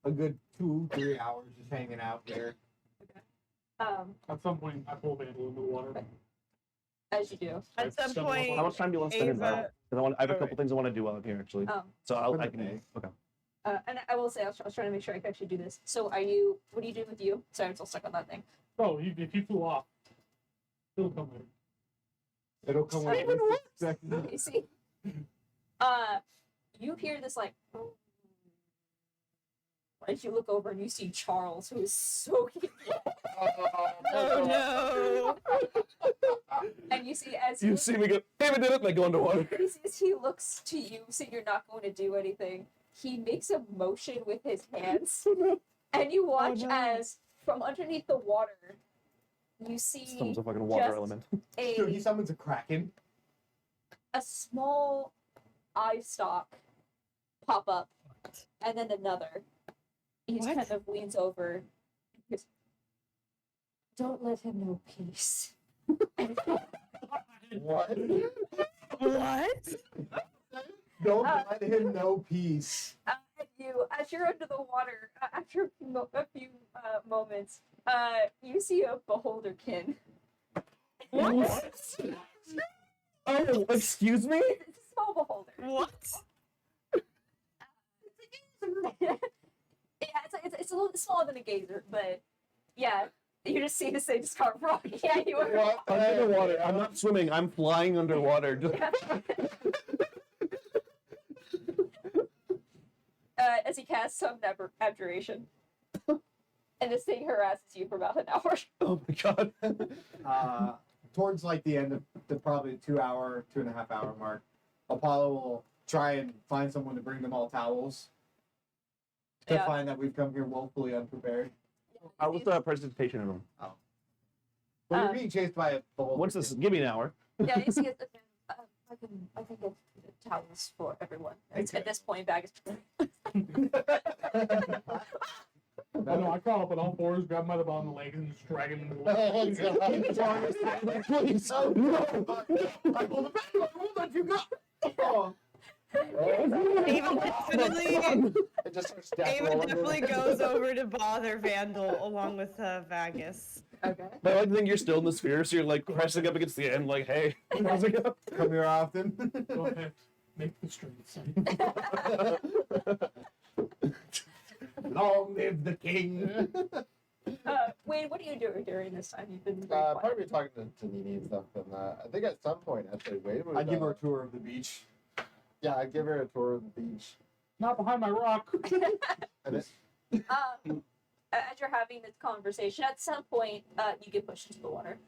a good 2-3 hours just hanging out there. at some point I pull Vandal into the water. as you do. At some Some- point, How much time do you want to spend in Ava- there? 'Cause I have a couple Alright. things I want to do while I'm here, actually. Oh, So I For the can. day. Okay. And I will say, I was trying to make sure I could actually do this. So, what are you doing with you? Sorry, I'm still stuck on that thing. Oh, if you flew off, it'll come later. It'll come Sorry, with what? second. You see, you hear this like, as you look over and you see Charles, who is soaking, Oh no! and you see as You see me go, David did it, and I go underwater. as he looks to you, so you're not going to do anything. He makes a motion with his hands, and you watch no. as from underneath the water, you see Someone's a fucking water just element. Dude, he summons a kraken. a small eye stalk pop up, and then another. He just What? kind of leans over. He goes, "Don't let him know peace." What? What? Don't Uh, let him know peace. And you, as you're under the water, after a few moments, you see a beholderkin. What? Oh, excuse me? It's a small beholder. What? Yeah, it's a little bit smaller than a gazer, but yeah, you just see this thing just carve rock. Yeah, you are. What? Under the water. I'm not swimming. I'm flying underwater. Just... As he casts some abjuration, and this thing harasses you for about an hour. Oh my god. Towards like the end of the probably 2.5 hour mark, Apollo will try and find someone to bring them all towels. To Yeah. find that we've come here woefully unprepared. I was the presentation room. Well, you're being chased by a beholder. What's this? Give me an hour. Yeah, you see it. I can get towels for everyone. At this point, bag is. Oh no, I crawl up on all fours, grab him by the bottom of the legs, and just drag him into the water. Oh, God. Please. No. I pulled it back. Hold on, you got. Oh. Ava definitely, It just starts Ava definitely goes over to bother Vandal along with Vagus. Okay. But I like to think you're still in the sphere, so you're like pressing up against the end, like, hey, how's it go? Come here often. Go ahead, make the streets. Long live the king. Wayne, what are you doing during this time? You've been very quiet. Probably talking to Nini and stuff, and I think at some point actually, Wade would. I'd give her a tour of the beach. Yeah, I'd give her a tour of the beach. Not behind my rock. And it, As you're having this conversation, at some point, you get pushed into the water.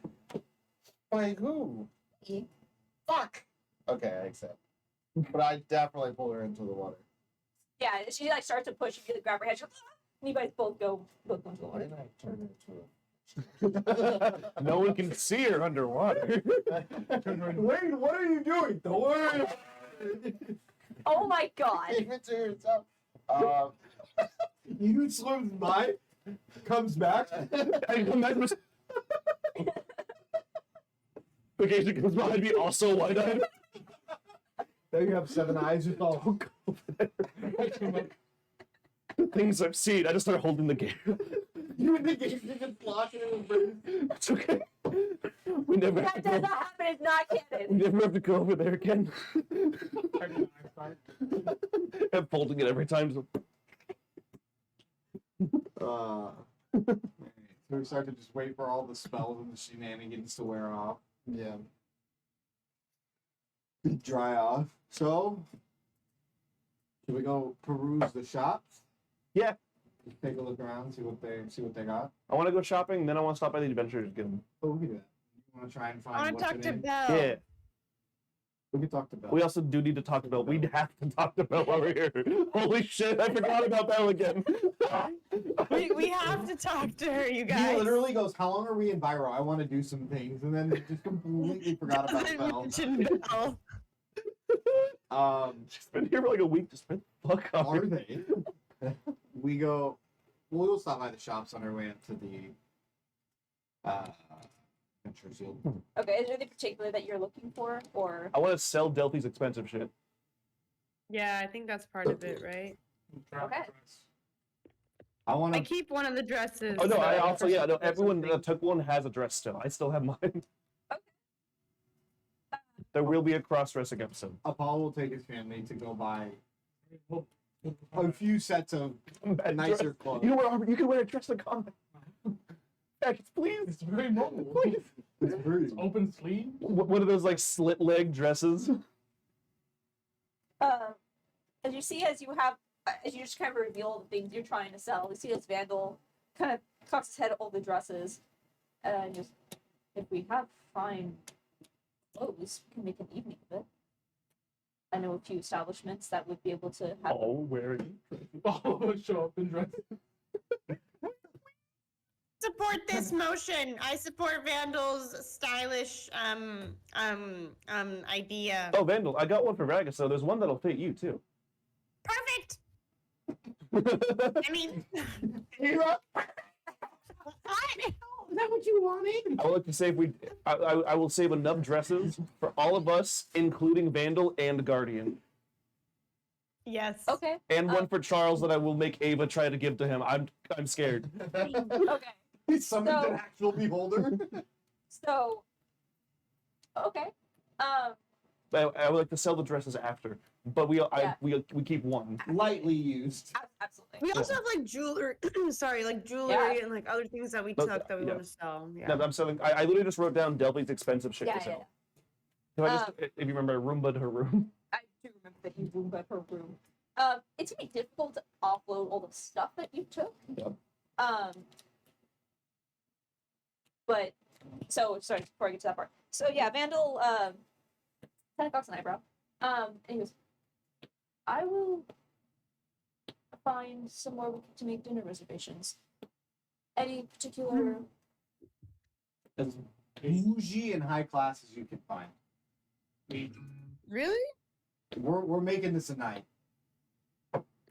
by who? Me. Fuck. Okay, I accept. But I definitely pull her into the water. Yeah, she like starts to push. You grab her head. She goes, "Ah!" And you guys both go into the Why water. didn't I turn her into a? No one can see her underwater. Wait, what are you doing? Don't worry. Oh my god! Keep it to yourself. You swims by, comes back. I come back and occasionally comes behind me, also wide-eyed. Now you have 7 eyes. Just all. Don't go over there. The things I've seen, I just start holding the game. You in the game, you just blocking it with brains. It's okay. We never have That to does go. not happen. It's not We canon. never have to go over there again. Einstein. I'm folding it every time. So... So we start to just wait for all the spells and the shenanigans to wear off. Yeah. Dry off. So, should we go peruse the shops? Yeah. Just take a look around, see what they got. I want to go shopping, then I want to stop by the adventures again. Oh, we can do that. You want to try and find I want what's to talk to in it? Belle. Yeah. We can talk to Belle. We also do need to talk to Belle. We have to talk to Belle while we're here. Holy shit, I forgot about Belle again. We have to talk to her, you He guys. literally goes, "How long are we in Byro? I want to do some things," and then just completely forgot about Doesn't Belle. mention Belle. She's been here for like a week. Just been fuck off. Are they? We go. We'll stop by the shops on our way up to the Adventure Field. Okay, is there anything particular that you're looking for, or I want to sell Delphi's expensive shit. Yeah, I think that's part of it, right? Okay. I want I to. keep one of the dresses. Oh no, I so- also no, everyone that took one has a dress still. I still have mine. There will be a cross-dressing episode. Apollo will take his family to go buy We'll a few sets of nicer clothes. You know what? You can wear a dress to combat. Please. It's very mobile. Please. It's very It's open sleeve. One of those like slit leg dresses. As you see, as you just kind of reveal the things you're trying to sell, you see as Vandal kind of cocks his head at all the dresses, and just, if we have fine clothes, we can make an evening of it. I know a few establishments that would be able to have. Oh, wearing. Oh, show up in dress. Support this motion. I support Vandal's stylish idea. Oh, Vandal, I got one for Ragus, so there's one that'll fit you too. Perfect. I mean, Is that what you wanted? I would like to say I will save enough dresses for all of us, including Vandal and Guardian, yes. Okay. and one for Charles that I will make Ava try to give to him. I'm scared. Okay. He summoned So- an actual beholder. So. Okay. I would like to sell the dresses after, but we keep one. Lightly used. Absolutely. We also have like jewelry. Sorry, like jewelry Yeah. and like other things that we But, took that we yeah. want to sell. Yeah. No, I'm selling. I literally just wrote down Delphi's expensive shit Yeah, to yeah, sell. If, I just, if you remember, Roomba to her room. I do remember that you roomed at her room. It's gonna be difficult to offload all the stuff that you took. Yep. But so sorry before I get to that part. So yeah, Vandal kind of cocks an eyebrow. And he goes, I will find somewhere to make dinner reservations. Any particular As bougie and high class as you can find. Really? We're making this a night.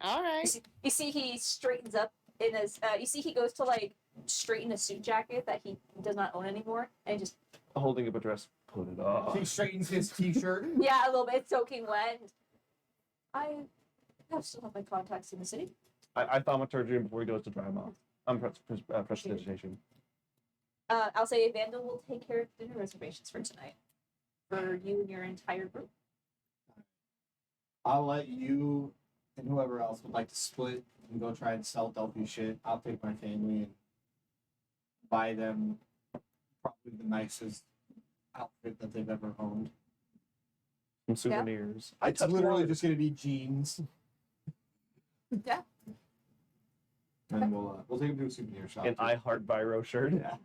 All right. you see he straightens up in his you see he goes to like straighten a suit jacket that he does not own anymore and just Holding up a dress. Put it on. He straightens his t-shirt. yeah, a little bit soaking wet. I still have my contacts in the city. I thaumaturge him before he goes to dry him off. I'm prestidigitation. I'll say Vandal will take care of dinner reservations for tonight. For you and your entire group. I'll let you and whoever else would like to split and go try and sell Delphi shit. I'll take my family and buy them probably the nicest outfit that they've ever owned. Some souvenirs. It's literally just gonna be jeans, Yeah. and we'll take them to a souvenir shop. An I Heart Biro shirt. Yeah.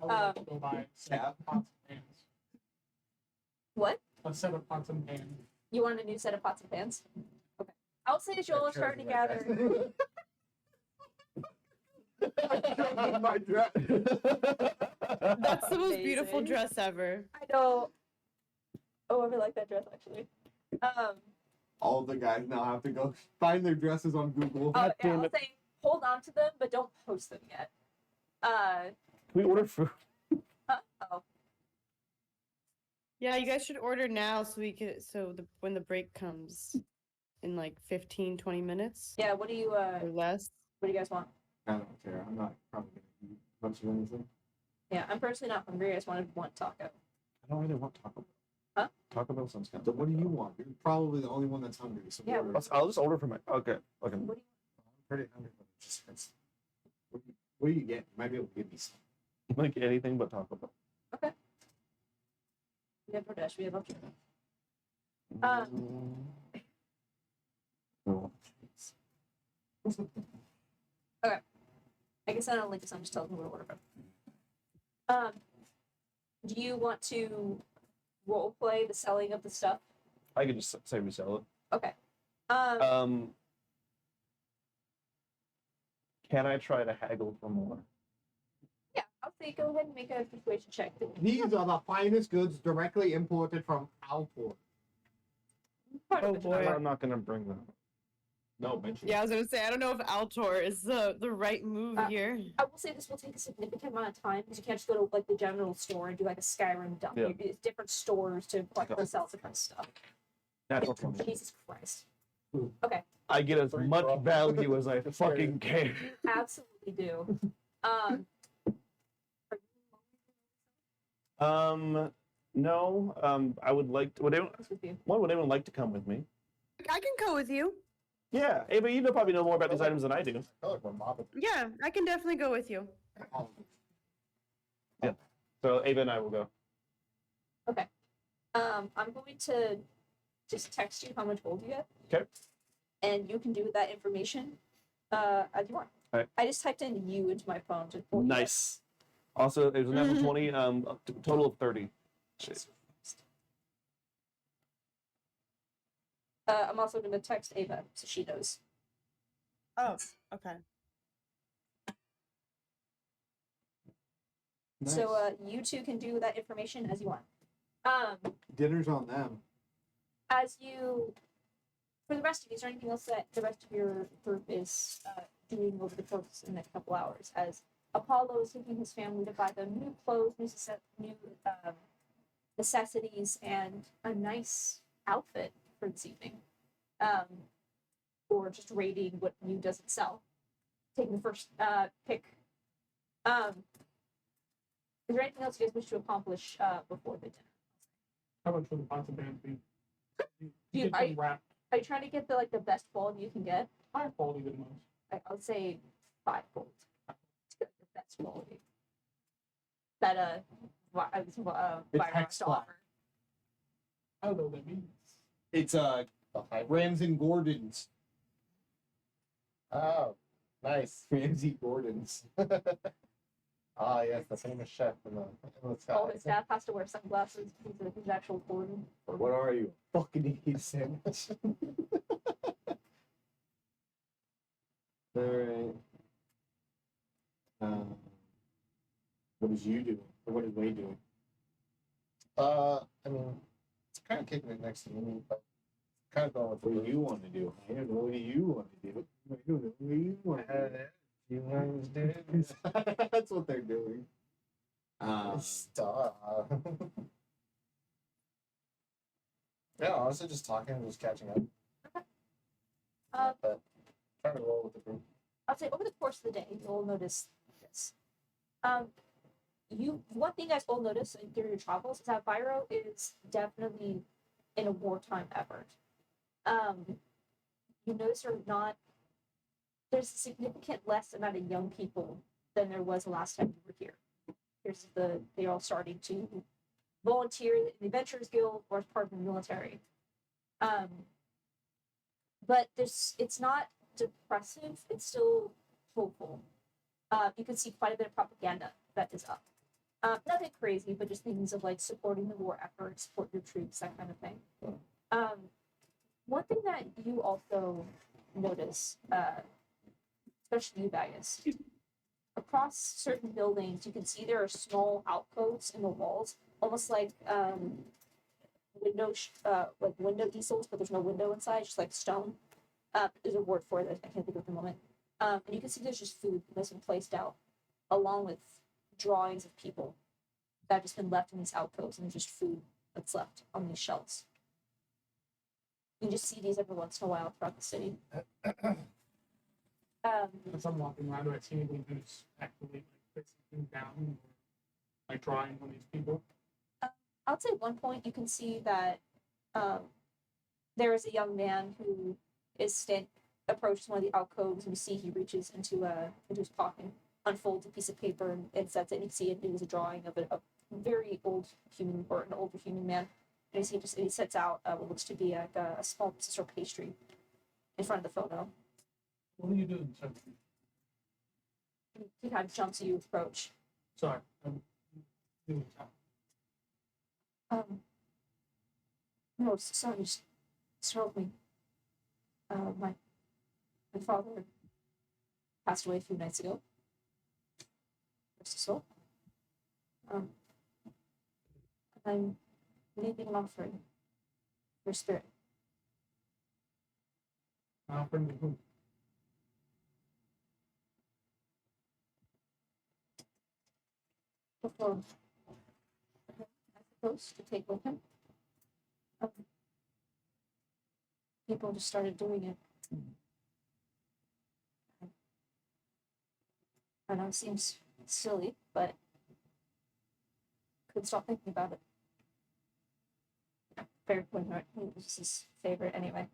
I'll go buy Yeah. pots and pans. What? A set of pots and pans. You want a new set of pots and pans? Okay. I'll say as you all are starting to gather. My dress. That's the most beautiful Amazing. dress ever. I know. Oh, I really like that dress actually. All the guys now have to go find their dresses on Google. Yeah, damn I'll it. say hold on to them, but don't post them yet. Can we order food? Oh. Yeah, you guys should order now when the break comes in like 15, 20 minutes Yeah, what do you or less. what do you guys want? I don't care. I'm not probably gonna eat much of anything. Yeah, I'm personally not hungry. I just wanted one taco. I don't really want Taco Bell. Huh? Taco Bell sounds kind So of. what do you want? You're probably the only one that's hungry. So Yeah. order. I'll just order for my. Okay. Okay. What do you I'm pretty hungry, but it just hurts. What do you get? You might be able to give me some. Like anything but Taco Bell. We have DoorDash, we have options. Oh. I guess I don't link this, I'm just telling you where to order from. Do you want to role play the selling of the stuff? I could just say we sell it. Okay. Can I try to haggle for more? Yeah, I'll say go ahead and make a persuasion check. These are the finest goods directly imported from Alport. Oh boy. I'm not gonna bring them. No, mention. Yeah, I was gonna say I don't know if Altor is the right move here. I will say this will take a significant amount of time because you can't just go to like the general store and do like a Skyrim dump. Yeah. It's different stores to like Okay. sell different stuff. Natural 20. Jesus Christ. I get as much value as I fucking can. Absolutely do. No. I would like to. Would anyone, What's with you? would anyone like to come with me? I can go with you. Yeah, Ava, you probably know more about these items than I do. I feel like we're mobbing. Yeah, I can definitely go with you. So Ava and I will go. I'm going to just text you how much gold you get. Okay. And you can do with that information as you want. Alright. I just typed in you into my phone to pull you up. Nice. Also, it was a natural Mhm. 20, total of 30. I'm also going to text Ava so she knows. Oh, okay. Nice. So you two can do that information as you want. Dinner's on them. As you, for the rest of you, is there anything else that the rest of your group is doing over the course of the next couple hours? As Apollo is taking his family to buy them new clothes, new necessities, and a nice outfit for this evening. Or just raiding what new doesn't sell. Taking the first pick. Is there anything else you guys wish to accomplish before the dinner? How much would the pots and pans be? You Dude, get them wrapped. Are you trying to get the best quality you can get? High quality than most. I would say 5 gold. To get the best quality. That It's Byron hex to flat. offer. I don't know what that means. It's The high Rams and Gordons. Oh, nice. Ramsey Gordon's. Ah, yes, the famous chef in the sky. All his staff has to wear sunglasses because of his actual Gordon. What are you? Fucking idiot sandwich. Alright. What is you doing? Or what is Wade doing? I mean, it's kind of kicking it next to me, but kind of going with What the do you want to do? I don't know what do you want to do. I don't know what you want to do. You guys do. That's what they're doing. Stop. Yeah, honestly, just talking and just catching up. But trying to roll with the group. I'd say over the course of the day, you'll notice this. One thing you guys will notice during your travels is that Byro is definitely in a wartime effort. You notice there's a significant less amount of young people than there was the last time you were here. They're all starting to volunteer in the Adventurers Guild or as part of the military. But it's not depressive, it's still hopeful. You can see quite a bit of propaganda that is up. Nothing crazy, but just things of like supporting the war effort, support your troops, that kind of thing. One thing that you also notice, especially you, Bagus, across certain buildings, you can see there are small alcoves in the walls, almost like window easels, but there's no window inside, just like stone. There's a word for it, I can't think of it at the moment. And you can see there's just food that's been placed out, along with drawings of people that have just been left in these alcoves, and there's just food that's left on these shelves. You can just see these every once in a while throughout the city. As I'm walking around, do I see anybody who's actively like putting something down or like drawing on these people? I would say at one point you can see that there is a young man who approaches one of the alcoves, and you see he reaches into his pocket, unfolds a piece of paper, and sets it. And you can see it is a drawing of a very old human, or an older human man. And he sets out what looks to be like a small piece of pastry in front of the photo. What are you doing? Sorry. He kind of jumps at you, approach. Sorry. I'm doing something. No, sorry, just help me. My father passed away a few nights ago. Rest his soul. I'm leaving an offering for spirit. Offering to who? Before I suppose to take with him. People just started doing it. I know it seems silly, but couldn't stop thinking about it. Very point, it was his favorite anyway.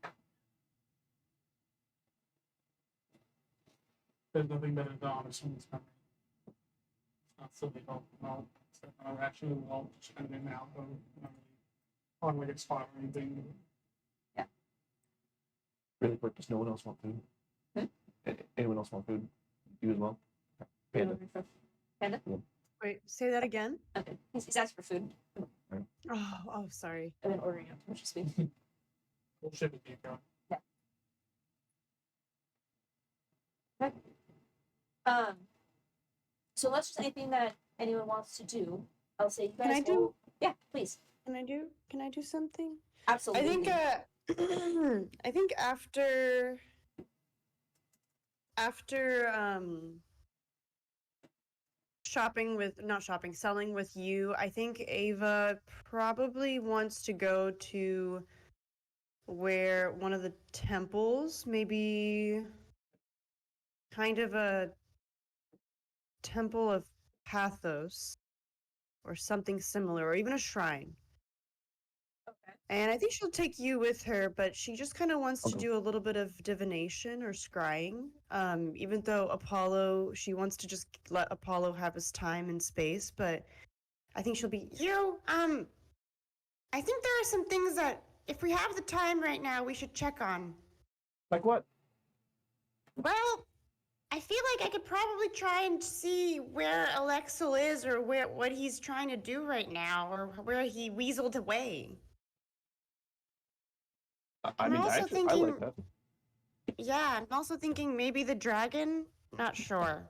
there's nothing better than honor someone's memory. It's not so they don't know. It's not actually well, just kind of in and out, though. Not really on like a spot or anything. Really quick, does no one else want food? Anyone else want food? You as well? Panda. Panda? Wait, say that again. Okay. He's asked for food. Oh, sorry. I've been ordering up too much this week. We'll ship it to you, bro. So unless there's anything that anyone wants to do, I'll say you guys Can I do- will- Yeah, please. Can I do something? Absolutely. I think I think after selling with you, I think Ava probably wants to go to where one of the temples, maybe kind of a temple of Pathos or something similar, or even a shrine. Okay. And I think she'll take you with her, but she just kind of wants to Okay. do a little bit of divination or scrying. Even though Apollo, she wants to just let Apollo have his time and space, but I think she'll be, I think there are some things that, if we have the time right now, we should check on. Like what? Well, I feel like I could probably try and see where Alexel is, or what he's trying to do right now, or where he weaseled away. I I'm mean, also actually, I like thinking- that. Yeah, I'm also thinking maybe the dragon. Not sure.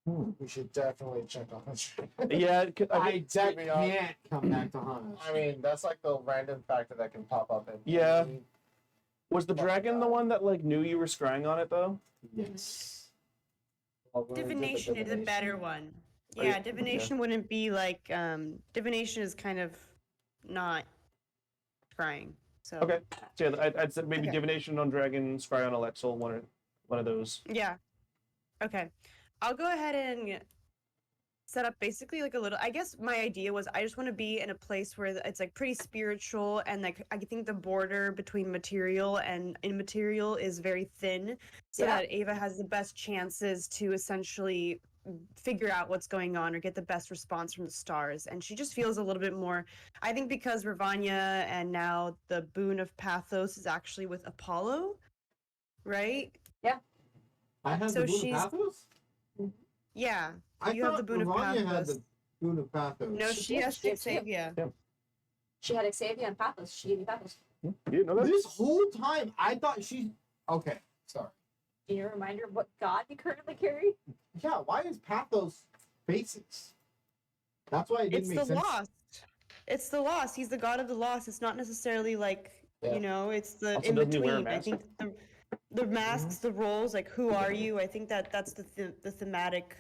We should definitely check on this. Yeah, That can't come back to haunt us. I mean, that's like the random factor that can pop up. Yeah. was the dragon the one that like knew you were scrying on it though? Yes. Divination is a better one. Oh, Yeah, yeah. divination wouldn't be like divination is kind of not scrying. So Okay. So yeah, I'd say maybe Okay. divination on dragon, scry on Alexel, one of those. Yeah. Okay. I'll go ahead and set up basically like a little, I guess my idea was I just want to be in a place where it's like pretty spiritual, and like I think the border between material and immaterial is very thin, so Yeah. that Ava has the best chances to essentially figure out what's going on or get the best response from the stars. And she just feels a little bit more, I think, because Ravanya and now the boon of Pathos is actually with Apollo, right? I had So the Boon she's- of Pathos? Yeah. I You have thought the Boon of Ravanya had Pathos. the Boon of Pathos. No, She she did, has she did too. Xavier. She had Xavier and Pathos. She gave me Pathos. You didn't know that? This whole time, I thought she. Okay, sorry. Do you need a reminder of what god you currently carry? Yeah, why is Pathos faces? That's why it didn't It's make the sense. lost. It's the lost. He's the god of the lost. It's not necessarily like Yeah. it's the Also, in doesn't he wear a between. I mask? think the masks, the roles, like who are you? I think that's the thematic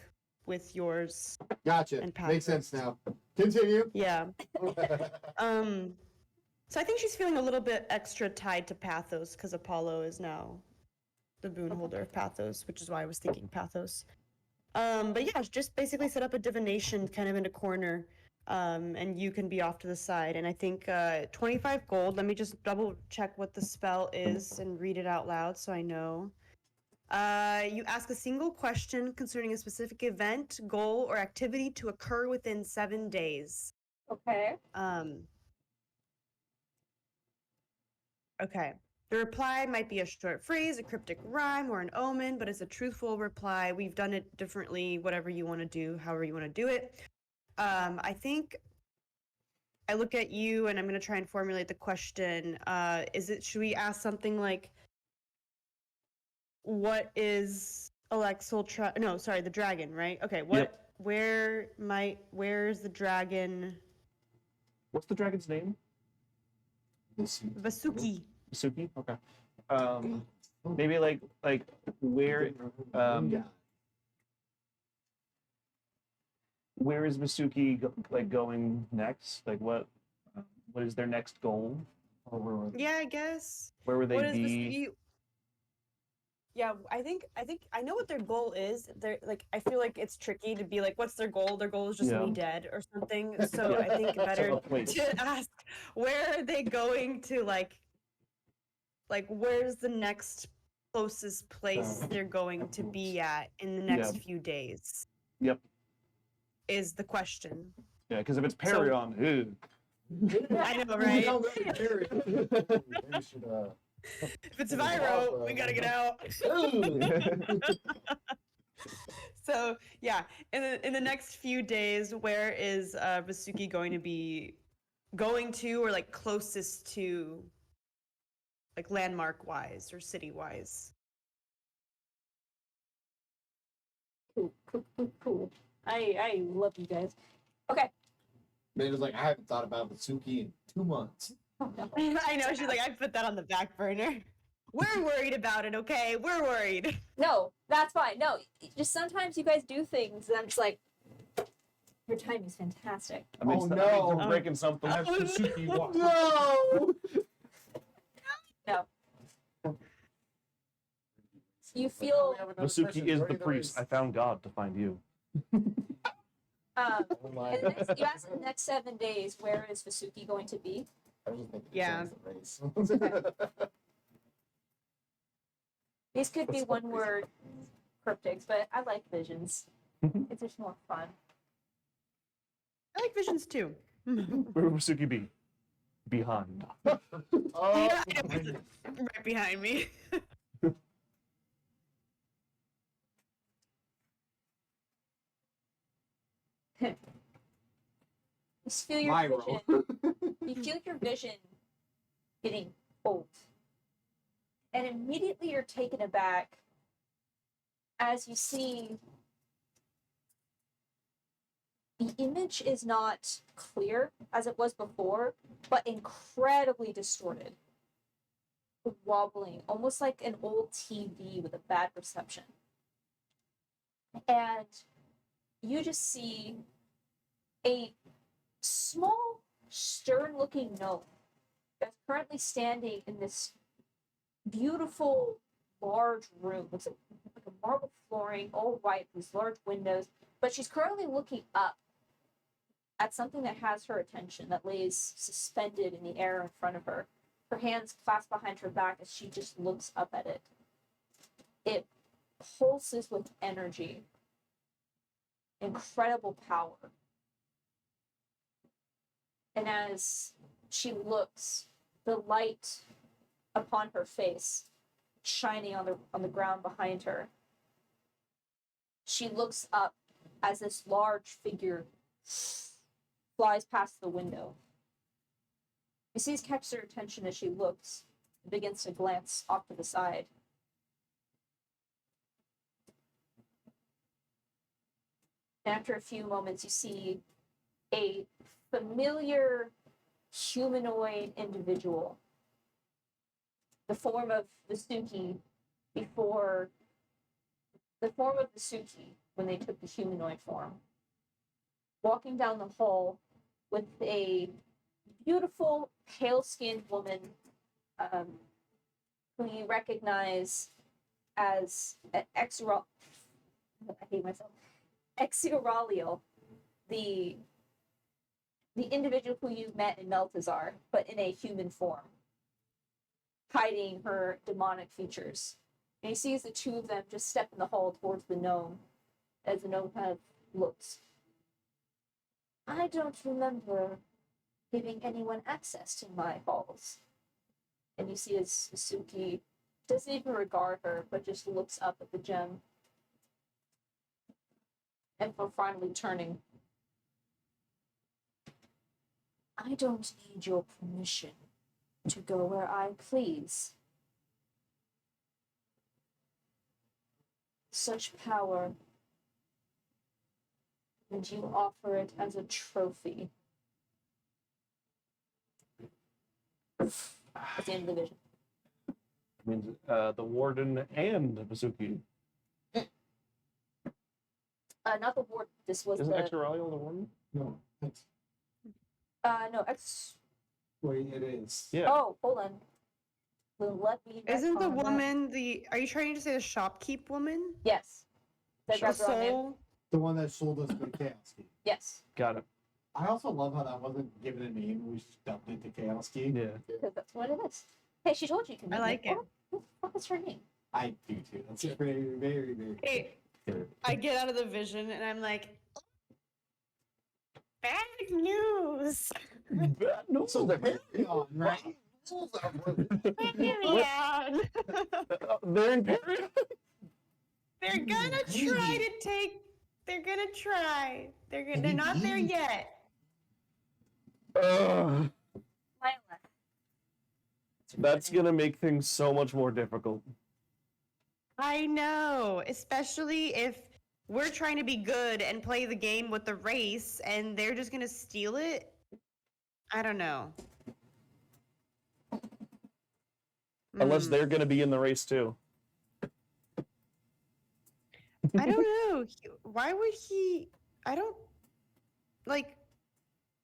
with yours. Gotcha. And Makes sense now. Continue. Yeah. So I think she's feeling a little bit extra tied to Pathos because Apollo is now the boon holder of Pathos, which is why I was thinking Pathos. But yeah, just basically set up a divination kind of in a corner, and you can be off to the side. And I think 25 gold. Let me just double check what the spell is and read it out loud so I know. You ask a single question concerning a specific event, goal, or activity to occur within 7 days. Okay. Okay. The reply might be a short phrase, a cryptic rhyme, or an omen, but it's a truthful reply. We've done it differently, whatever you want to do, however you want to do it. I think I look at you and I'm going to try and formulate the question. Should we ask something like, what is Alexel no, sorry, the dragon, right? Okay, where's the dragon? What's the dragon's name? Vasuki. Suki? Okay. Maybe like where where is Masuki going next? Like what is their next goal? Or Yeah, I guess. where would they What is be? Yeah, I think I know what their goal is. They're like, I feel like it's tricky to be like, what's their goal? Their goal is just Yeah. me dead or something. So I think better So, wait. to ask, where are they going to like where's the next closest place they're going to be at in the Yeah. next few days? Yep. Is the question. Yeah, because if it's Perion, ew. I know, We right? know that theory. Maybe we should, If it's Viro, we gotta get out. So yeah, in the next few days, where is Vasuki going to be going to, or like closest to, like landmark wise or city wise? Cool. I love you guys. Okay. Maybe it's like, I haven't thought about Mitsuki in 2 months. Oh, no. I know, she's like, I put that on the back burner. We're worried about it, okay? We're worried. No, that's fine. No, just sometimes you guys do things, and I'm just like, your timing's fantastic. I mean, Oh, that no. means we're breaking something. As Suzuki walks. No! You feel Masuki is the priest. I found God to find you. Oh my. in the next, you asked in the next 7 days, where is Vasuki going to be? I was just thinking Yeah. it's the race. These could be one-word cryptics, but I like visions. It's just more fun. I like visions too. Where would Masuki be? Behind. Oh, Yeah, right behind me. You just feel your My vision. role. You feel your vision getting old. And immediately you're taken aback as you see the image is not clear as it was before, but incredibly distorted. Wobbling, almost like an old TV with a bad reception. And you just see a small, stern looking gnome that's currently standing in this beautiful, large room. Looks like a marble flooring, all white, these large windows. But she's currently looking up at something that has her attention, that lays suspended in the air in front of her. Her hands clasped behind her back as she just looks up at it. It pulses with energy, incredible power. And as she looks, the light upon her face shining on the ground behind her, she looks up as this large figure flies past the window. Isis catches her attention as she looks and begins to glance off to the side. And after a few moments, you see a familiar humanoid individual, the form of Vasuki before the form of Vasuki when they took the humanoid form, walking down the hall with a beautiful, pale-skinned woman who you recognize as Exuraliel, the individual who you met in Meltazar, but in a human form, hiding her demonic features. And he sees the two of them just step in the hall towards the gnome, as the gnome kind of looks. I don't remember giving anyone access to my halls. And you see as Suki doesn't even regard her, but just looks up at the gem. And for finally turning, I don't need your permission to go where I please. Such power, and you offer it as a trophy. That's the end of the vision. Means the warden and Masuki. Not the ward. This was Isn't the. Exoraliel the warden? No, that's No, X. wait, it is. Yeah. Oh, hold on. Well, let me. Isn't the retcon that. woman the? Are you trying to say the shopkeep woman? Yes. Did I The grab the wrong name? soul. The one that sold us the Chaos Key. Yes. Got it. I also love how that wasn't given a name. We just dumped it to Chaos Key. Yeah. Because that's what it is. Hey, she told you. You can I name like it. What the fuck is her name? I do too. That's very, very, very. Hey, good. I get out of the vision and I'm like, bad news. No, So carry on, right? Period. they're in Period. They're gonna try to take. They're gonna try. They're not there yet. Ugh, Lila. that's gonna make things so much more difficult. I know, especially if we're trying to be good and play the game with the race, and they're just gonna steal it. I don't know. Unless Hmm. they're gonna be in the race too. I don't know. Why would he? I don't like.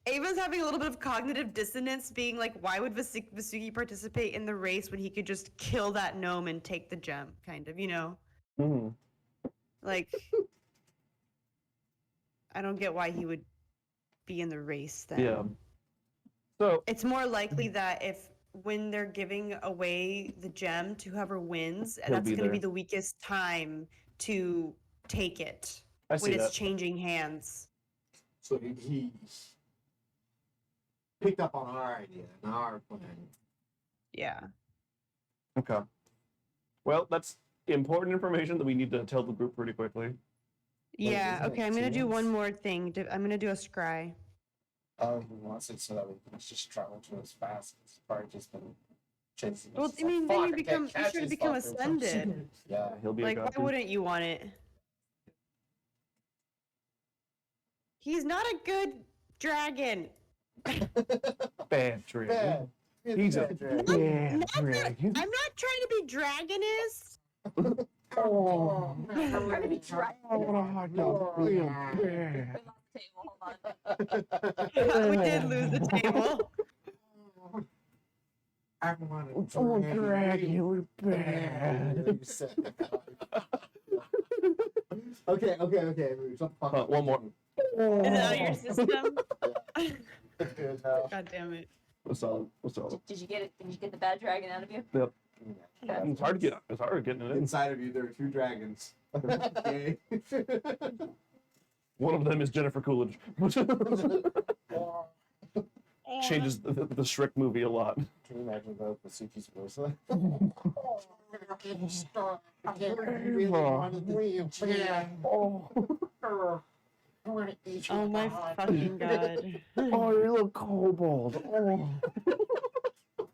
Ava's having a little bit of cognitive dissonance, being like, "Why would Vasuki participate in the race when he could just kill that gnome and take the gem?" Kind of, you know. Mhm. Like, I don't get why he would be in the race then. Yeah. So It's more likely that if when they're giving away the gem to whoever wins, He'll that's be going to be there. the weakest time to take it I when see it's that. changing hands. So he picked up on our idea and our plan. Yeah. Okay. Well, that's important information that we need to tell the group pretty quickly. Yeah. isn't it Okay. I'm going to do one teams? more thing. I'm going to do a scry. Oh, he wants it so that we can just travel to as fast. It's probably just been chasing us. Well, It's I mean, then "Fuck, you I become, can't you catch should these become fuckers." ascended. Yeah. He'll be Like, a why god. wouldn't you want it? He's not a good dragon. Bad dragon. Bad. He's a bad dragon. bad Not that- dragon. I'm not trying to be dragonist. Oh. I'm gonna be trying. Oh, no, real bad. We lost the table. Hold on. We did lose the table. I want to Oh, drag you bad. Okay. Shut the fuck up. One more. Is it out of your system? No. God damn it. What's up? What's up? Did you get it? Did you get the bad dragon out of you? Yep. Okay. It's hard to get. It's hard getting it in. Inside of you, there are two dragons. Okay. One of them is Jennifer Coolidge. Changes the Shrek movie a lot. Can you imagine the Vasuki's voice? Oh my fucking god. Oh, you little kobold. Oh.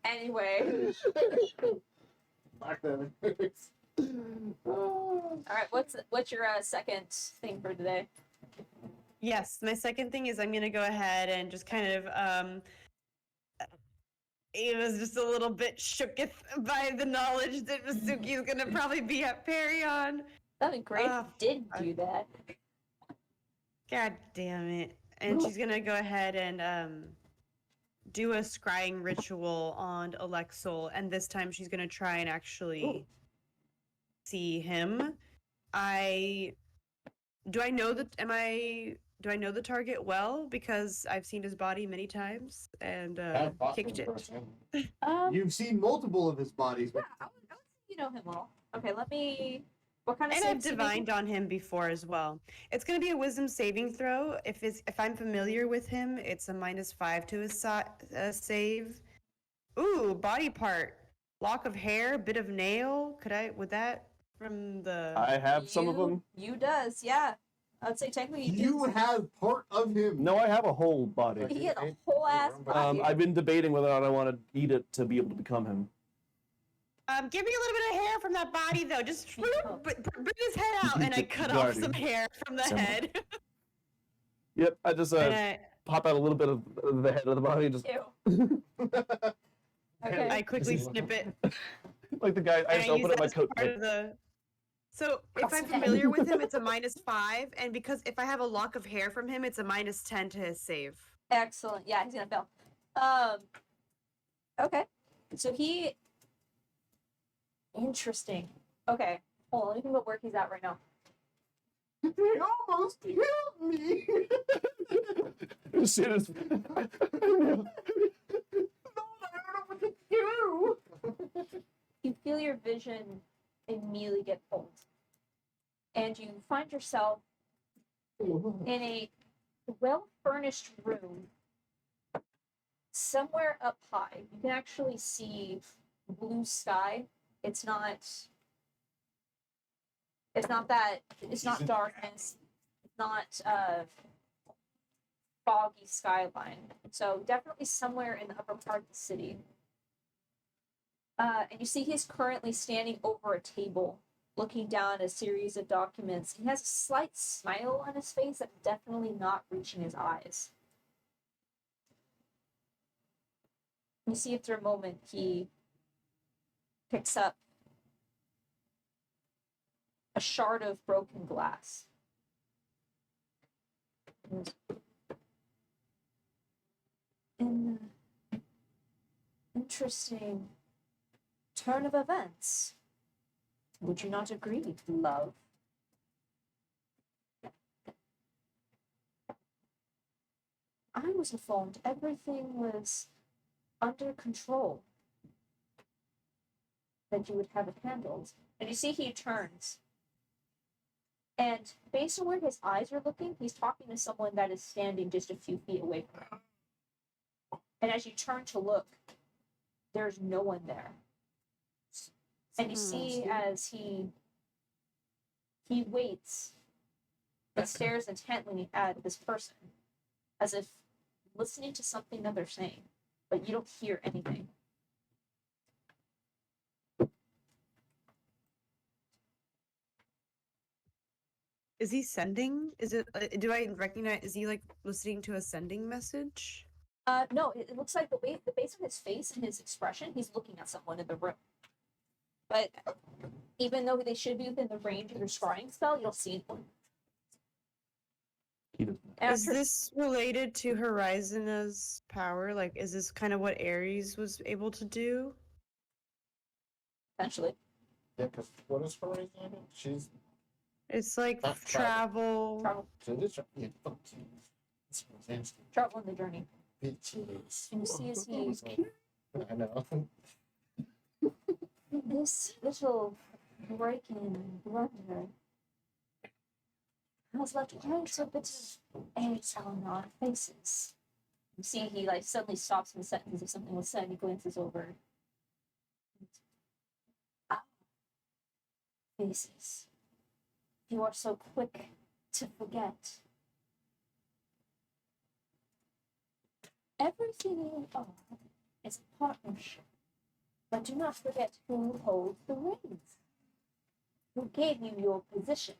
Anyway, Fuck them. all right. What's your second thing for today? Yes, my second thing is I'm gonna go ahead and just kind of Ava's just a little bit shooketh by the knowledge that Vasuki is gonna probably be at Perion. That'd be great Ah, if you did do that. God damn it. And she's gonna go ahead and do a scrying ritual on Alexol, and this time she's gonna try and actually see him. Do I know the target well? Because I've seen his body many times and kicked it. You've seen multiple of his bodies. Yeah, I would say you know him well. Okay, let me. What kind of And I've saves do you make? divined on him before as well. It's going to be a wisdom saving throw. If I'm familiar with him, it's a -5 to his save. Ooh, body part, lock of hair, bit of nail. Would that from the? I have some of them. You does, yeah. I'd say technically You have part of him. No, I have a whole body. He had a whole ass body. I've been debating whether or not I want to eat it to be able to become him. Give me a little bit of hair from that body though. Just bring his head out, and I cut off Guardian. some hair from the Some- head. Yep, I just and I, pop out a little bit of the head of the body, just Ew. Okay. I quickly snip it. like the guy. I And just use open up that my as coat. part of the. So if I'm familiar with him, it's a -5, and because if I have a lock of hair from him, it's a -10 to his save. Excellent. Yeah, he's gonna fail. Okay. So he. Interesting. Okay. Hold on. Let me think about where he's at right now. They almost killed me. Just see this. I don't know what to do. You feel your vision immediately get pulled. And you find yourself in a well-furnished room somewhere up high. You can actually see blue sky. It's not darkness. It's not foggy skyline. So definitely somewhere in the upper part of the city. And you see he's currently standing over a table, looking down at a series of documents. He has a slight smile on his face that's definitely not reaching his eyes. You see after a moment he picks up a shard of broken glass. An interesting turn of events. Would you not agree, love? I was informed everything was under control, that you would have it handled. And you see he turns. And based on where his eyes are looking, he's talking to someone that is standing just a few feet away from him. And as you turn to look, there's no one there. And you see as he waits and stares intently at this person, as if listening to something that they're saying, but you don't hear anything. Is he sending? Is it? Do I recognize? Is he like listening to a sending message? No, it looks like based on his face and his expression, he's looking at someone in the room. But even though they should be within the range of your scrying spell, you don't see anyone. He doesn't. Is this related to Horizona's power? Like, is this kind of what Ares was able to do? Essentially. Yeah, because what is Horizon? She's It's like Not travel. Travel, so this. Yeah, fuck you. That's what I'm saying. travel in the journey. Bitches. And you see as he I know. this little break-in and blunder has left quite a bit of eggs on our faces. You see he like suddenly stops mid-sentence if something was said. He glances over. Ah, faces. You are so quick to forget. Everything you are is a partnership. But do not forget who holds the reins. Who gave you your position.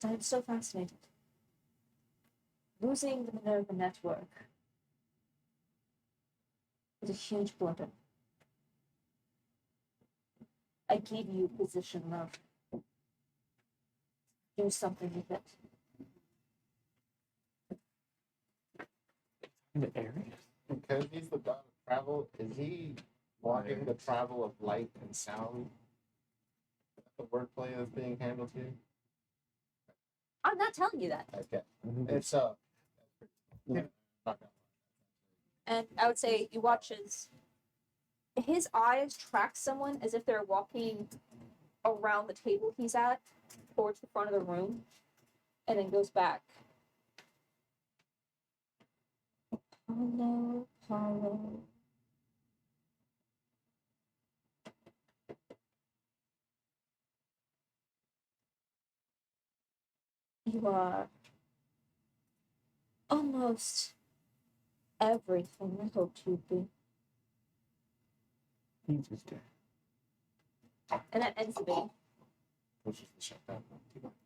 I'm so fascinated. Losing the Minerva network is a huge blunder. I gave you a position, love. Do something with it. The area. Because he's the god of travel, is he walking the travel of light and sound? Is that the wordplay that's being handled here? I'm not telling you that. Okay. It's Yeah. not gonna And I would say you watch his eyes track someone as if they're walking around the table he's at towards the front of the room and then goes back. Apollo, Apollo. You are almost everything I hoped you'd be. He's just dead. And that ends the video. push the shut down.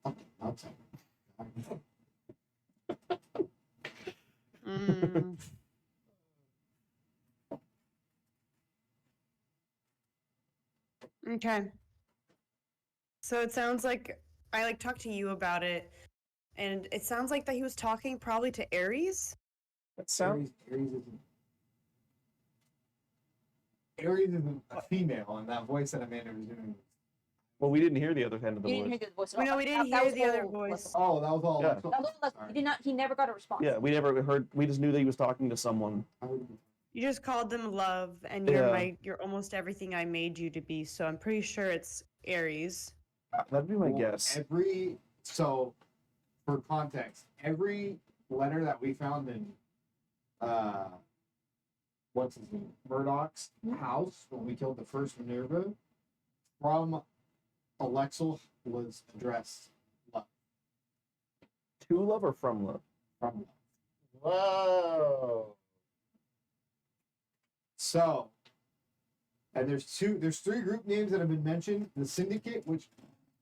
Fucking outside. Mm. Okay. So it sounds like I like talked to you about it, and it sounds like that he was talking probably to Ares. That sounds. Ares isn't a female, and that voice that Amanda was doing. Well, we didn't hear the other end of the You didn't voice. hear the voice at We all. know we didn't That hear was the other all voice. Leslie. Oh, that was all. Yeah. Alexa. That was Leslie. Sorry. He did not. He never got a response. Yeah, we never heard. We just knew that he was talking to someone. I would- You just called them love, and Yeah. you're almost everything I made you to be. So I'm pretty sure it's Aries. That'd be my Well, guess. So, for context, every letter that we found in, what's his name, Murdoch's house when we killed the first Minerva, from Alexel was addressed love, To love or from love? from love. Whoa. So, and there's three group names that have been mentioned. The Syndicate, which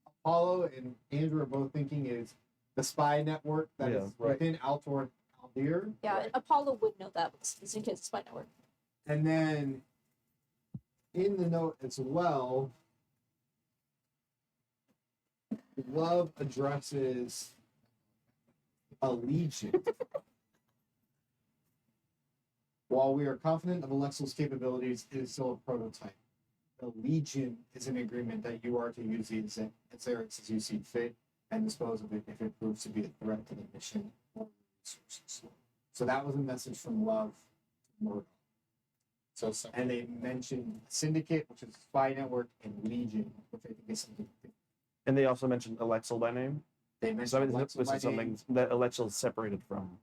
Apollo and Andrew are both thinking is the spy network that is Yeah, right. within Altor Aldir. Yeah, Right. Apollo would know that because it's a spy network. And then in the note as well, love addresses a legion. While we are confident of Alexel's capabilities, it is still a prototype. The Legion is an agreement that you are to use the Xerix as you see fit and dispose of it if it proves to be a threat to the mission or resources. So that was a message from Love to Murdoch. So And they mentioned Syndicate, which is a spy network, and Legion, which I think is something And they also mentioned Alexel by name. they So mentioned. this Alexel by is something name. that Alexel is separated from.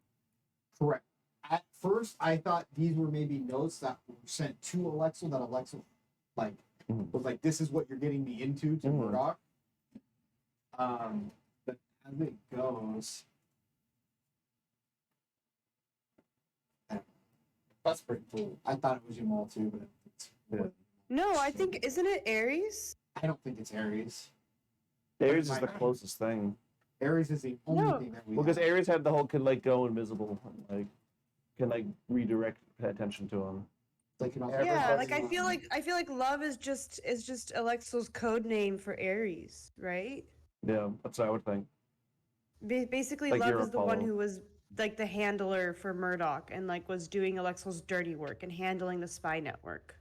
Correct. At first, I thought these were maybe notes that were sent to Alexel that Alexel, like, Mhm. was like, "This is what you're getting me into" to Mhm. Murdoch. But as it goes, that's pretty cool. I thought it was Jamal too, but it's Yeah. No, I think isn't it Aries? I don't think it's Aries. Aries is my- the closest thing. Aries is the only No. thing that we. Well, because have. Aries had the whole could like go invisible, and, like can like redirect attention to him. They can also Yeah, Everybody's like I feel like love is just Alexel's code name for Aries, right? Yeah, that's what I would think. Basically, Like love your is the one Apollo. who was like the handler for Murdoch and like was doing Alexel's dirty work and handling the spy network.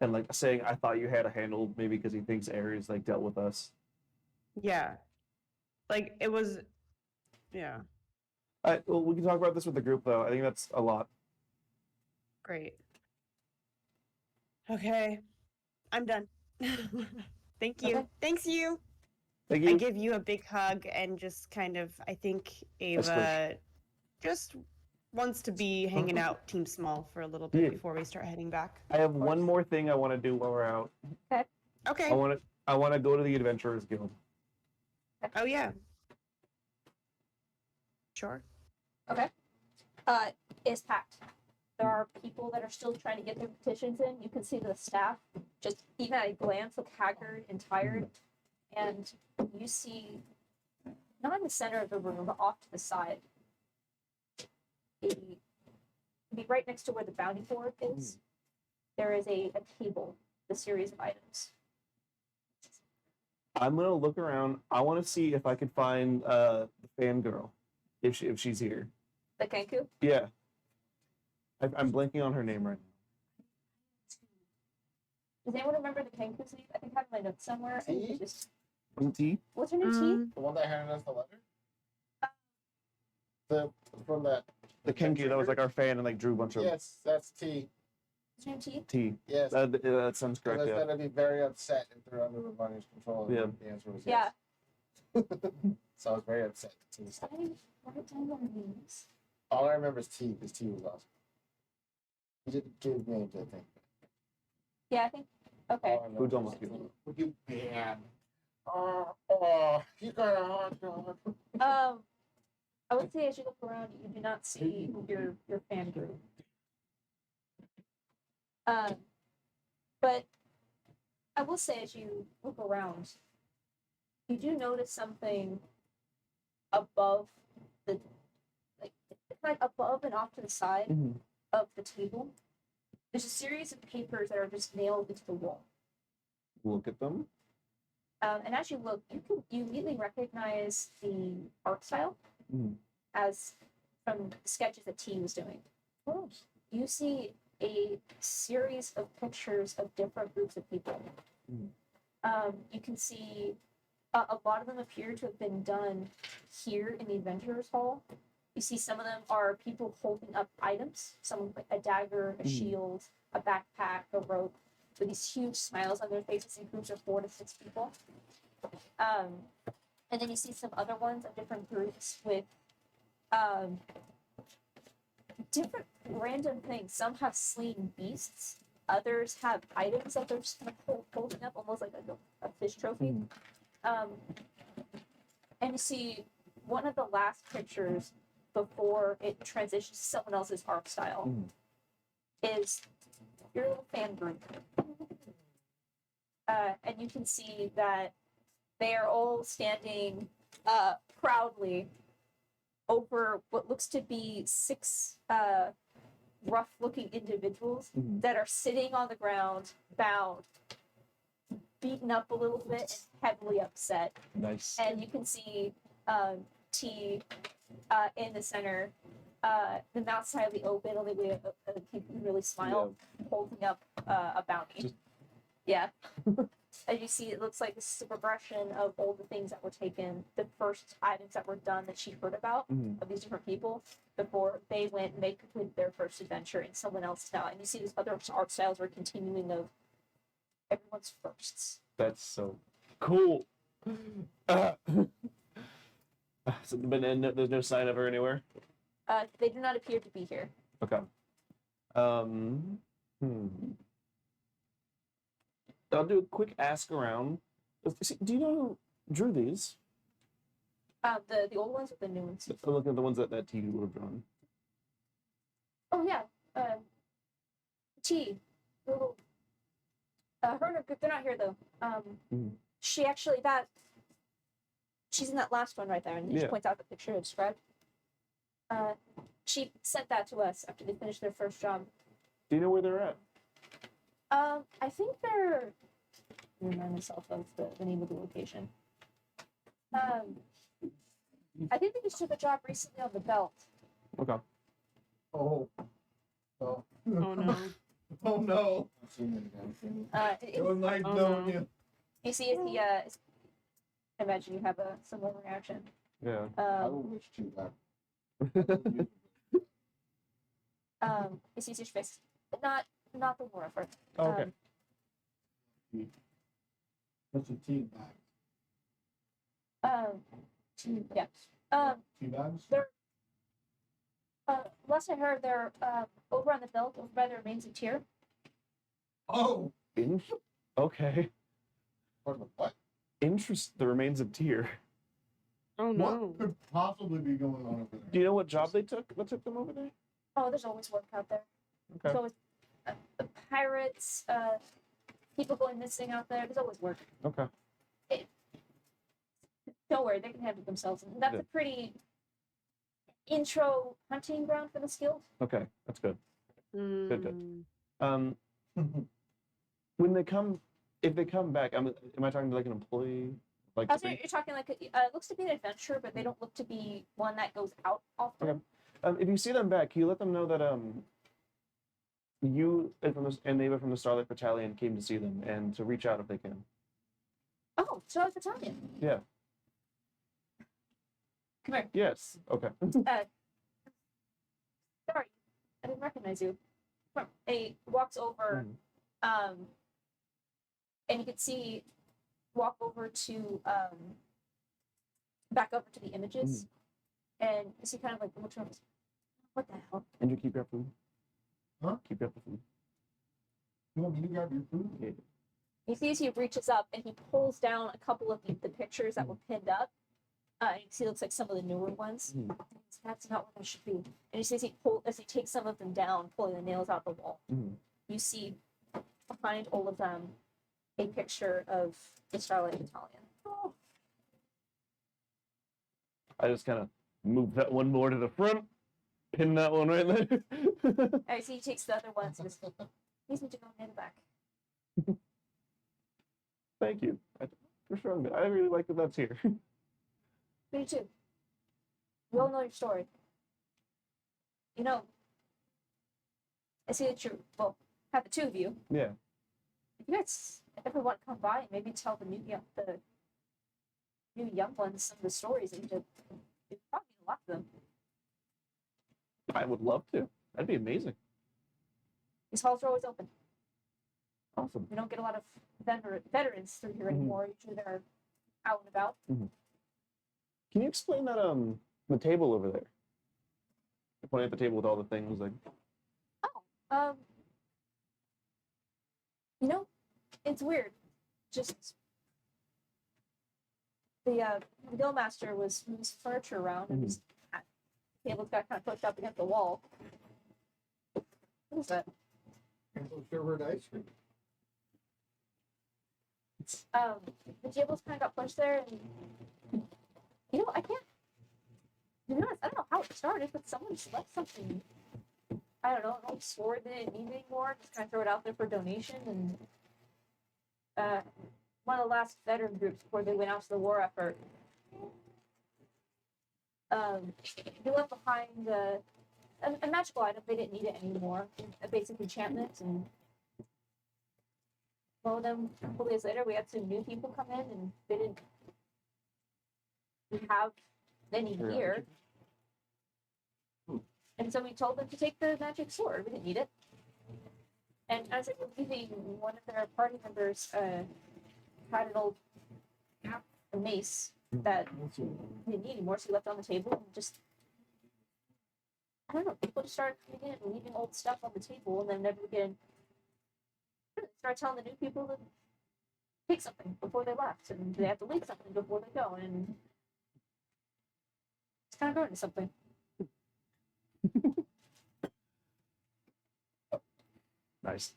And like saying, "I thought you had a handle," maybe because he thinks Aries like dealt with us. Yeah, like it was. Yeah, Well, we can talk about this with the group though. I think that's a lot. great. Okay, I'm done. Thank you. Okay. Thanks you. Thank I you. give you a big hug and just kind of, I think That's Ava just wants to be hanging out Team Small for a little bit Yeah. before we start heading back. I have one more thing I want to do while we're out. Okay. I want to go to the Adventurers Guild. Oh yeah. Sure. Is packed. There are people that are still trying to get their petitions in. You can see the staff just even at a glance look haggard and tired. And you see, not in the center of the room, but off to the side, be right next to where the bounty board is. There is a table, the series of items. I'm gonna look around. I want to see if I can find the fangirl, if she's here. The Kenku. Yeah. I'm blanking on her name right Does anyone remember the Kenku's name? I think I have my notes somewhere. I think it's just now. T. what's her name? T. Mm, The one that handed us the letter? The from that The Kenki that was like our fan and like drew a bunch of Yes, that's T. What's her name? T. T. Yes. That sounds I correct. was Yeah. gonna be very upset if they're under Ravani's control. and Yeah. The answer was Yeah. yes. So I was very upset to this I didn't write down what her name is. All I remember is T because T was awesome. You didn't give names, I think. Yeah, I think. Okay. All I remember Who's almost is good? T. Would you ban? Oh, you got a hot dog. I would say as you look around, you do not see your fan group. But I will say as you look around, you do notice something above the like above and off to the side Mhm. of the table. There's a series of papers that are just nailed into the wall. Look at them. And as you look, you immediately recognize the art style Mhm. as from the sketches that T was doing. You see a series of pictures of different groups of people. You can see a lot of them appear to have been done here in the Adventurers Hall, You see some of them are people holding up items, some with a dagger, a shield, a backpack, a rope, with these huge smiles on their faces in groups of 4 to 6 people. And then you see some other ones of different groups with different random things. Some have slain beasts, others have items that they're just kind of holding up, almost like a fish trophy. And you see one of the last pictures before it transitions to someone else's art style is your little fan group. And you can see that they are all standing proudly over what looks to be 6 rough-looking individuals that are sitting on the ground, bound, beaten up a little bit, and heavily upset. Nice. And you can see T in the center, the mouth slightly open, only way he can really smile, holding up a bounty. Yeah. As you see, it looks like this is a progression of all the things that were taken, the first items that were done that she heard about of these different people before they went and they completed their first adventure in someone else's style. And you see these other art styles are continuing of everyone's firsts. That's so cool. But there's no sign of her anywhere. They do not appear to be here. Okay. I'll do a quick ask around. Do you know who drew these? The old ones or the new ones? I'm looking at the ones that T would have drawn. Oh yeah. T. Her and her group, they're not here though. She actually she's in that last one right there, and she points out the picture I described. She sent that to us after they finished their first job. Do you know where they're at? I think they're. Let me remind myself of the name of the location. I think they just took a job recently on the belt. Okay. Oh. Oh no. Oh no. It was nice Oh, knowing no. you. You see, I imagine you have a similar reaction. Yeah. I will wish to that. You see your face, not the war effort. Oh, okay. That's a tea bag. Yeah. Tea bags? Last I heard, they're over on the belt, over by the remains of Tyr. Oh! Okay. What? The remains of Tyr. Oh no. What could possibly be going on over Do there? you know what job they took? What took them over there? Oh, there's always work out there. Okay. There's always pirates, people going missing out there. There's always work. Okay. Don't worry, they can handle themselves. And that's Yeah. a pretty intro hunting ground for the skilled. Okay. That's good. Good. Mm. When they come, if they come back, am I talking to like an employee? Like So you're talking like it looks to be an adventure, but they don't look to be one that goes out often. Okay. If you see them back, can you let them know that you and Ava from the Starlight Battalion came to see them and to reach out if they can. Oh, so it's Battalion. Yeah. Come here. Yes. Okay. Sorry, I didn't recognize you. Come on. He walks over, and you can see walk over to back over to the images, and you see kind of like looks around. What the hell? Andrew, keep your food. Huh? Keep your food. You want me to grab your food? Yeah. You see as he reaches up and he pulls down a couple of the pictures that were pinned up. And you see it looks like some of the newer ones. That's not what that should be. And you see as he takes some of them down, pulling the nails out the wall. You see behind all of them a picture of the Starlight Battalion. I just kind of move that one more to the front, pin that one right there. I see he takes the other ones and just needs me to go near the back. Thank you. For sure. I really like that that's here. Me too. We all know your story. You know, I see that well, have the two of you. Yeah. If you guys ever want to come by and maybe tell the new young ones some of the stories that you did, you'd probably like them. I would love to. That'd be amazing. These halls are always open. Awesome. We don't get a lot of veterans through here Mhm. anymore. Usually they're out and about. Can you explain that the table over there? Pointing at the table with all the things like Um, you know, it's weird. Just the Guildmaster was moving some furniture around and his tables got kind of pushed up against the wall. What is that? Campbell Sherbert ice cream. The tables kind of got pushed there, and I can't. To be honest, I don't know how it started, but someone just left something. I don't know, an old sword they didn't need anymore. Just kind of throw it out there for donation, and one of the last veteran groups before they went out to the war effort. They left behind a magical item. They didn't need it anymore. A basic enchantment, and well, then a couple days later, we had some new people come in, and they didn't have any gear. And so we told them to take the magic sword. We didn't need it. And as they were leaving, one of their party members had an old a mace that they didn't need anymore, so he left it on the table and just. I don't know, people just started coming in and leaving old stuff on the table, and then never again start telling the new people to take something before they left, and they have to leave something before they go, and it's kind of growing to something. nice.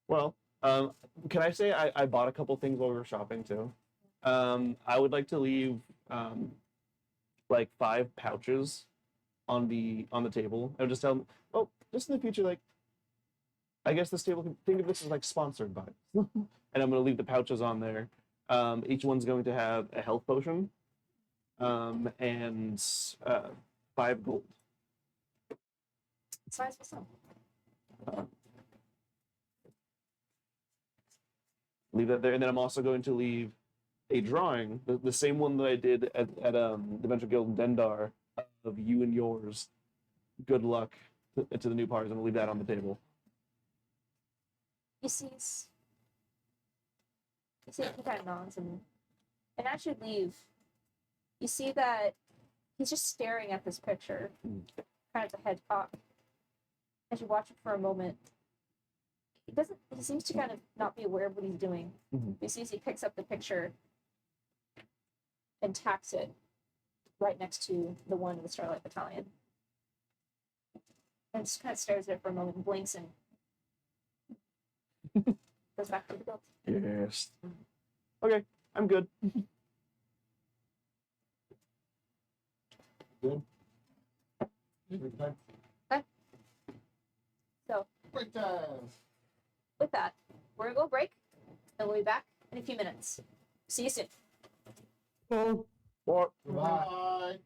Well, can I say I bought a couple things while we were shopping too? I would like to leave like 5 pouches on the table. I would just tell them, oh, just in the future, like I guess this table can think of this as like sponsored by. And I'm gonna leave the pouches on there. Each one's going to have a health potion. And 5 gold. Size for some. Leave that there, and then I'm also going to leave a drawing, the same one that I did at the Venture Guild in Dendar, of you and yours. Good luck to the new parties. I'm gonna leave that on the table. He kind of nods and as you leave, you see that he's just staring at this picture, kind of the head cocked. As you watch it for a moment, he seems to kind of not be aware of what he's doing. You see as he picks up the picture and tacks it right next to the one in the Starlight Battalion. And just kind of stares at it for a moment and blinks and goes back to the guild. Yes. Okay, I'm good. Good. So Break time. with that, we're gonna go break, and we'll be back in a few minutes. See you soon. Well, What? Bye.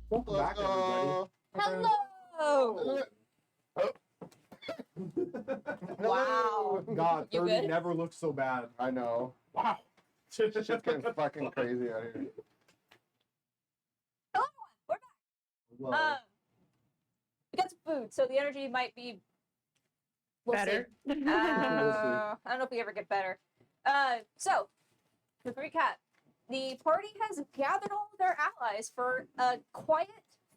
Welcome back, everybody. Hello. Wow. God, You 30 good? never looked so bad. I know. Wow. Shit's getting fucking crazy out here. Whoa. We got some food, so the energy might be we'll Better. See. I don't know if we ever get better. So to recap, the party has gathered all of their allies for a quiet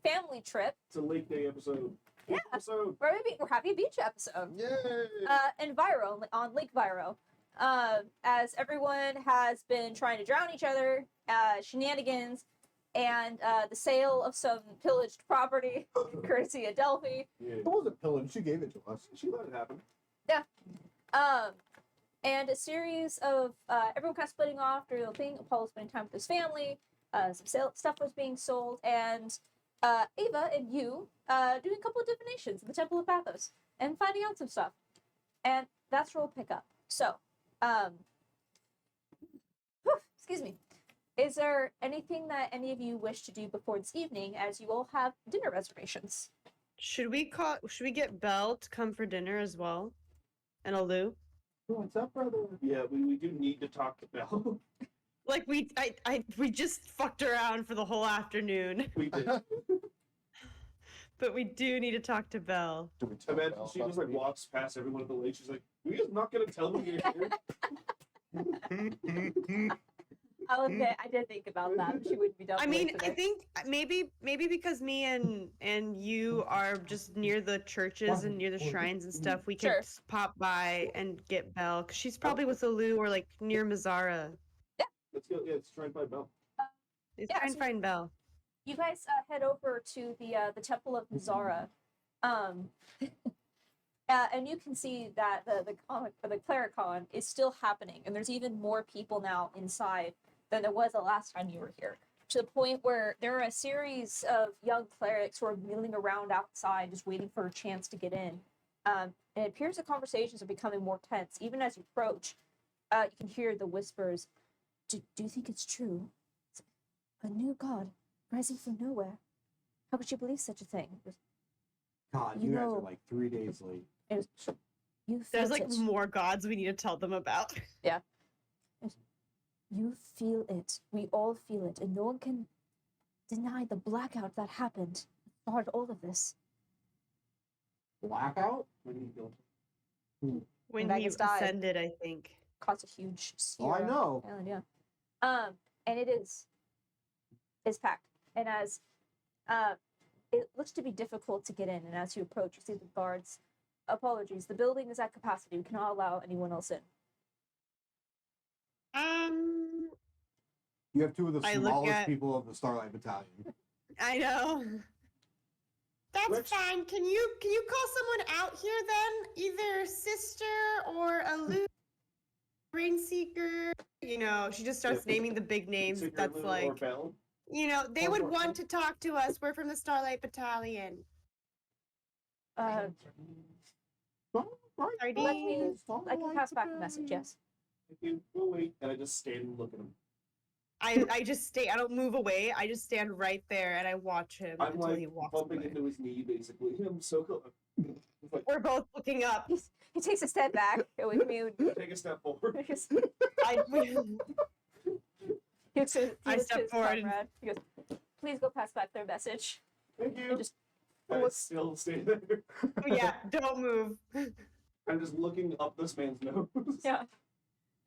family trip. It's a late day episode. Yeah. Episode. We're having a beach episode. Yay! In Viro, on Lake Viro. As everyone has been trying to drown each other, shenanigans, and the sale of some pillaged property, courtesy of Delphi. Yeah. It wasn't pillaged. She gave it to us. She let it happen. And a series of everyone kind of splitting off, doing their thing. Apollo spending time with his family. Stuff was being sold, and Ava and you doing a couple of divinations in the Temple of Pathos and finding out some stuff. And that's where we'll pick up. So, excuse me. Is there anything that any of you wish to do before this evening, as you all have dinner reservations? Should we get Belle to come for dinner as well? And Alu? What's up, brother? Yeah, we do need to talk to Belle. Like we just fucked around for the whole afternoon, We did. but we do need to talk to Belle. Do we tell Imagine Belle she about just like the walks past everyone at the lake. She's like, "You guys not gonna tell me you're here?" I'll admit, I did think about that. She wouldn't be done. I mean, I think maybe because me and you are just near the churches and near the shrines and stuff, we Sure. could pop by and get Belle, because she's probably with Alu or like near Mazara. Let's go. Yeah, let's try and find Belle. Let's Yeah, try and so- find Belle. You guys head over to the Temple of Mazara, and you can see that the Clericon is still happening, and there's even more people now inside than there was the last time you were here. To the point where there are a series of young clerics who are milling around outside, just waiting for a chance to get in. And it appears the conversations are becoming more tense. Even as you approach, you can hear the whispers. Do you think it's true? A new god rising from nowhere. How could you believe such a thing? God, You you guys know- are like 3 days late. You There's felt like it. more gods we need to tell them about. You feel it. We all feel it, and no one can deny the blackout that happened. Started all of this. Blackout? When you go. When he Magus died. ascended, I think. Caused a huge sphere. Oh, I on know. the island, yeah. And it is packed. And as it looks to be difficult to get in, and as you approach, you see the guards. Apologies, the building is at capacity. We cannot allow anyone else in. You have two of the I look smallest at- people of the Starlight Battalion. I know. That's Which- fine. Can you call someone out here then? Either sister or a ring seeker. You know, she just starts Yeah. naming the big names. Secret That's Lou like, or Belle. you know, they Or would Dorothy. want to talk to us. We're from the Starlight Battalion. Let me- I can pass back the message, yes. If you oh wait, and I just stand and look at him. I just stay. I don't move away. I just stand right there and I watch him I'm until like he walks bumping away. into his knee, basically. I'm so close. It's like We're both looking up. He takes a step back. We take a step forward. I, He looks at I his step forward and- comrade. He goes, "Please go pass back their message." Thank And you. just I still stay there. yeah, don't move. I'm just looking up this man's nose. Yeah.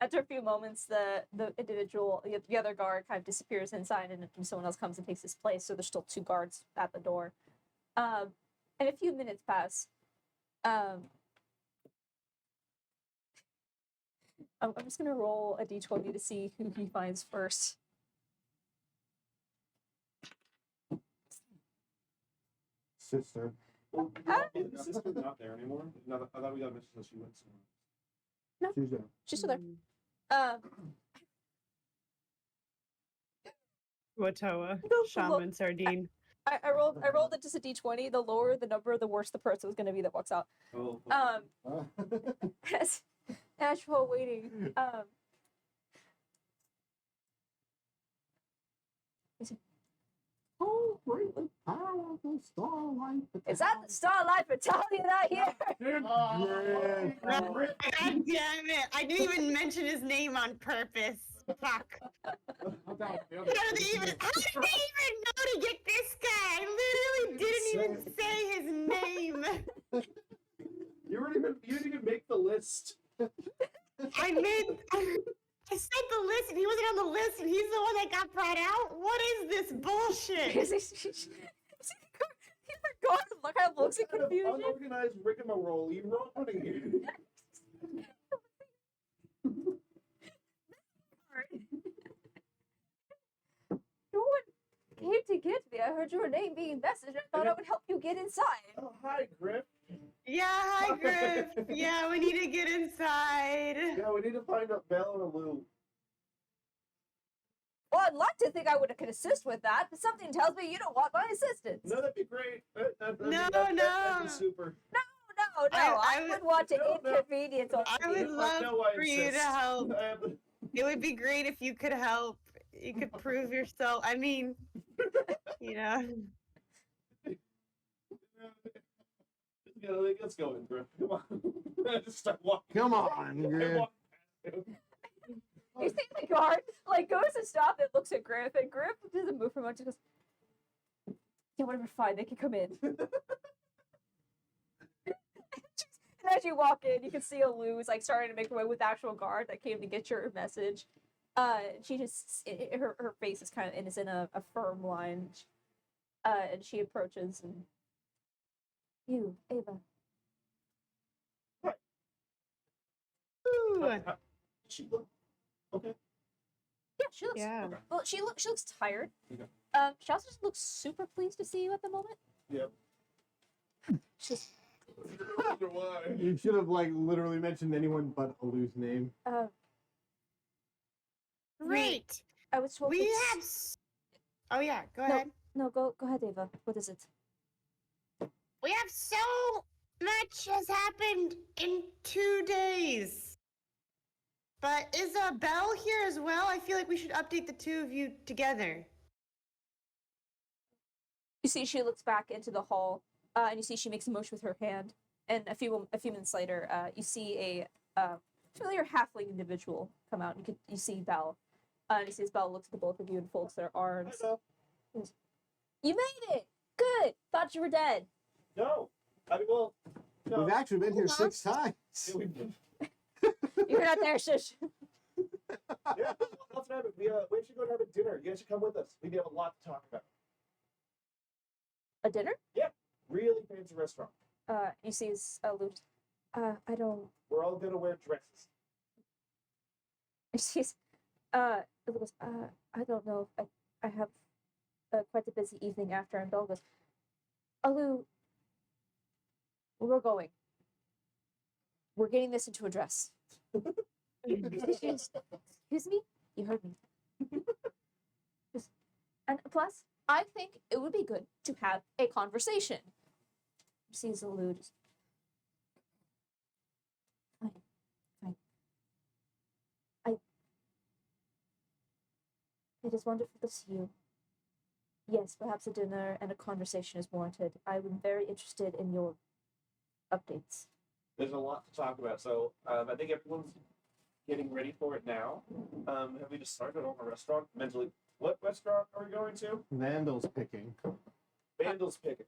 After a few moments, the individual, the other guard, kind of disappears inside, and someone else comes and takes his place. So there's still two guards at the door. And a few minutes pass. I'm just gonna roll a d20 to see who he finds first. Sister. Well, is the sister not there anymore? No, I thought we got a message that she went somewhere. She's there. She's still there. Um, Watoa, Go for Shaman Sardine. I rolled it just a d20. The lower the number, the worse the person was gonna be that walks out. Oh. As while waiting, he said, "Oh, greatly powerful starlight. Is that the Starlight Battalion out here? God damn it! I didn't even mention his name on purpose. Fuck. How did they even know to get this guy? I literally didn't even say his name. You didn't even make the list. I said the list and he wasn't on the list and he's the one that got brought out? What is this bullshit? He's forgotten. Look how it looks in confusion. Unorganized rigmarole you running here. No one came to get me. I heard your name being messaged. I thought I would help you get inside. Oh, hi, Griff. Yeah, hi Griff. Yeah, we need to get inside. Yeah, we need to find out Belle and Lou. Well, I'd like to think I could assist with that, but something tells me you don't want my assistance. No, that'd be great. That'd be super. No, I would want to inconvenience all I of would you. love No, I for you to insist. help. It would be great if you could help. You could prove yourself. I mean, you know. Yeah, let's go in, Griff. Come on. Just start walking. Come on, Griff. You see the guard goes to stop and looks at Griff, and Griff doesn't move for much. Just goes, yeah, whatever, fine, they can come in. And as you walk in, you can see Lou's starting to make her way with the actual guard that came to get your message. She just her face is kind of and is in a firm line. And she approaches and you, Ava. Ooh. She look okay. Yeah, she looks. Yeah. Well, she looks tired. Okay. She also just looks super pleased to see you at the moment. Yep. She's Why? You should have literally mentioned anyone but Alu's name. Great. I was told. We it's- have. Oh yeah, go ahead. No, go ahead, Ava. What is it? We have so much has happened in 2 days. But is Belle here as well? I feel like we should update the two of you together. You see, she looks back into the hall, and you see she makes a motion with her hand. And a few minutes later, you see a familiar halfling individual come out. You see Belle, and you see as Belle looks at the both of you and folds their arms. You made it! Good. Thought you were dead. No. I mean, well, no. We've actually been here 6 times. Yeah, we've been- You're not there, shush. yeah, let's have it. We should go and have a dinner. You guys should come with us. We have a lot to talk about. A dinner? Really fancy restaurant. You see Luke. I don't. We're all gonna wear dresses. She's. Luke goes, I don't know if I have quite a busy evening after. And Belle goes, Alu, we're going. We're getting this into a dress. Excuse me? You heard me. And plus, I think it would be good to have a conversation. Sees Alu just. Fine. It is wonderful to see you. Yes, perhaps a dinner and a conversation is warranted. I'm very interested in your updates. There's a lot to talk about, so I think everyone's getting ready for it now. Have we just started on a restaurant? Mentally, what restaurant are we going to? Vandal's picking. Vandal's picking.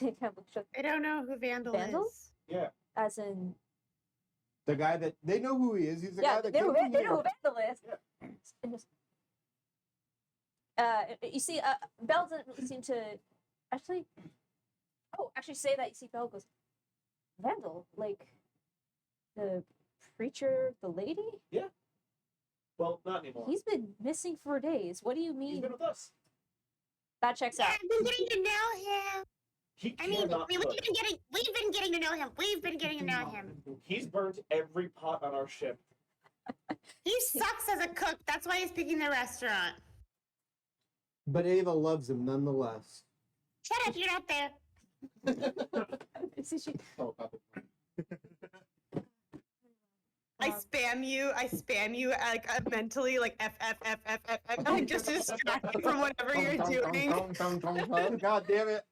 I don't know who Vandal Vandal? is. Yeah. As in, The guy that they know who he is. He's the yeah, guy that they know came who here. Vandal is. And just- you see, Belle doesn't really seem to actually. Oh, actually, say that. You see, Belle goes, Vandal, like the preacher, the lady. Well, not anymore. He's been missing for days. What do you He's mean? been with us. That checks out. I've been getting to know him. He I mean, cannot we've cook. been getting to know him. We've been getting to know him. He's burnt every pot on our ship. He sucks as a cook. That's why he's picking the restaurant. But Ava loves him nonetheless. Shut up, you're not there. See, she, Oh, I spam you like mentally like F F F F F F like just to distract you from whatever you're doing. God damn it.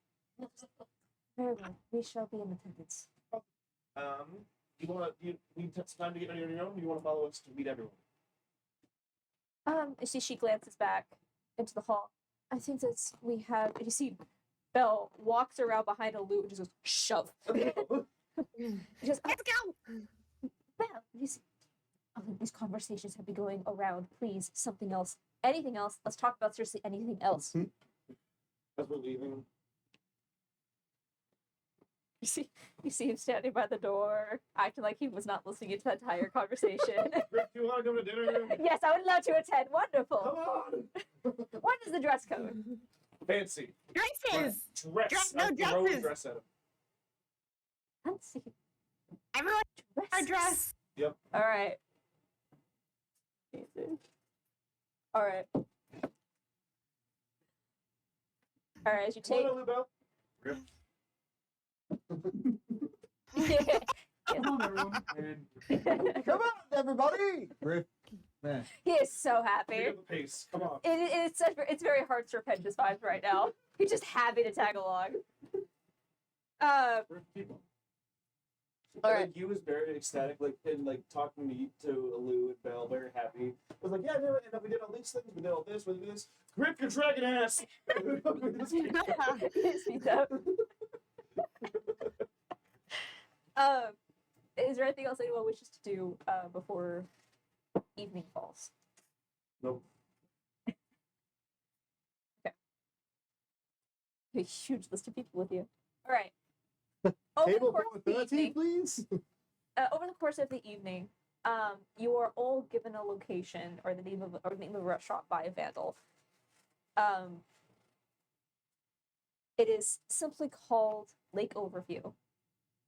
Very well. We shall be in attendance. You need some time to get ready on your own? Or you want to follow us to meet everyone? You see, she glances back into the hall. I think that's we have. You see, Belle walks around behind a loot and just goes shove. She goes, Let's go. Belle, these conversations have been going around. Please, something else, anything else. Let's talk about seriously anything else. As we're leaving. You see him standing by the door, acting like he was not listening to the entire conversation. Rick, do you want to come to dinner? Yes, I would love to attend. Come Wonderful. on! What is the dress code? Fancy. Dresses. Dress. No I throw a dresses. dress at him. Fancy Everyone dress. our dress. All right. All right. All right. As you take. Come on, Lubel. Rip. Come on, everyone. Come on, everybody. Man. He is so Pick happy. up the pace. Come on. It's very hard serpentous vibes right now. He's just happy to tag along. Rip people. All Like, right. he was very ecstatic, like, and like talking to Lou and Belle, very happy. I was like, yeah, no, and we did all these things, we did all this, we did this. Grip your dragon ass. Speak up. Is there anything else anyone wishes to do before evening falls? Nope. Okay. A huge list of people with you. All right. Over the Table course of the 13, evening, please. over the course of the evening, you are all given a location or the name of a restaurant by a vandal. It is simply called Lake Overview.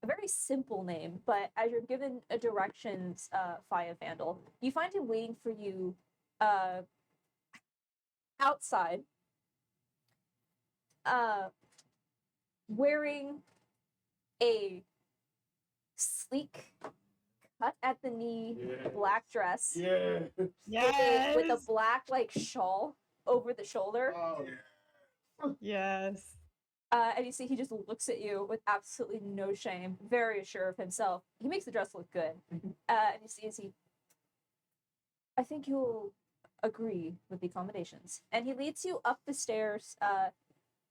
A very simple name, but as you're given directions via vandal, you find him waiting for you outside, wearing a sleek, cut at the knee Yeah. black dress Yeah. Yes. with a black like shawl over the shoulder. Oh, Yes. And you see he just looks at you with absolutely no shame, very sure of himself. He makes the dress look good. And you see as I think you'll agree with the accommodations. And he leads you up the stairs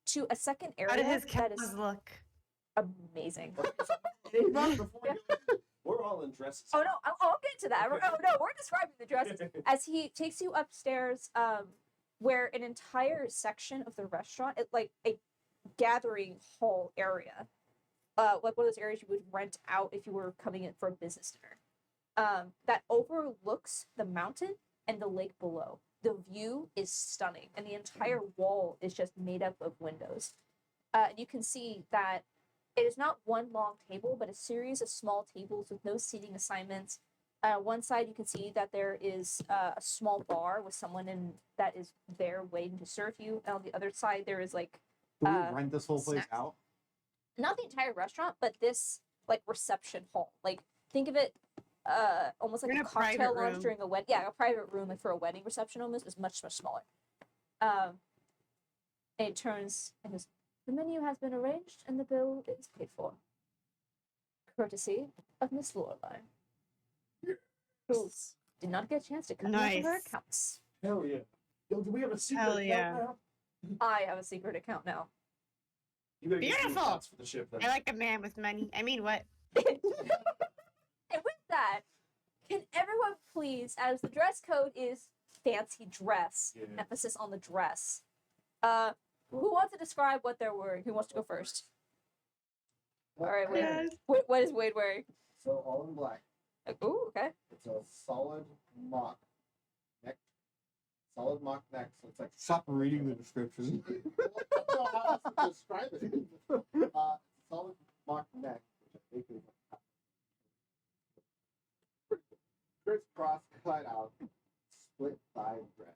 to a second area How did his that cows is look? amazing. We're all in dresses. Oh no, I'll get to that. Oh no, we're describing the dresses. As he takes you upstairs, where an entire section of the restaurant, like a gathering hall area, like one of those areas you would rent out if you were coming in for a business dinner, that overlooks the mountain and the lake below. The view is stunning, and the entire wall is just made up of windows. And you can see that it is not one long table, but a series of small tables with no seating assignments. One side you can see that there is a small bar with someone in that is there waiting to serve you. And on the other side there is like Do we rent this whole place snacks. out? not the entire restaurant, but this like reception hall. Like think of it almost like In a a private cocktail lounge room. during a wedding. Yeah, a private room like for a wedding reception almost is much smaller. And it turns and goes, the menu has been arranged and the bill is paid for. Courtesy of Miss Lorelei. Who did not get a chance to cut out her Nice. accounts. Hell yeah. Yo, do we have a secret Hell account yeah. now? I have a secret account now. You better get some Beautiful. accounts for the ship then. I like a man with money. I mean, what? And with that, can everyone please, as the dress code is fancy dress, Yeah. emphasis on the dress, who wants to describe what they're wearing? Who wants to go first? All right, Wade. Yes. What is Wade wearing? So all in black. Ooh, okay. It's a solid mock neck. Solid mock neck. So it's like Stop reading the description. no, how else to describe it? Solid mock neck, which I think is crisscross cut out, split thigh dress.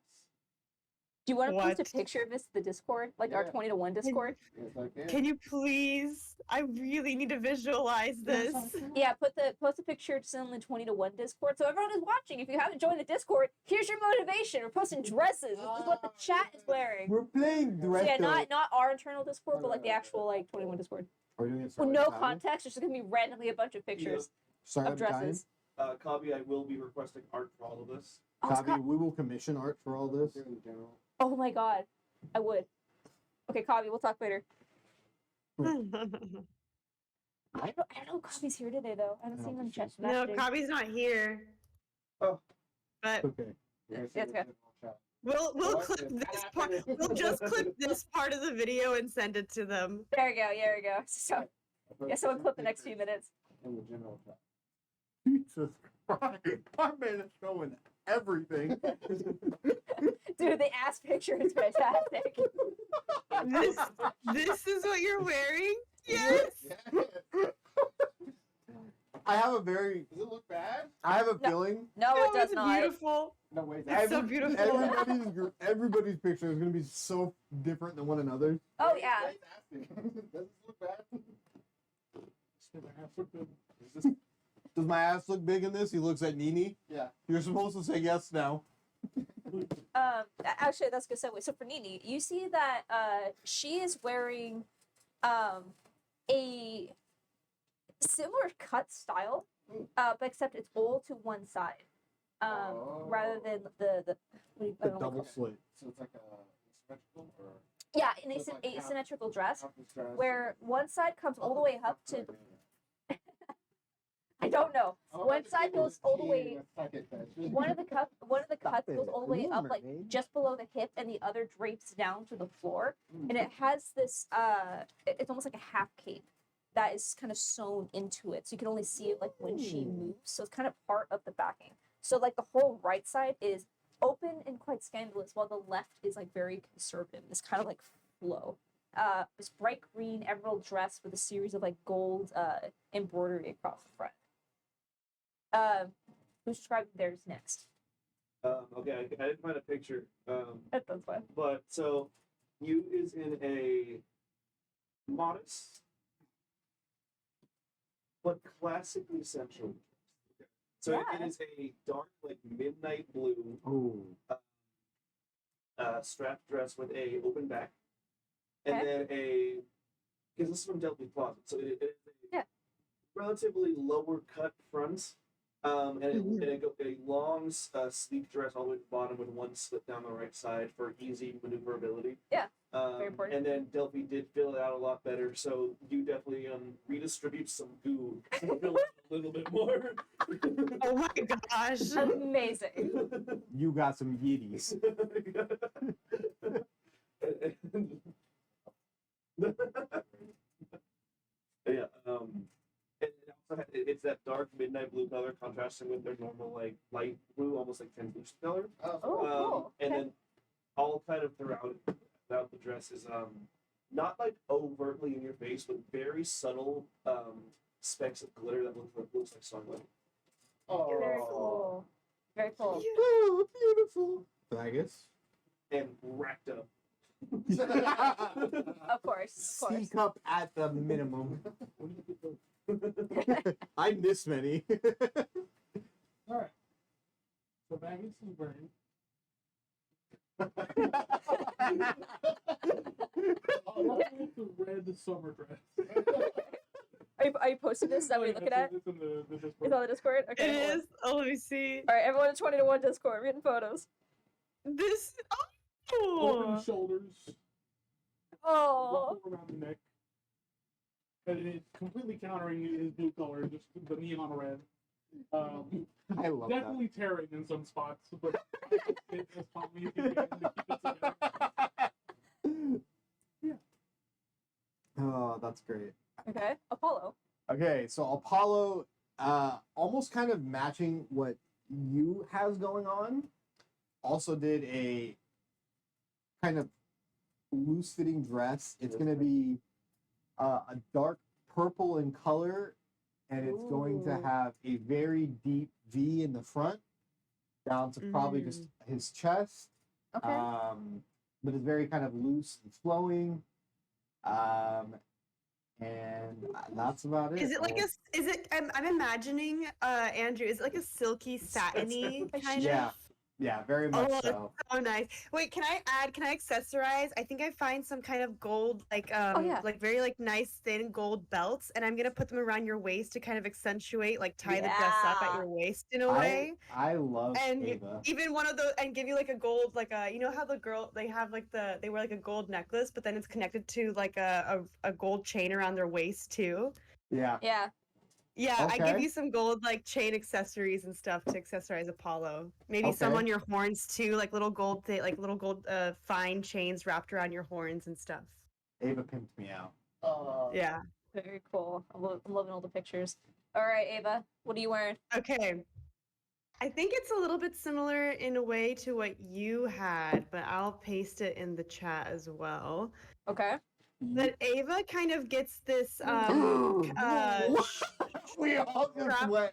Do you want to post What? a picture of this to the Discord, like our Yeah. 20 to 1 Discord? Yes, I can. Can you please? I really need to visualize this. Yeah, post a picture to in the 20 to 1 Discord. So everyone is watching. If you haven't joined the Discord, here's your motivation. We're posting dresses. This is what the chat is wearing. We're playing So direct. yeah, not our internal Discord, but like the actual like 21 Discord. Are we doing it With starting no time? context, there's just gonna be randomly a bunch of pictures Starting of time? dresses. Kabi, I will be requesting art for all of this. Oh, it's Kabi, got- we will commission art for all this. In general. oh my god, I would. Okay, Kabi, we'll talk later. I don't know if Kabi's here today though. I haven't I seen don't him think chat. No, Kabi's not here. Oh. But Okay. Yeah, Yes, it's in the good. general chat. we'll What clip is this part. happening? We'll just clip this part of the video and send it to them. There we go. There we go. So I yeah, someone posted clip the next few pictures minutes. In the general chat. Jesus Christ. Our man is showing everything. Dude, the ass picture is fantastic. This is what you're wearing? Yes. Yeah. I have a very, Does it look bad? I have a No. feeling No, it does it's not. beautiful. No, wait. It's so beautiful. everybody's picture is gonna be so different than one another. Oh yeah. Does it look bad? So the ass look good. Does my ass look big in this? He looks at Nini. Yeah. You're supposed to say yes now. Actually, that's a good segue. So for Nini, you see that she is wearing a similar cut style, but except it's all to one side, rather than the what do you- I The don't know what double to call slit. So it's like a symmetrical or it. Yeah, an So it's like half- asymmetrical dress half this dress? where one side comes all the way up to. I don't know. One side goes all the way. One of the cuts goes all the way up, like just below the hip, and the other drapes down to the floor. And it has this. It's almost like a half cape that is kind of sewn into it, so you can only see it like when she moves. So it's kind of part of the backing. So like the whole right side is open and quite scandalous, while the left is like very conservative. This kind of like flow. This bright green emerald dress with a series of like gold embroidery across the front. Who's describing theirs next? Okay, I didn't find a picture. That's fine. But so you is in a modest but classically sensual. So Yeah. it is a dark, like midnight blue Oh. strap dress with a open back, and Okay. then a because this is from Delphi Closet, so it is a Yeah. relatively lower cut front. And a long, sleek dress all the way to the bottom with one slit down the right side for easy maneuverability. Yeah, very important. And then Delphi did fill it out a lot better, so you definitely redistribute some goo to fill it a little bit more. Oh my gosh. Amazing. You got some Yeeties. Yeah, it's that dark midnight blue color contrasting with their normal like light blue, almost like translucent color. Oh, cool. And Okay. then all kind of throughout the dress is not like overtly in your face, but very subtle specks of glitter that looks like sunlight. Very cool. Very cool. Oh, beautiful. Faggots. And racked up. Of course. Of course. C cup at the minimum. I'm this many. All right. So Baggins is wearing. It's a red summer dress. Are you posting this? Is that what you're looking at? It's in the It's Discord. on the Discord? It Okay. hold on. is. Oh, let me see. All right, everyone in 20 to 1 Discord, written photos. This. Open Oh. shoulders, Oh. ruffle around the neck. And it's completely countering his blue color, just the neon red. I love that. Definitely tearing in some spots, but it's as calmly as you can to keep it together. Oh, that's great. Okay. Apollo. Okay, so Apollo, almost kind of matching what you has going on, also did a kind of loose fitting dress. It's going to be a dark purple in color, and it's going to Ooh. have a very deep V in the front, down to probably just his chest. Okay. but it's very kind of loose and flowing. And that's about it. Is it like a? Is it? I'm imagining, Andrew. Is it like a silky, satiny kind Yeah. of? Yeah, very much Oh, so. so nice. Wait, can I add? Can I accessorize? I think I find some kind of gold, like yeah. like very like nice thin gold belts, and I'm gonna put them around your waist to kind of accentuate, like tie the dress up at Yeah. your waist in a way. I love And Ava. even one of those, and give you like a gold, like a, you know how the girl they have like they wear like a gold necklace, but then it's connected to like a gold chain around their waist too. Yeah. Yeah. Yeah, I give Okay. you some gold like chain accessories and stuff to accessorize Apollo. Maybe some Okay. on your horns too, like little gold like little gold fine chains wrapped around your horns and stuff. Ava pimped me out. Yeah. Very cool. I'm loving all the pictures. All right, Ava, what are you wearing? Okay. I think it's a little bit similar in a way to what you had, but I'll paste it in the chat as well. Okay. But Ava kind of gets this We all just strap- went.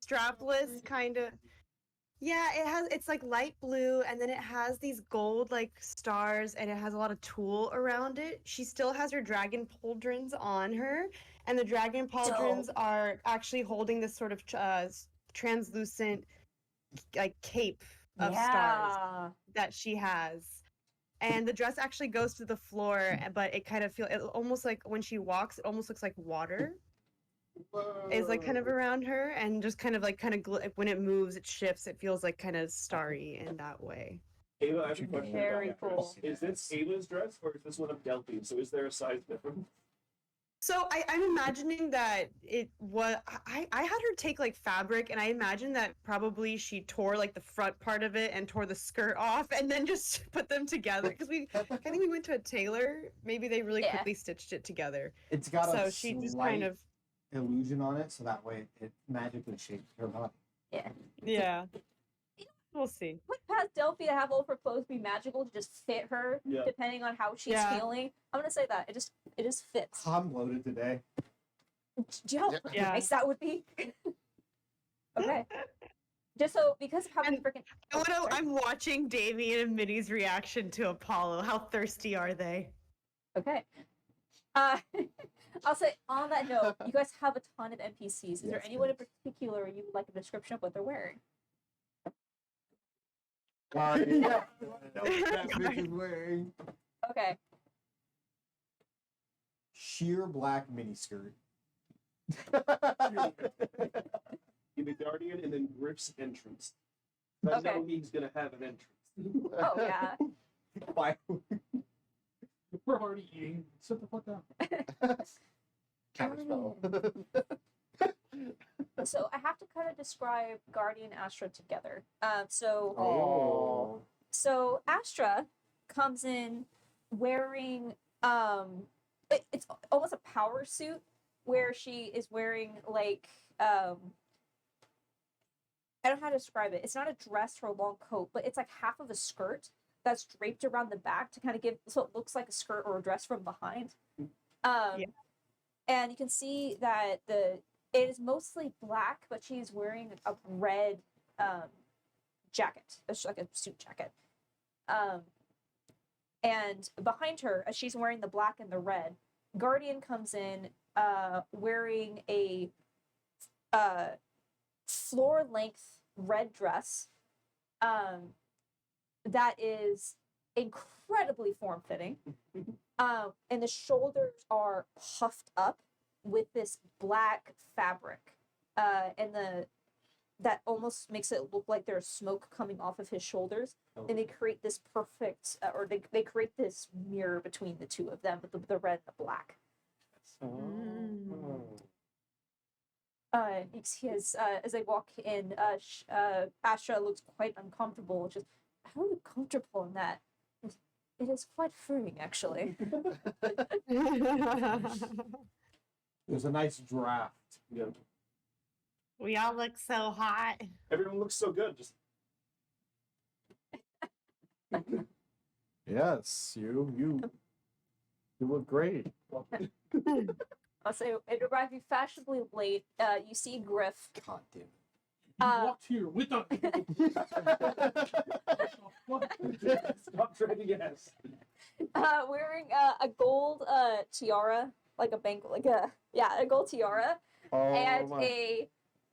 strapless kind of. Yeah, it's like light blue, and then it has these gold like stars, and it has a lot of tulle around it. She still has her dragon pauldrons on her, and the dragon pauldrons are actually holding this sort of translucent like cape of stars that she has. And the dress actually goes to the floor, but it kind of it almost like when she walks, it almost looks like water is like kind of around her, and just kind of when it moves, it shifts. It feels like kind of starry in that way. Ava, I have a question. Very about cool. this. Is this Ava's dress or is this one of Delphi's? So is there a size difference? So I'm imagining that it was I had her take like fabric, and I imagine that probably she tore like the front part of it and tore the skirt off and then just put them together, because I think we went to a tailor. Maybe they really Yeah. quickly stitched it together. It's got So a she just slight kind of illusion on it, so that way it magically shapes her body. yeah. We'll see. Put past Delphi to have all of her clothes be magical to just fit her, Yeah. depending on how she's Yeah. feeling. I'm gonna say that it just fits. I'm loaded today. Do you know how Yeah. nice that would be? Okay. Just so because of how many And freaking I'm watching Davy and Minnie's reaction to Apollo. How thirsty are they? Okay. I'll say on that note, you guys have a ton of NPCs. Is there Yes, anyone in please. particular you would like a description of what they're wearing? Yeah. That bitch is wearing Okay. sheer black miniskirt. Give me Guardian and then Griff's entrance. I Okay. know he's gonna have an entrance. Oh yeah. Why? We're already eating. Sit the fuck down. Counterspell. So I have to kind of describe Guardian Astra together. So Oh. So Astra comes in wearing it's almost a power suit where she is wearing like I don't know how to describe it. It's not a dress or a long coat, but it's like half of a skirt that's draped around the back to kind of give so it looks like a skirt or a dress from behind. Yeah. And you can see that it is mostly black, but she's wearing a red jacket. It's like a suit jacket. And behind her, as she's wearing the black and the red, Guardian comes in wearing a floor length red dress that is incredibly form fitting. And the shoulders are puffed up with this black fabric. And that almost makes it look like there's smoke coming off of his shoulders. And they create this perfect, or they create this mirror between the two of them, with the red and the black. He has, as they walk in, Astra looks quite uncomfortable. Just, how are you comfortable in that? It is quite freeing, actually. There's a nice draft. Yeah. We all look so hot. Everyone looks so good. Just Yes, you look great. I'll say it arrived you fashionably late. You see Griff God damn it. You Uh, walked here with us. Stop trading yes. Wearing a gold tiara, like a bank, like a gold tiara, and a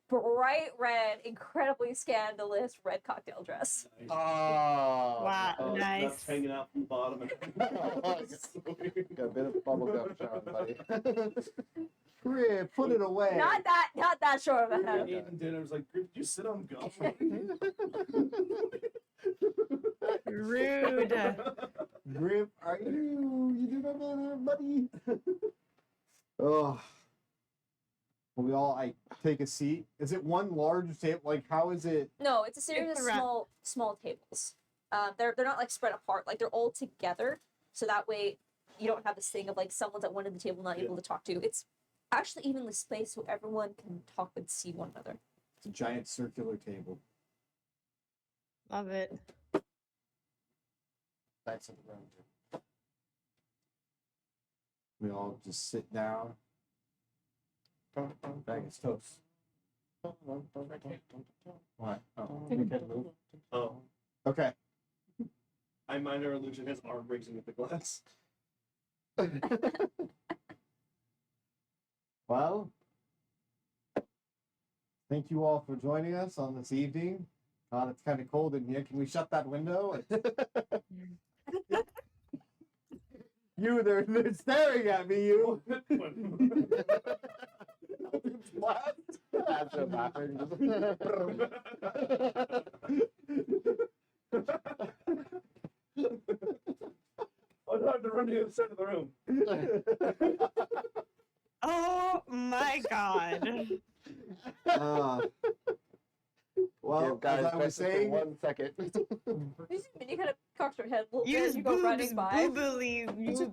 bright red, incredibly scandalous red cocktail dress. Oh, Wow, Oh, nice. That's hanging out from the bottom. Got a bit of bubblegum showing, buddy. Grip, put it away. Not that short of a head. Eating dinner was like, did you sit on gum? Rude. Grip, are you? You do remember that, buddy? Oh. Will we all like take a seat? Is it one large table? Like, how is it? No, it's a series It's of around- small tables. They're not like spread apart. Like they're all together, so that way you don't have this thing of like someone's at one end of the table not able to talk to. It's actually evenly spaced so everyone can talk and see one another. It's a giant circular table. Love it. That's of the round table. We all just sit down. Bag is toast. What? Oh, we can't move. Oh, Okay. I minor illusion has arm raising at the glass. Well, thank you all for joining us on this evening. It's kind of cold in here. Can we shut that window? You, they're staring at me. You. What? That's a laughing. I'm not to run to the other side of the room. Oh my god. Well, guys, as I was saying, 1 second. You see Minnie kind of cocks her head a little You bit. just You go boobs, running by. you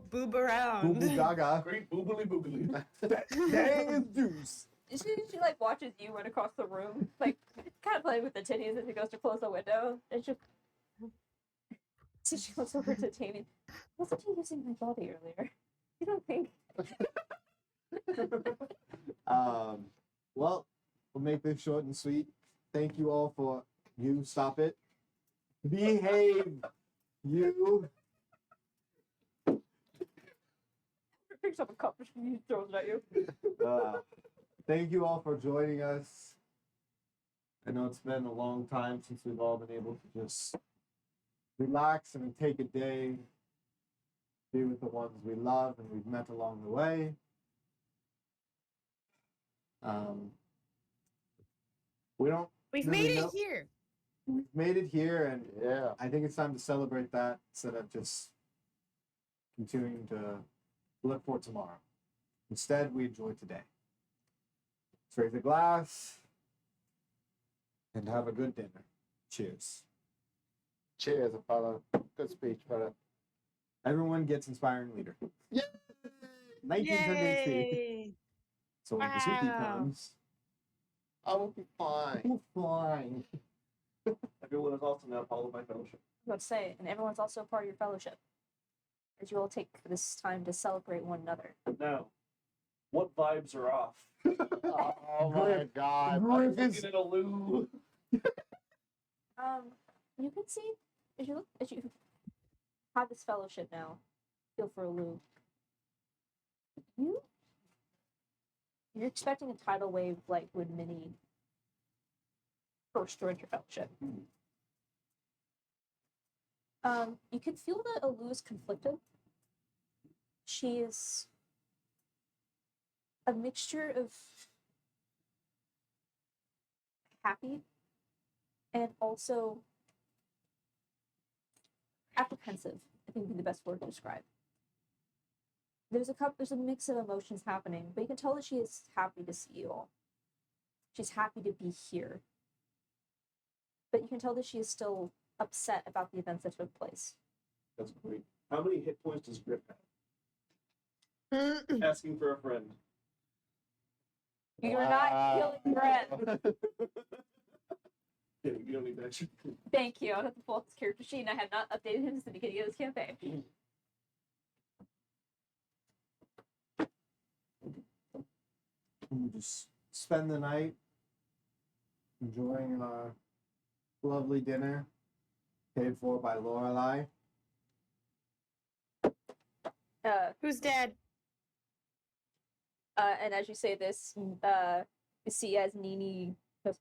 boob boo around. boo gaga. Great boobily boogly. Dang is deuce. She like watches you run across the room, like kind of playing with the titties as he goes to close the window, and so she goes over to Tammy. Wasn't you using my body earlier? You don't think? Well, we'll make this short and sweet. Thank you all for you. Stop it. Behave. You. Picks up a cup and he throws it at you. Thank you all for joining us. I know it's been a long time since we've all been able to just relax and take a day, be with the ones we love and we've met along the way. We don't We've really made it know- here. We've made it here, and Yeah. I think it's time to celebrate that instead of just continuing to look for tomorrow. Instead, we enjoy today. Let's raise a glass and have a good dinner. Cheers. Cheers, Apollo. Good speech, brother. Everyone gets inspiring leader. Yay! 19 tendency. Yay. So when the sweetie Wow. comes, I will be fine. we're flying. Everyone is also now part of my fellowship. I was about to say, and everyone's also part of your fellowship, as you all take this time to celebrate one another. Now, what vibes are off? Oh my god. Griff is Looking at a loo. You can see as you have this fellowship now, feel for a Lou. You're expecting a tidal wave like when Minnie first joined your fellowship. You can feel that Alu is conflicted. She is a mixture of happy and also apprehensive, I think would be the best word to describe. There's a mix of emotions happening, but you can tell that she is happy to see you all. She's happy to be here. But you can tell that she is still upset about the events that took place. That's great. How many hit points does Grip have? Asking for a friend. You're not feeling threat. Kidding, you don't need that shit. Thank you. I have to pull up his character sheet and I have not updated him since the beginning of this campaign. we just spend the night, enjoying our lovely dinner paid for by Lorelei. Who's dead? And as you say this, you see as Nini goes,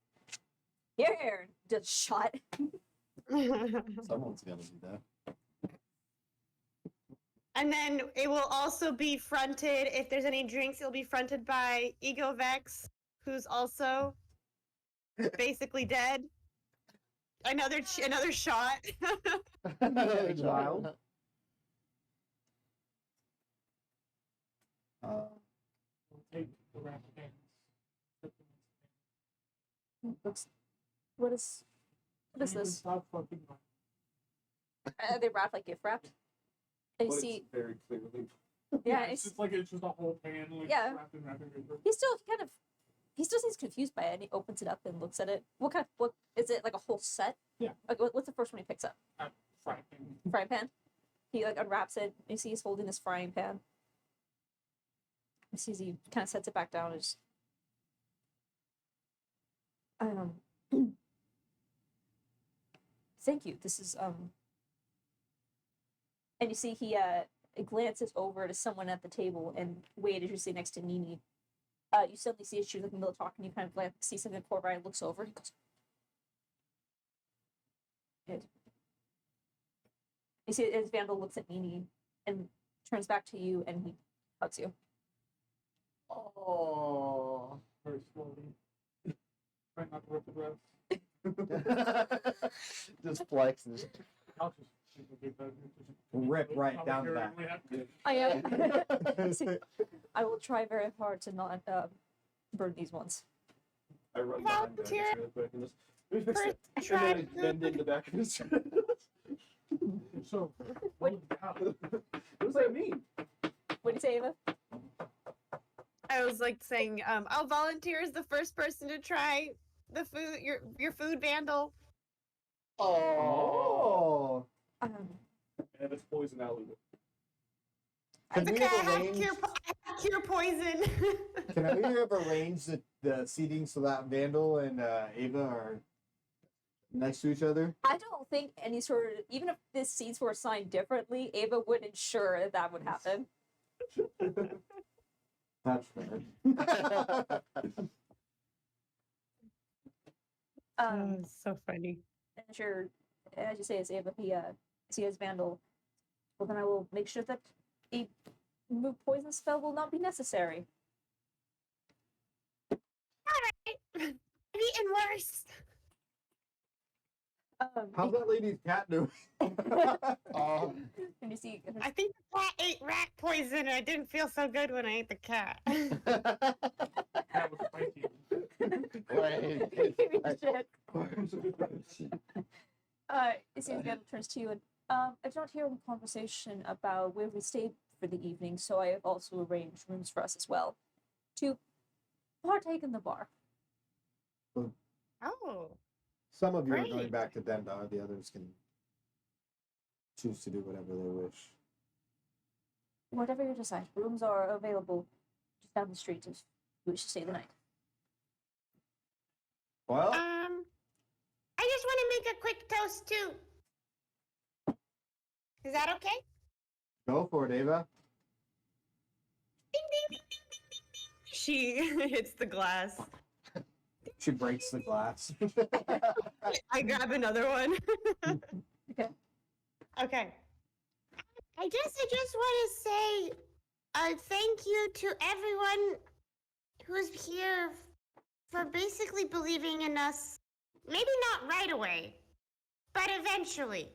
here, just shot. Someone's gonna do that. And then it will also be fronted, if there's any drinks, it'll be fronted by Ego Vex, who's also basically dead. Another shot. Child. We'll take the wrap hands. put them in his Looks, what is hand. this? Stop fucking lying. Are they wrapped like gift wrapped? And you But see, it's very clearly. yeah, it's just a whole pan, like Yeah. wrapped in wrapping paper. he still seems confused by it, and he opens it up and looks at it. What is it, like a whole set? Yeah. Like what's the first one he picks up? Frying pan. Frying pan. He like unwraps it. You see he's holding this frying pan. You see he kind of sets it back down and just thank you. This is and you see he glances over to someone at the table, and Wade, as you see next to Nini, you suddenly see she's like in the middle of talking. You kind of glance, see something. Corbry looks over. He goes, "Good." You see as Vandal looks at Nini and turns back to you, and he hugs you. Oh. Very slowly. Try not to rip the breath. Just flexes. I'll just duplicate that. Rip right I'll down the hear back. it. I am. I will try very hard to not burn these ones. I run behind guys Volunteer really quick and just First and try. then I bend in the back of his So, What- What does that mean? What do you say, Ava? I was like saying, I'll volunteer as the first person to try the food, your food, Vandal. Oh. Um, And if it's poison, I'll eat it. Can It's we okay, I have have arranged? cure poison. Can we have arranged the seating so that Vandal and Ava are next to each other? I don't think any sort of, even if the seats were assigned differently, Ava would ensure that that would happen. That's fair. So funny. And sure, as you say, as Ava, he sees Vandal. Well, then I will make sure that a remove poison spell will not be necessary. I've eaten worse. How's that lady's cat doing? Oh. And you see, I think the cat ate rat poison, and I didn't feel so good when I ate the cat. that was spiky. shit. You see, Vandal turns to you and I did not hear any conversation about where we stayed for the evening, so I have also arranged rooms for us as well to partake in the bar. Oh. Some of you are Great. going back to Dendar. The others can choose to do whatever they wish. Whatever you decide, rooms are available just down the street if you wish to stay the night. Well, I just want to make a quick toast too. Is that okay? go for it, Ava. Ding, ding, ding, ding, ding, ding, ding. She hits the glass. She breaks the glass. I grab another one. Okay. Okay. I guess I just want to say thank you to everyone who's here for basically believing in us. Maybe not right away, but eventually.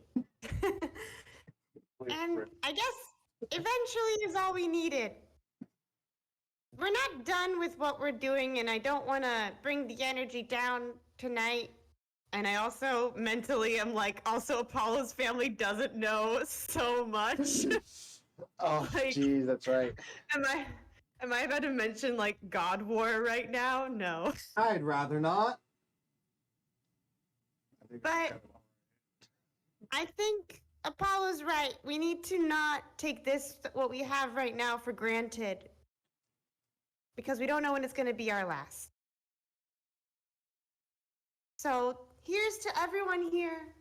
And I guess eventually is all we needed. We're not done with what we're doing, and I don't want to bring the energy down tonight. And I also mentally am like, also Apollo's family doesn't know so much. Oh, Like- jeez, that's right. Am I about to mention like God War right now? No. I'd rather not. I think But- that's kind of I think Apollo's right. We need to not take this, what we have right now, for granted. Because we don't know when it's going to be our last. So here's to everyone here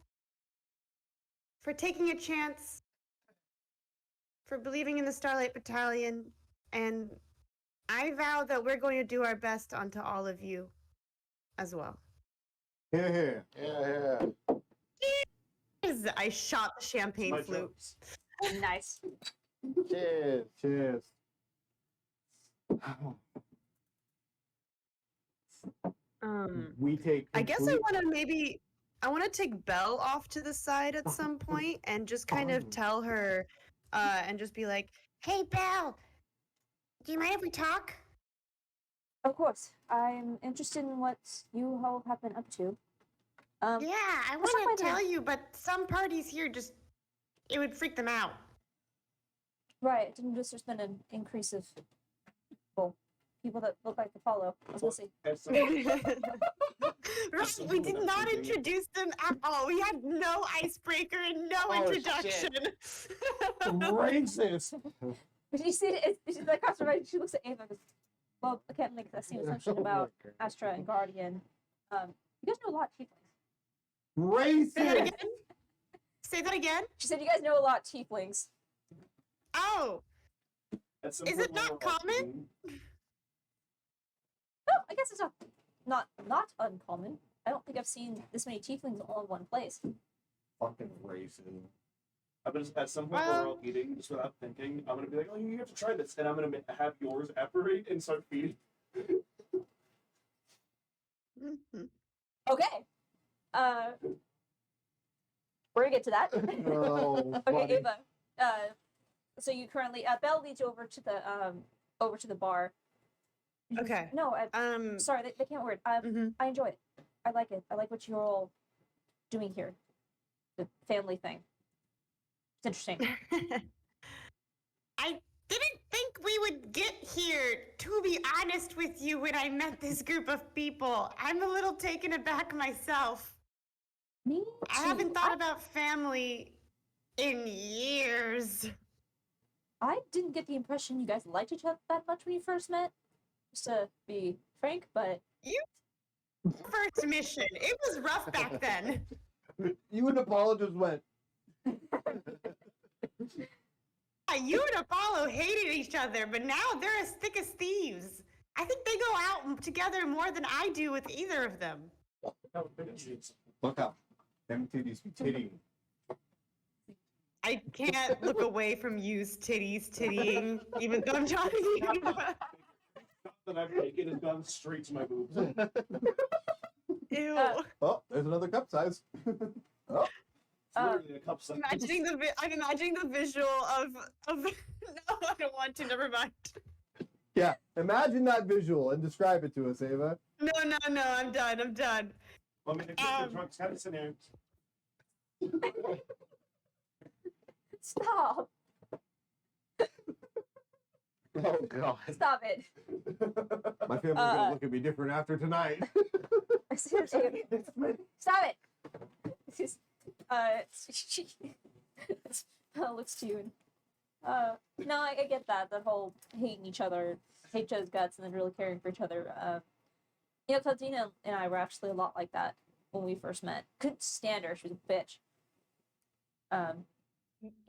for taking a chance, for believing in the Starlight Battalion, and I vow that we're going to do our best onto all of you as well. Here, here. Yeah. As I shot the champagne My flute. jokes. Nice. Cheers. Cheers. We take. I guess I complete- want to take Belle off to the side at some point and just kind of tell her, and just be like, "Hey, Belle, do you mind if we talk?" Of course. I'm interested in what you all have been up to. Yeah, I let's talk want to about tell you, but some parties here it would freak them out. Right. I didn't notice there's been an increase of people that look like the follow. I was gonna say. Right, we did not introduce them at all. We had no icebreaker and no Oh, introduction. Racist. But you see it, she's like across the right, she looks at Ava and goes, well, I can't make that same assumption about Astra and Guardian. You guys know a lot of tieflings. Say that Racist. again. Say that again. She said you guys know a lot of tieflings. Oh, At some Is point it not we're all common? eating. No, I guess it's not uncommon. I don't think I've seen this many tieflings all in one place. Fucking racist. I'm just at some point when we're all eating, just without thinking, I'm gonna be like, "Oh, you have to try this," and I'm gonna have yours evaporate and start feeding. mhm. Okay. We're gonna get to that. No. Okay, Ava. So you currently Belle leads you over to the bar. Okay. No, sorry, they can't word. Mhm. I enjoy it. I like it. I like what you're all doing here. The family thing. It's interesting. I didn't think we would get here, to be honest with you, when I met this group of people. I'm a little taken aback myself. Me I haven't thought about family in years. I didn't get the impression you guys liked each other that much when you first met. Just to be frank, but First mission. It was rough back then. You and Apollo just went. Yeah, you and Apollo hated each other, but now they're as thick as thieves. I think they go out together more than I do with either of them. Look up. Them titties be tittying. I can't look away from used tittying, even though I'm talking to you. That I've taken has gone straight to my boobs. Ew. Oh, there's another cup size. Oh. Literally a cup size. I'm imagining the visual of no, I don't want to, never mind. Yeah, imagine that visual and describe it to us, Ava. No, I'm done. Let me get the drunk status in here. stop. Oh god. Stop it. My family's gonna look at me different after tonight. Stop it. She's, she looks to you and no, I get that. The whole hating each other, hate each other's guts, and then really caring for each other. You know, Taldina and I were actually a lot like that when we first met. Couldn't stand her. She was a bitch.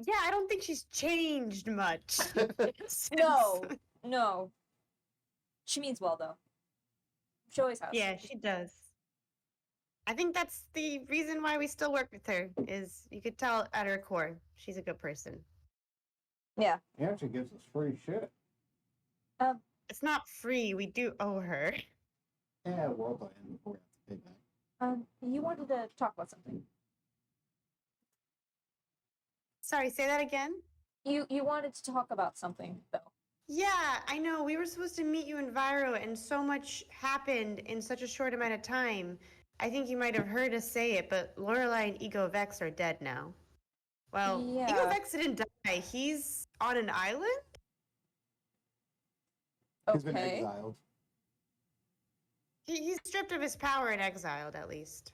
Yeah, I don't think she's changed much. No. She means well, though. She always has. Yeah, she does. I think that's the reason why we still work with her, is you could tell at her core, she's a good person. Yeah. Yeah, she gives us free shit. It's not free, we do owe her. Yeah, world will end before we have to pay back. You wanted to talk about something. Sorry, say that again? You wanted to talk about something, though. Yeah, I know. We were supposed to meet you in Viro, and so much happened in such a short amount of time. I think you might have heard us say it, but Lorelei and Ego Vex are dead now. Well, Yeah. Ego Vex didn't die. He's on an island? He's been Okay. exiled. He's stripped of his power and exiled, at least.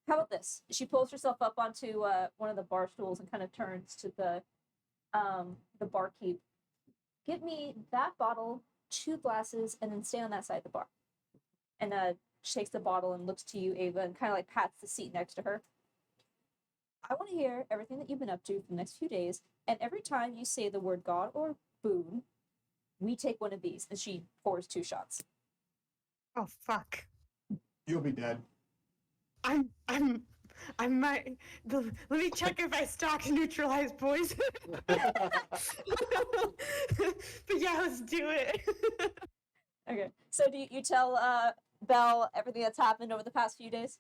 How about this? She pulls herself up onto one of the bar stools and kind of turns to the barkeep. Get me that bottle, 2 glasses, and then stay on that side of the bar. And She takes the bottle and looks to you, Ava, and kind of like pats the seat next to her. I want to hear everything that you've been up to for the next few days, and every time you say the word God or boon, we take one of these. And she pours 2 shots. Oh fuck. You'll be dead. I might. Let me check if I stocked neutralized poison. But yeah, let's do it. Okay. So do you tell Belle everything that's happened over the past few days?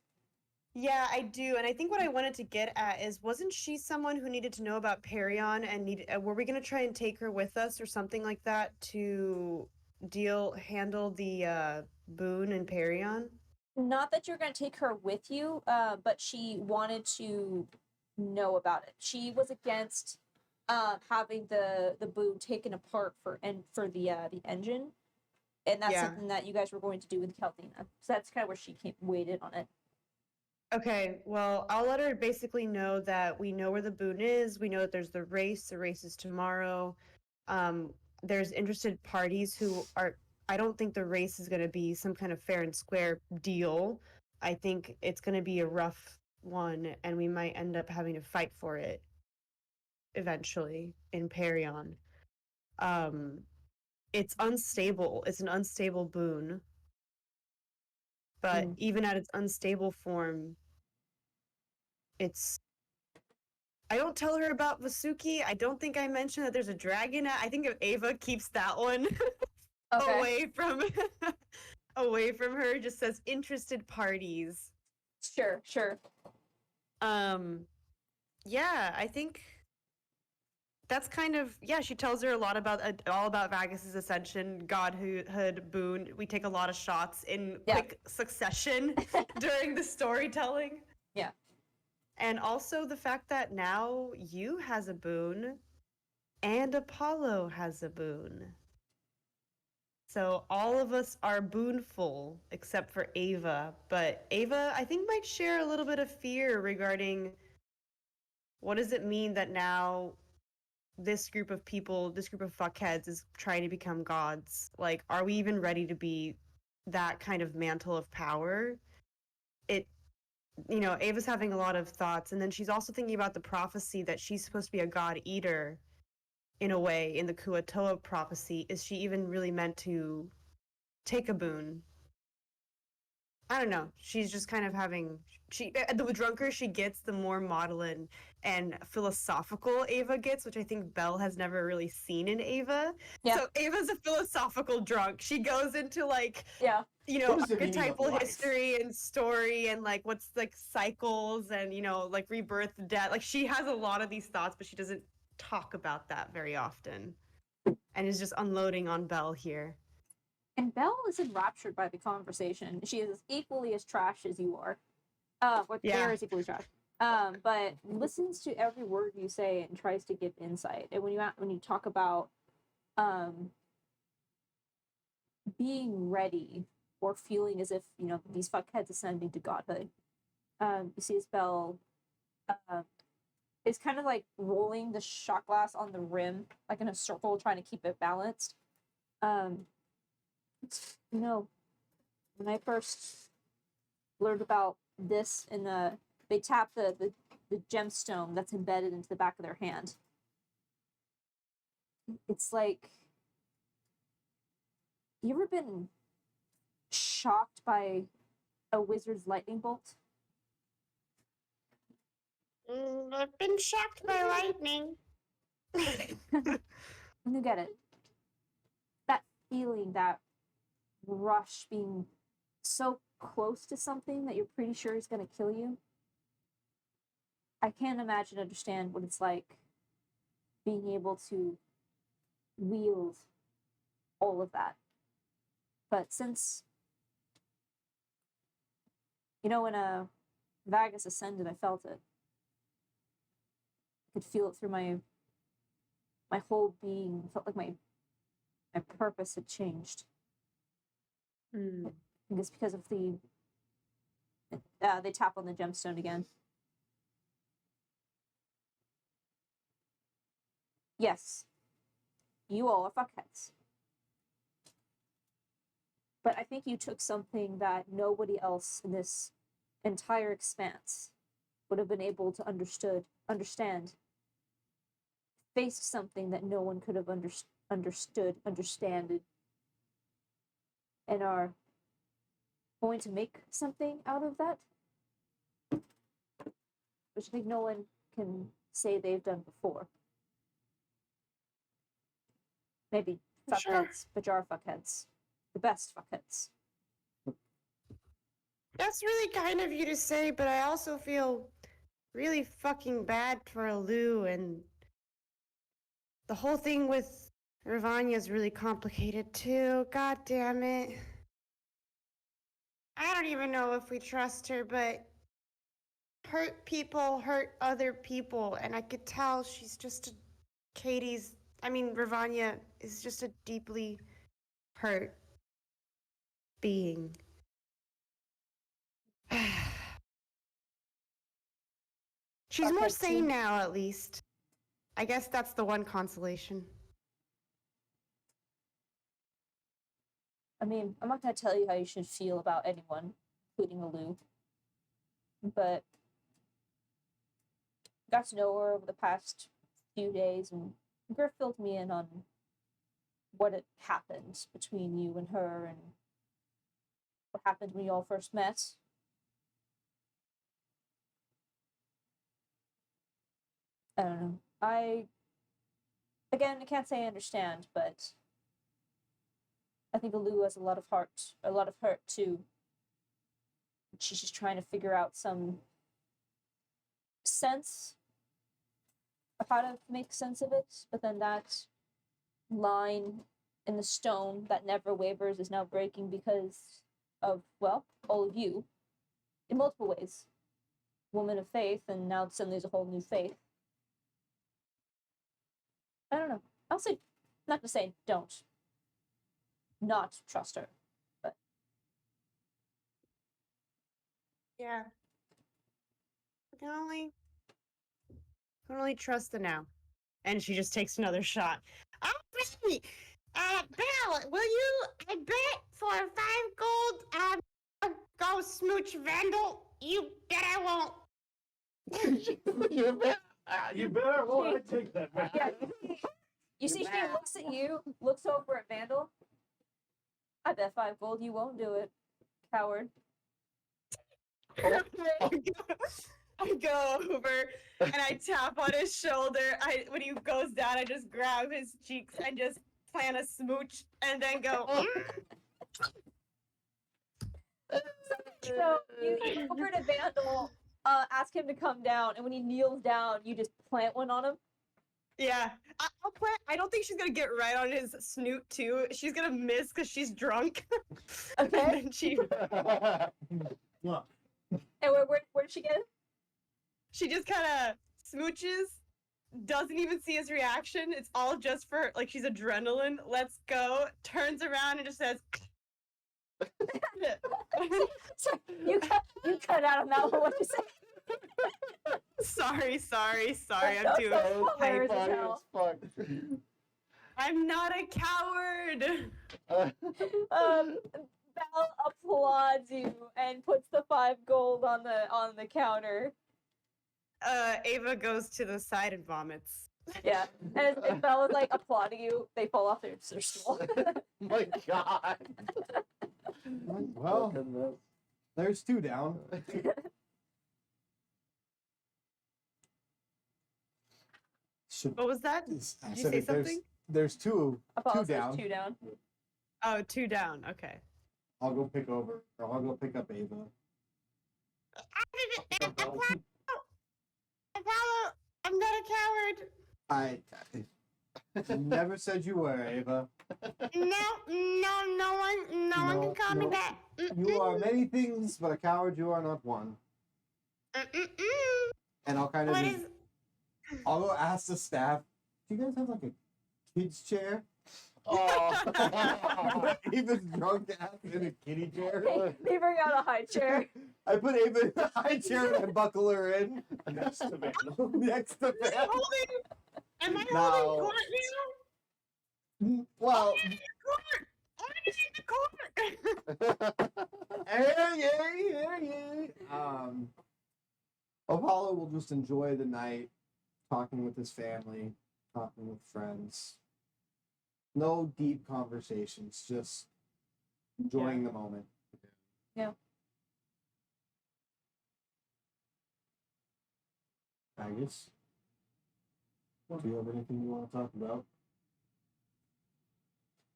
Yeah, I do, and I think what I wanted to get at is, wasn't she someone who needed to know about Perion and needed? Were we gonna try and take her with us or something like that to handle the Boone and Perion? Not that you're going to take her with you, but she wanted to know about it. She was against having the boom taken apart for the engine, and that's Yeah. something that you guys were going to do with Keltina. So that's kind of where she waited on it. Okay, well, I'll let her basically know that we know where the Boone is. We know that there's the race. The race is tomorrow. There's interested parties who are. I don't think the race is going to be some kind of fair and square deal. I think it's going to be a rough one, and we might end up having to fight for it eventually in Perion. It's unstable. It's an unstable Boone. But even at its unstable form, it's. I don't tell her about Vasuki. I don't think I mentioned that there's a dragon. I think if Ava keeps that one Okay. away from her, just says interested parties. Sure. Yeah, I think that's kind of, yeah, she tells her a lot about all about Vagus's ascension, godhood, boon. We take a lot of shots in quick succession during the storytelling. Yeah. And also the fact that now you has a boon and Apollo has a boon. So all of us are boonful except for Ava, but Ava I think might share a little bit of fear regarding what does it mean that now this group of people, this group of fuckheads is trying to become gods? Like, are we even ready to be that kind of mantle of power? Ava's having a lot of thoughts, and then she's also thinking about the prophecy that she's supposed to be a god eater in a way in the Kuatoa prophecy. Is she even really meant to take a boon? I don't know. She's just kind of having the drunker she gets, the more maudlin and philosophical Ava gets, which I think Belle has never really seen in Ava. Yeah. So Ava's a philosophical drunk. She goes into like Yeah. What is the meaning of archetypal life? history and story and like what's like cycles and like rebirth, death. Like she has a lot of these thoughts, but she doesn't talk about that very often, and is just unloading on Belle here. And Belle is enraptured by the conversation. She is equally as trash as you are. They're as equally trash. But listens to every word you say and tries to give insight. And when you talk about being ready or feeling as if these fuckheads ascending to godhood, you see as Belle is kind of like rolling the shot glass on the rim, like in a circle, trying to keep it balanced. When I first learned about this, and they tap the gemstone that's embedded into the back of their hand. It's like, you ever been shocked by a wizard's lightning bolt? I've been shocked by lightning. And you get it. That feeling, that rush, being so close to something that you're pretty sure is going to kill you. I can't understand what it's like being able to wield all of that. But since, when Vagus ascended, I felt it. I could feel it through my whole being. It felt like my purpose had changed. I think it's because of they tap on the gemstone again. Yes, you all are fuckheads. But I think you took something that nobody else in this entire expanse would have been able to understand, faced something that no one could have understood, and are going to make something out of that, which I think no one can say they've done before. Maybe Sure. fuckheads, but jar fuckheads. The best fuckheads. That's really kind of you to say, but I also feel really fucking bad for Lou, and the whole thing with Ravanya is really complicated too. God damn it. I don't even know if we trust her, but hurt people hurt other people, and I could tell she's just Ravanya is just a deeply hurt being. She's more Fuckhead sane too. now, at least. I guess that's the one consolation. I mean, I'm not gonna tell you how you should feel about anyone, including Lou. But got to know her over the past few days, and Griff filled me in on what had happened between you and her, and what happened when you all first met. I don't know. I can't say I understand, but I think Lou has a lot of hurt too. She's just trying to figure out some sense of how to make sense of it, but then that line in the stone that never wavers is now breaking because of, well, all of you, in multiple ways. Woman of faith, and now suddenly there's a whole new faith. I don't know. I'll say, not to say don't not trust her, but Yeah. I can only trust the now. And she just takes another shot. Alright! Belle, will you, I bet, for 5 gold, go smooch Vandal? You bet I won't. You better want to take that back. yeah. You see, she looks at you, looks over at Vandal. I bet 5 gold you won't do it, coward. I go over and I tap on his shoulder. When he goes down, I just grab his cheeks and just plant a smooch and then go. So you go over to Vandal, ask him to come down, and when he kneels down, you just plant one on him. Yeah, I'll plant. I don't think she's gonna get right on his snoot too. She's gonna miss because she's drunk. Okay. And then she Look, And where did she get it? she just kind of smooches, doesn't even see his reaction. It's all just for like she's adrenaline. Let's go. Turns around and just says. So you cut out on that one. What you say? Sorry. I'm That's too so hilarious as funny hell. as fuck. I'm not a coward. Belle applauds you and puts the 5 gold on the counter. Ava goes to the side and vomits. Yeah, and as Belle is like applauding you, they fall off their stool. My God. Well, Goodness. there's 2 down. Should, What was that? I Did you said say that there's- something? There's 2 Apollo says down. 2 down. Oh, 2 down. Okay. I'll go pick up Ava. Apollo, I'm not a coward. I never said you were, Ava. No one No, can call me no. that. You are many things, but a coward you are not one. And I'll kind of What just, is? I'll go ask the staff, do you guys have like a kid's chair? Oh. Ava's drunk ass in a kiddie chair. They bring out a high chair. I put Ava in the high chair and I buckle her in next to Vandal. next to Van. Am I No. holding court now? Well, I'm in the court. Apollo will just enjoy the night, talking with his family, talking with friends. No deep conversations, just enjoying the moment. Yeah. Agus, do you have anything you want to talk about?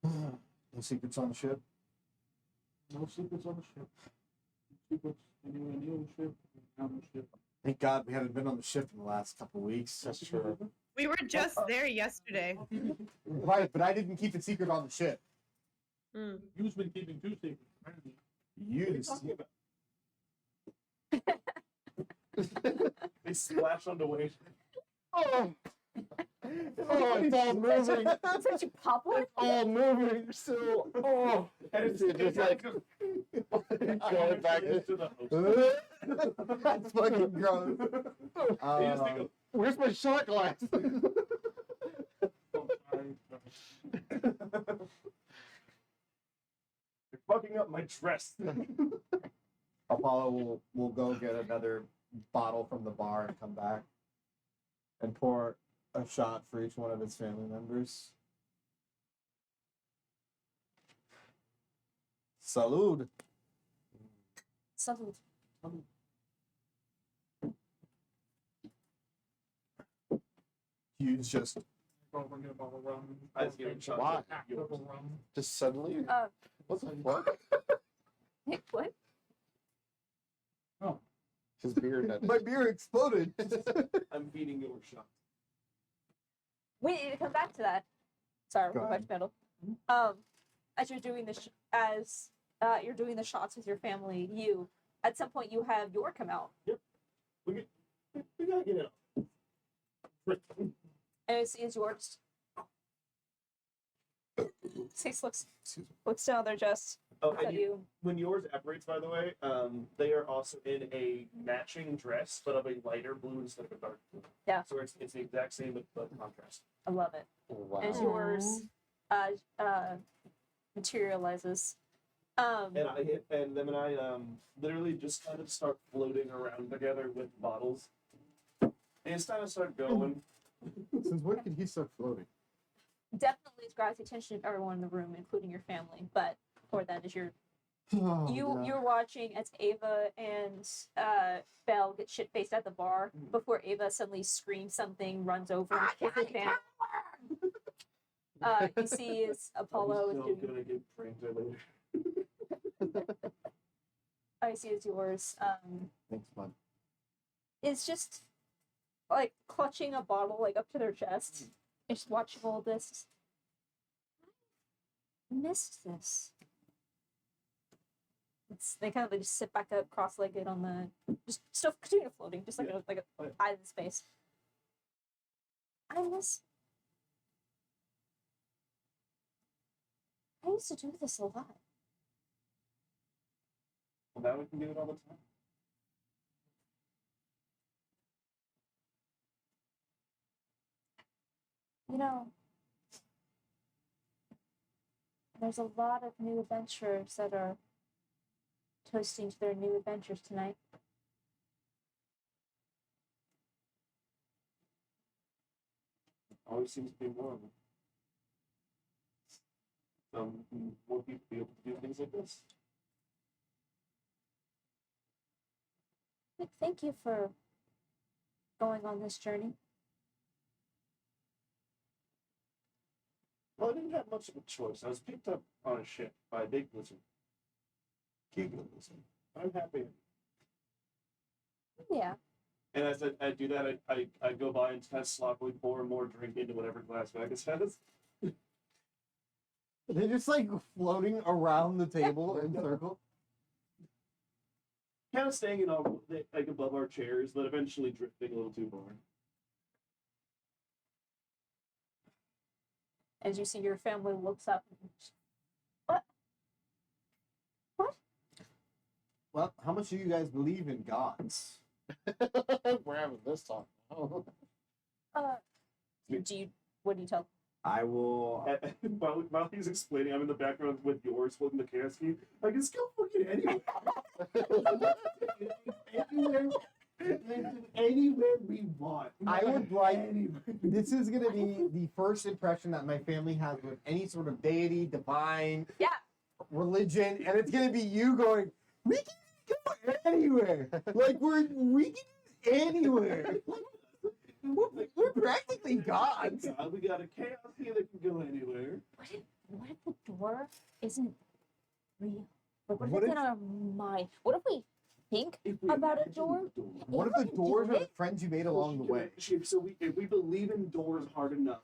No secrets on the ship? No secrets on the ship. Secrets anywhere near the ship. On the ship. Thank God we haven't been on the ship in the last couple weeks. That's true. We were just there yesterday. Right, but I didn't keep it secret on the ship. Mm. You've been keeping two secrets, apparently. You They splash onto waves. Oh, it's all moving. Did you pop one? All moving still. Oh, And it's just like going back to the host. That's fucking gross. They just think of, Where's my shot glass? Oh, sorry. You're fucking up my dress. Apollo will go get another bottle from the bar and come back and pour a shot for each one of his family members. Salud. Salute. Hughes just Over and get a bottle of rum. I just give it a shot. Why? Pack of rum. Just suddenly? Uh, What the fuck? Nick, what? His beard nutted. my beer exploded. I'm feeding your shot. We need to come back to that. Sorry, Go we're ahead. much metal. As you're doing this, you're doing the shots with your family, at some point you have your come out, We gotta get it up. and it's yours. Six looks down their chest Oh, at and you. when yours evaporates, by the way, they are also in a matching dress, but of a lighter blue instead of a dark blue. Yeah. So it's the exact same, but contrast. I love it. Wow. As yours materializes. And them and I literally just kind of start floating around together with bottles. And it's kind of start going. Since when did he start floating? Definitely grabs the attention of everyone in the room, including your family. But for that is your Oh, you're watching as Ava and Belle get shit faced at the bar before Ava suddenly screams something, runs over and kisses Dan. You see as Apollo is I'm doing. still gonna get pranked later. I see as yours Thanks, bud. is just like clutching a bottle like up to their chest. And just watching all this. I missed this. They kind of like just sit back up, cross-legged on the, just still continue floating, just like Yeah. a eye in space. I used to do this a lot. Well, now we can do it all the time. You know, there's a lot of new adventurers that are toasting to their new adventures tonight. Always seems to be more of them. More people be able to do things like this. Nick, thank you for going on this journey. Well, I didn't have much of a choice. I was picked up on a ship by a big blizzard. I'm happy. Yeah. And as I do that, I go by and kind of sloppily pour more drink into whatever glass Vegas has. They're just like floating around the table in circle. Kind of staying in all like above our chairs, but eventually drifting a little too far. As you see your family looks up. What? What? Well, how much do you guys believe in gods? We're having this talk now. Do you? What do you tell? I will. While he's explaining, I'm in the background with yours holding the chaos key. I can still fucking anywhere we want. I would like. This is gonna be the first impression that my family has with any sort of deity, divine, Yeah. religion, and it's gonna be you going. We can go anywhere. Like we can anywhere. We're practically gods. We got a chaos key that can go anywhere. What if the door isn't real? Like, what What if it's if- in our mind? What if we think If we about a imagine door? What if Ava the can doors do are the it. friends you made along the way? So if we believe in doors hard enough,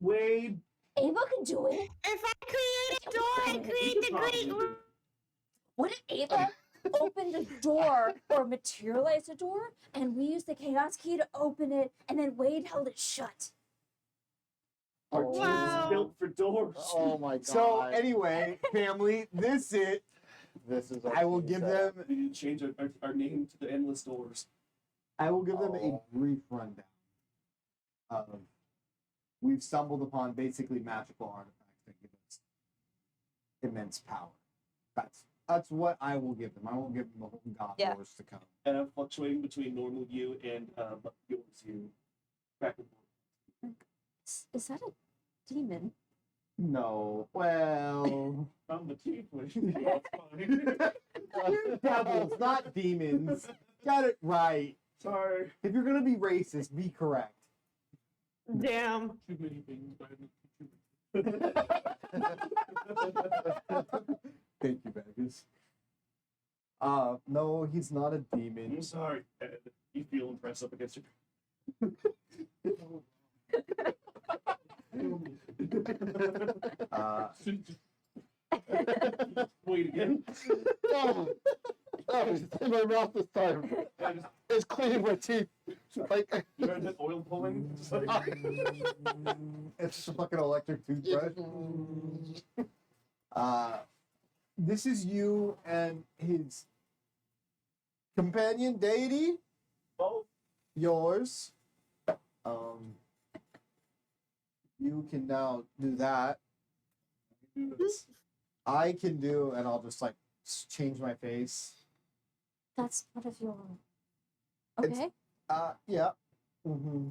Wade, Ava can do it. If I create a door, I create the great world. What if Ava opened a door or materialized a door and we used the chaos key to open it and then Wade held it shut? our team Wow. is built for doors. Oh my god. So anyway, family, this it. this is. I will give them. We change our name to the Endless Doors. I will give them a Oh. brief rundown of. We've stumbled upon basically magical artifacts that give us immense power. That's what I will give them. I won't give them the whole god Yeah. wars to come. And I'm fluctuating between normal you and yours you. Back and forth. Is that a demon? No, well, I'm the tiefling. That's fine. we're devils, not demons. Got it right. Sorry. If you're gonna be racist, be correct. Damn. Too many things, but I didn't Thank you, Vegas. No, he's not a demon. I'm sorry, Ed. You feel impressed up against your. Wait again. Oh, it's in my mouth this time. I just, It's cleaning my teeth. Like you heard that oil pulling? Just like, It's just a fucking electric toothbrush. This is you and his companion deity, oh, yours. You can now do that. do this. I can do, and I'll just like change my face. That's one of your. It's- Okay. Yeah. Mm-hmm.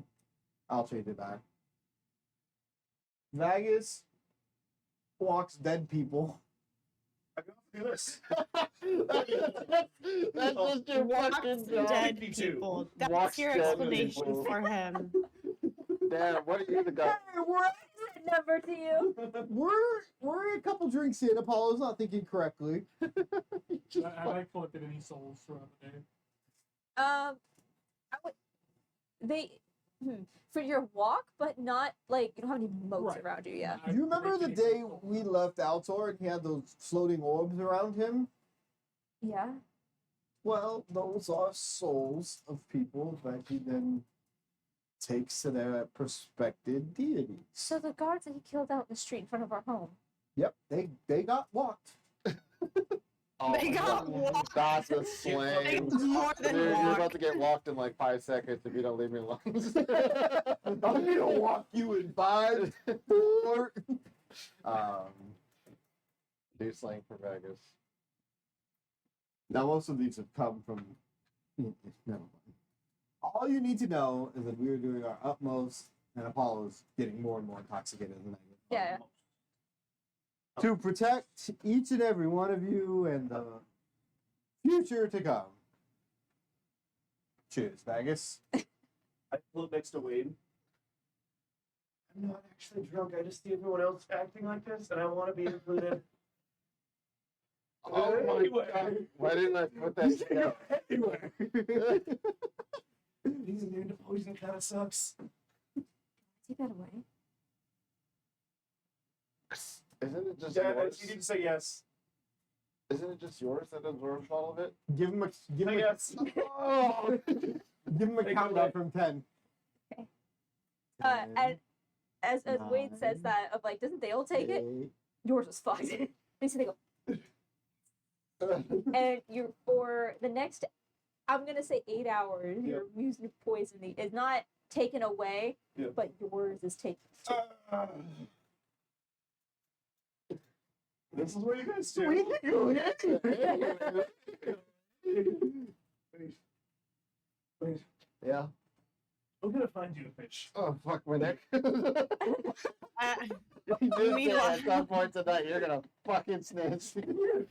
I'll change it back. Vegas walks dead people. I can also do this. that's just your fucking job. Dead 52. people. That's Walks your dead explanation people. for him. Damn, what are you the guy? Hey, That number to you. we're a couple drinks in. Apollo's not thinking correctly. I like collected any souls throughout the day. I would. They. For your walk, but not like you don't have any moats Right. around you. Yeah. I Do you remember the break day any souls. we left Altor and he had those floating orbs around him? Yeah. Well, those are souls of people that he then takes to their prospective deities. So the guards that he killed out in the street in front of our home. Yep, they got walked. Oh, They got walked. That's a They slang. got more Dude, than you're about walk. to get walked in like 5 seconds if you don't leave me alone. I'm gonna walk you in 5, 4. Do slang for Vegas. Now, most of these have come from. Never mind. All you need to know is that we are doing our utmost, and Apollo's getting more and more intoxicated as the night goes on. Yeah. To protect each and every one of you and the future to come. Cheers, Vegas. I float next to Wade. I'm not actually drunk. I just see everyone else acting like this, and I want to be included. Oh my Anyway. god. Why didn't I put that shit out? Anyway. Being immune to poison kind of sucks. Take that away. Isn't it just Yeah, yours? you need to say yes. Isn't it just yours that absorbs all of it? Give him a Say yes. oh, give him a Take it countdown away. from 10. Okay. 10, And as Wade says 9, that of like, doesn't Dale take it? 8. Yours was fucked. And so they go, and you're for the next, I'm gonna say 8 hours. You're using poison. It's not taken away, Yeah. but yours is taken. Too. This is what you guys do. Wait. Yeah. I'm gonna find you a fish. Oh fuck my neck. Uh, You just said Meanwhile- at some point tonight you're gonna fucking snitch.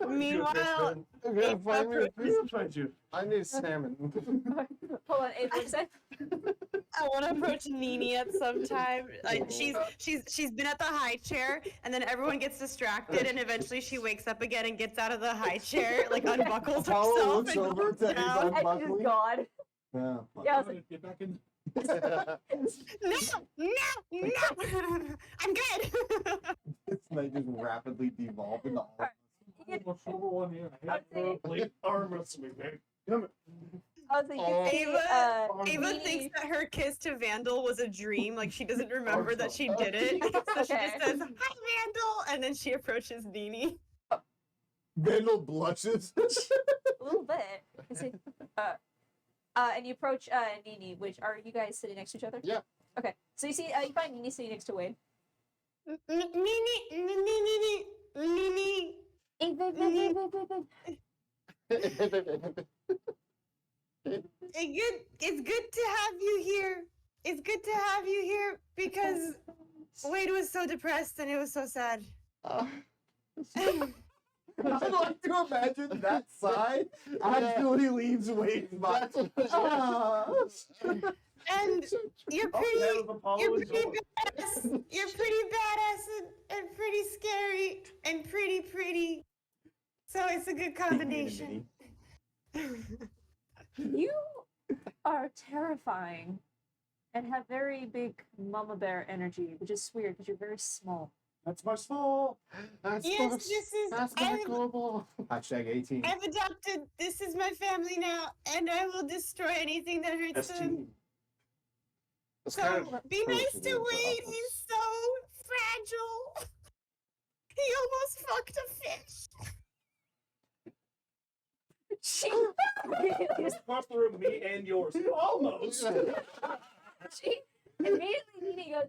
Meanwhile, You're gonna find me a I'm piece. gonna find you. I need salmon. Hold on, Ava, what is that? I want to approach Nini at some time. Like she's been at the high chair, and then everyone gets distracted, and eventually she wakes up again and gets out of the high chair, like unbuckles Apollo herself looks and over goes to down. Ava. And she's gone. Yeah. Yeah, I was like, Get back in. No, I'm good. This night just rapidly devolved into all. you get- What's number one here? I I'd have say- Late arm wrestling, man. Come I was like, Oh. you see, Ava- Ava Nini- thinks that her kiss to Vandal was a dream. Like she doesn't remember that she did it. So she Okay. just says, "Hi, Vandal," and then she approaches Nini. Vandal blushes. a little bit. You see, and you approach Nini, which are you guys sitting next to each other? Yeah. Okay, so you see, you find Nini sitting next to Wade. Nini. It's good to have you here. It's good to have you here because Wade was so depressed and it was so sad. I'd like to imagine that side actually leaves Wade's mind. Ah. And you're Oh, pretty, that was Apollo you're and pretty George. badass. You're pretty badass and pretty scary and pretty. So it's a good combination. You are terrifying and have very big mama bear energy, which is weird because you're very small. That's my small. That's Yes, not- this is. That's not global. Hashtag 18. I've adopted. This is my family now, and I will destroy anything that hurts them. It's So kind of be nice personal to for Wade. us. He's so fragile. He almost fucked a fish. She, Just across the room, me and yours. Almost. she immediately Nini goes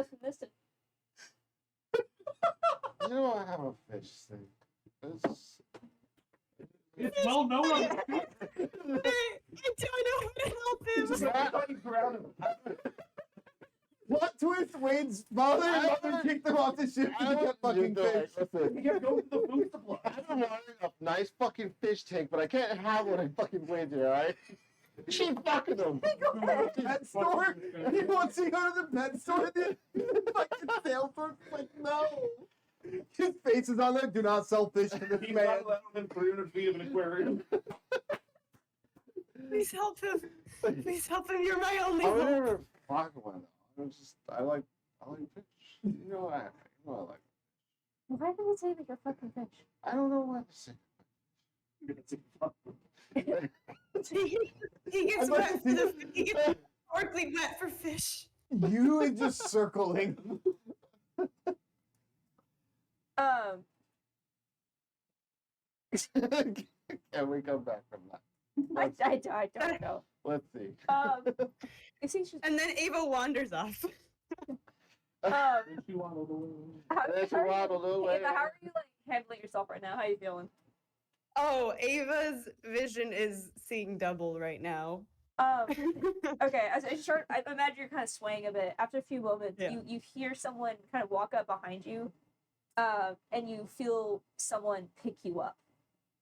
from this to You know I have a fish thing. It's It's well known. I don't know how to help him. Plot twist: Wade's father and mother kicked him off the ship I to get want fucking you to fish. listen. You gotta go to the food supply. I don't want a nice fucking fish tank, but I can't have one in fucking Windsor, alright? She fucking them. Pet store? He wants to go to the pet store. The fucking salesperson like, no. His face is on there. Do not sell fish to this He's man. not allowed within 300 feet of an aquarium. Please help him. Please help him. You're my only I would hope. never fuck one. I like fish. You know I like. Why did it say that you're fucking fish? I don't know what to say. He gets I'd like wet to for see- the. He gets orcally wet for fish. You is just circling. Can we come back from that? I don't know. Let's see. You see, she's, And then Ava wanders off. how, You want a little. Then she how are waddled you, away. Ava, how are you like handling yourself right now? How are you feeling? Oh, Ava's vision is seeing double right now. Okay, as I start, I imagine you're kind of swaying a bit. After a few moments, Yeah. you hear someone kind of walk up behind you, and you feel someone pick you up,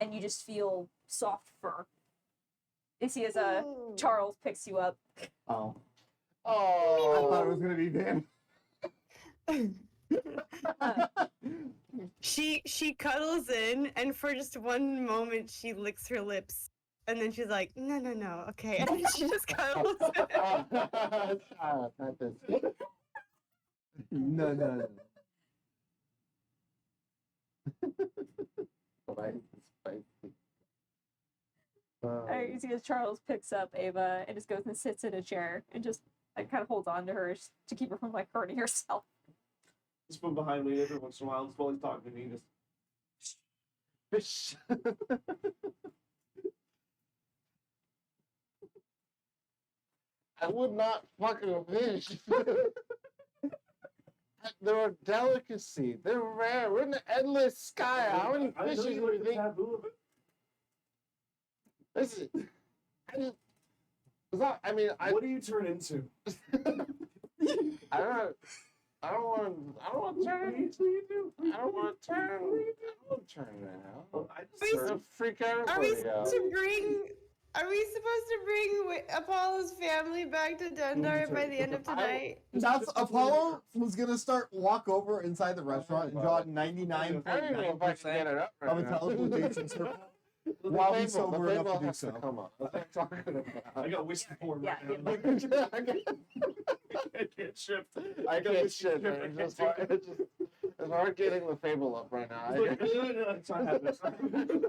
and you just feel soft fur. You see as Charles picks you up. Oh. I Oh. thought it was gonna be Van. She cuddles in, and for just one moment, she licks her lips, and then she's like, "No, okay," and then she just cuddles in. Not this. No. Spicy. You see as Charles picks up Ava and just goes and sits in a chair and just like kind of holds on to her to keep her from like hurting herself. Just from behind me every once in a while, just while he's talking to me, just Fish. I would not fuck a fish. They're a delicacy. They're rare. We're in the endless sky. How many fishes do you think? Listen, I just. It's not, I mean, What do you turn into? I don't. I don't want to turn. I don't want to turn now. I Please. just It'll freak Are we everybody out. supposed to bring? Are we supposed to bring Apollo's family back to Dundar by the end of tonight? That's Apollo was gonna walk over inside the restaurant and draw I don't even know 99.9% if I can get it up right of a now. teleportation circle. The while he's table- the sober enough table to do has so. Come on. What am I talking about? I got whiskey poured Yeah, right now. I can't shift. I got can't whiskey shit. poured, I It's can't just do hard, it. it's hard getting the fable up right now. Look, it's not happening.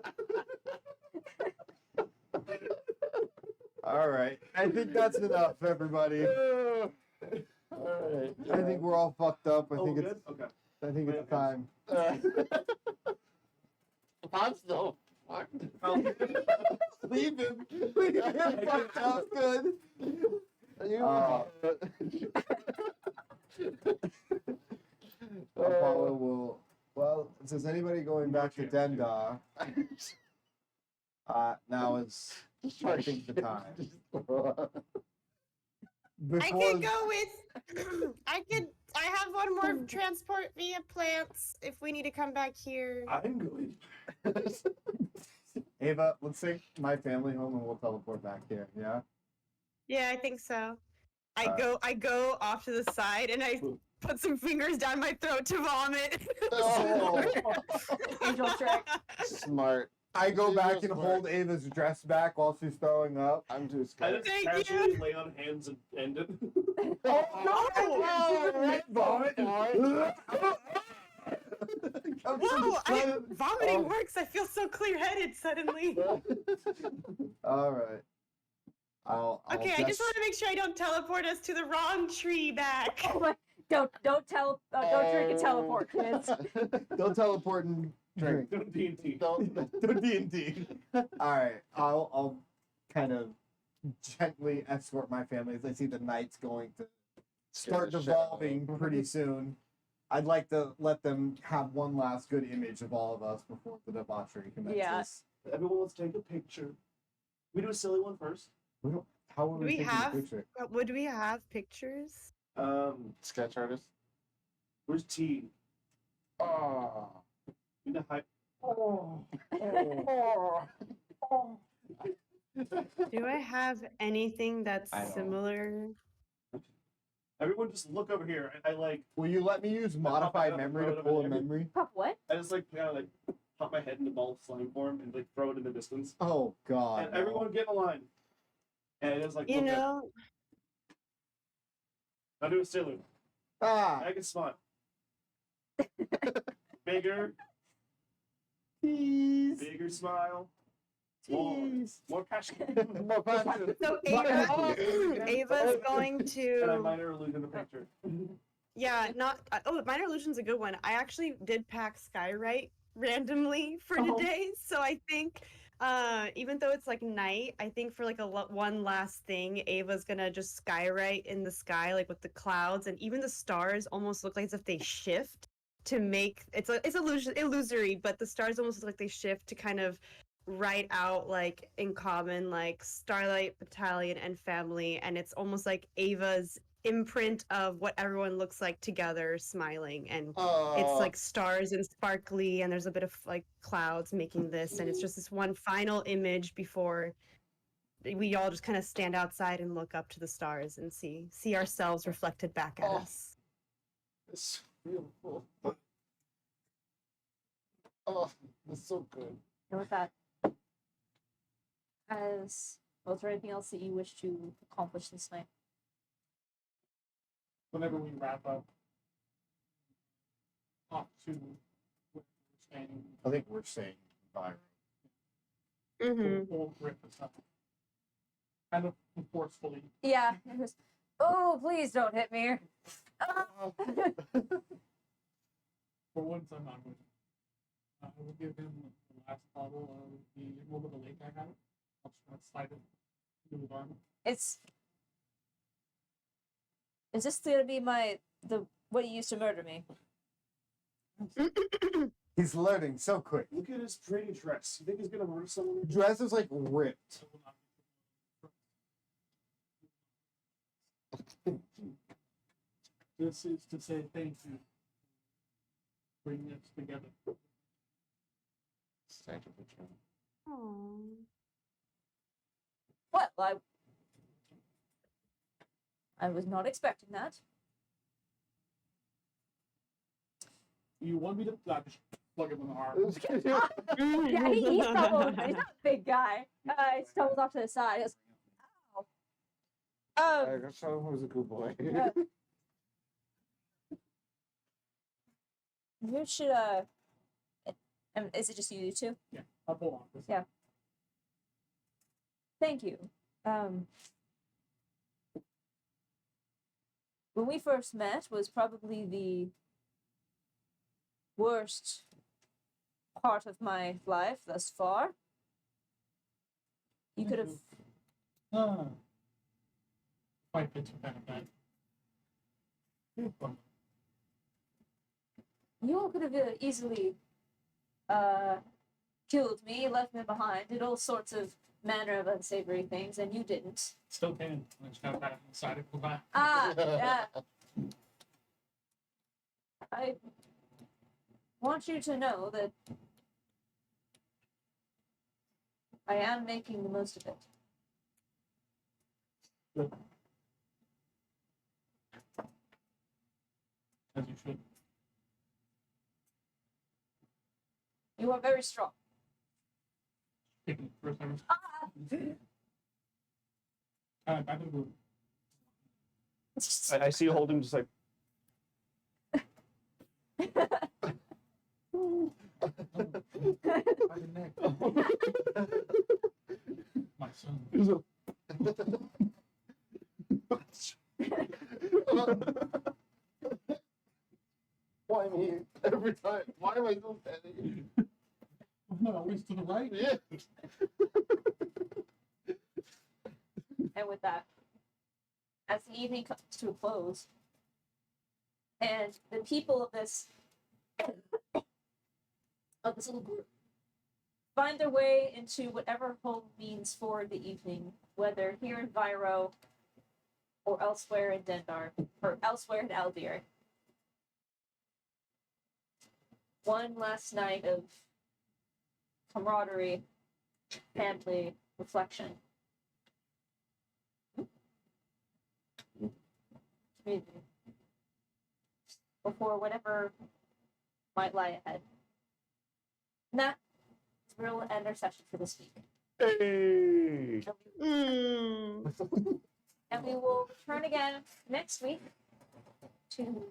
All right, I think that's enough, everybody. All right. I think we're all fucked up. I Oh, think good? it's. Okay. I think it's Okay. time. I'm still fucked. Leave him. Leave him fucked up. Good. You- Apollo will. Well, since anybody going back to Dendar, now is I think the time. I Before could go with. I have one more transport via plants if we need to come back here. I'm good. Ava, let's take my family home and we'll teleport back here. Yeah. Yeah, I think so. Alright. I go off to the side and I put some fingers down my throat to vomit. Oh. Angel trick. Smart. I go She's back real and smart. hold Ava's dress back while she's throwing up. I'm too I scared. just Thank casually you. lay on hands and end it. Oh, no! Vomit. Whoa! Vomiting works. I feel so clear-headed suddenly. All right. I'll Okay, I just want to make sure I don't teleport us to the wrong tree back. Oh my! Don't don't drink and teleport, kids. Don't teleport and drink. Don't D&D. Don't. Don't D&D. All right. I'll kind of gently escort my family as I see the night's going to start the shit out of devolving pretty soon. I'd like to let them have one last good image of all of us before the debauchery commences. Yeah. Everyone, let's take a picture. We do a silly one first. We don't, how are Do we we taking have- the picture? Would we have pictures? Sketch artist. Where's T? Oh. You know, hype. Do I have anything that's I don't. similar? Everyone, just look over here. I like. Will you let me use modified up, memory throw to it pull over a there. memory? Pop what? I just like kind of like pop my head in the ball of slime form and like throw it in the distance. Oh God! And no. everyone get in a line. And it's like You look at- know, I'll do a silly. Ah, I can smile. Bigger, tease, bigger smile. More, tease. more passion. More passion. so What? Ava's going And I to. minor illusion the picture. Yeah, not. Oh, minor illusion's a good one. I actually did pack Skywrite randomly for Oh. today, so I think. Even though it's like night, I think for like one last thing, Ava's gonna just skywrite in the sky, like with the clouds, and even the stars almost look like as if they shift to make it's illusory, but the stars almost look like they shift to kind of write out like in common like Starlight Battalion and family, and it's almost like Ava's imprint of what everyone looks like together, smiling, and it's like stars and sparkly, and there's a bit of like clouds making this, and it's just this one final image before we all just kind of stand outside and look up to the stars and see ourselves reflected back at Oh. us. It's beautiful. Oh, it's so good. And with that, as well, is there anything else that you wish to accomplish this night? Whenever we wrap up, off to where we're staying, I think we're saying bye. Mm-hmm. we'll rip this up. Kind of forcefully. Yeah. It was, oh, please don't hit me. Ah. For once, I'm not going to. I will give him the last bottle of the Emerald of the Lake I have. I'll just slide it into his arm. It's Is this gonna be what you used to murder me? He's learning so quick. Look at his pretty dress. You think he's gonna murder someone? Dress is like ripped. This is to say thank you. Bring this together. Well, I was not expecting that. You want me to just plug him in the arm? Yeah, he stumbled. He's not a big guy. He stumbled off to the side. He goes, "Ow." was a good boy. You should is it just you two? Yeah, I'll pull on this. Yeah. Thank you. When we first met was probably the worst part of my life thus far. You could have Quite a bit too bad. you all could have easily killed me, left me behind, did all sorts of manner of unsavory things, and you didn't. Still can. I just got back inside and go back. Yeah. I want you to know that I am making the most of it. As you should. You are very strong. Taking the first time. Ah! I think we'll I see you holding just like by the neck. My son. Why me? Every time. Why am I so petty? I'm not always to the right. Yeah. And with that, as the evening comes to a close, and the people of this little group find their way into whatever home means for the evening, whether here in Viro or elsewhere in Dendar or elsewhere in Aldir. One last night of camaraderie, family, reflection. Community. Before whatever might lie ahead. And that is where we'll end our session for this week. hey. And we will return again next week to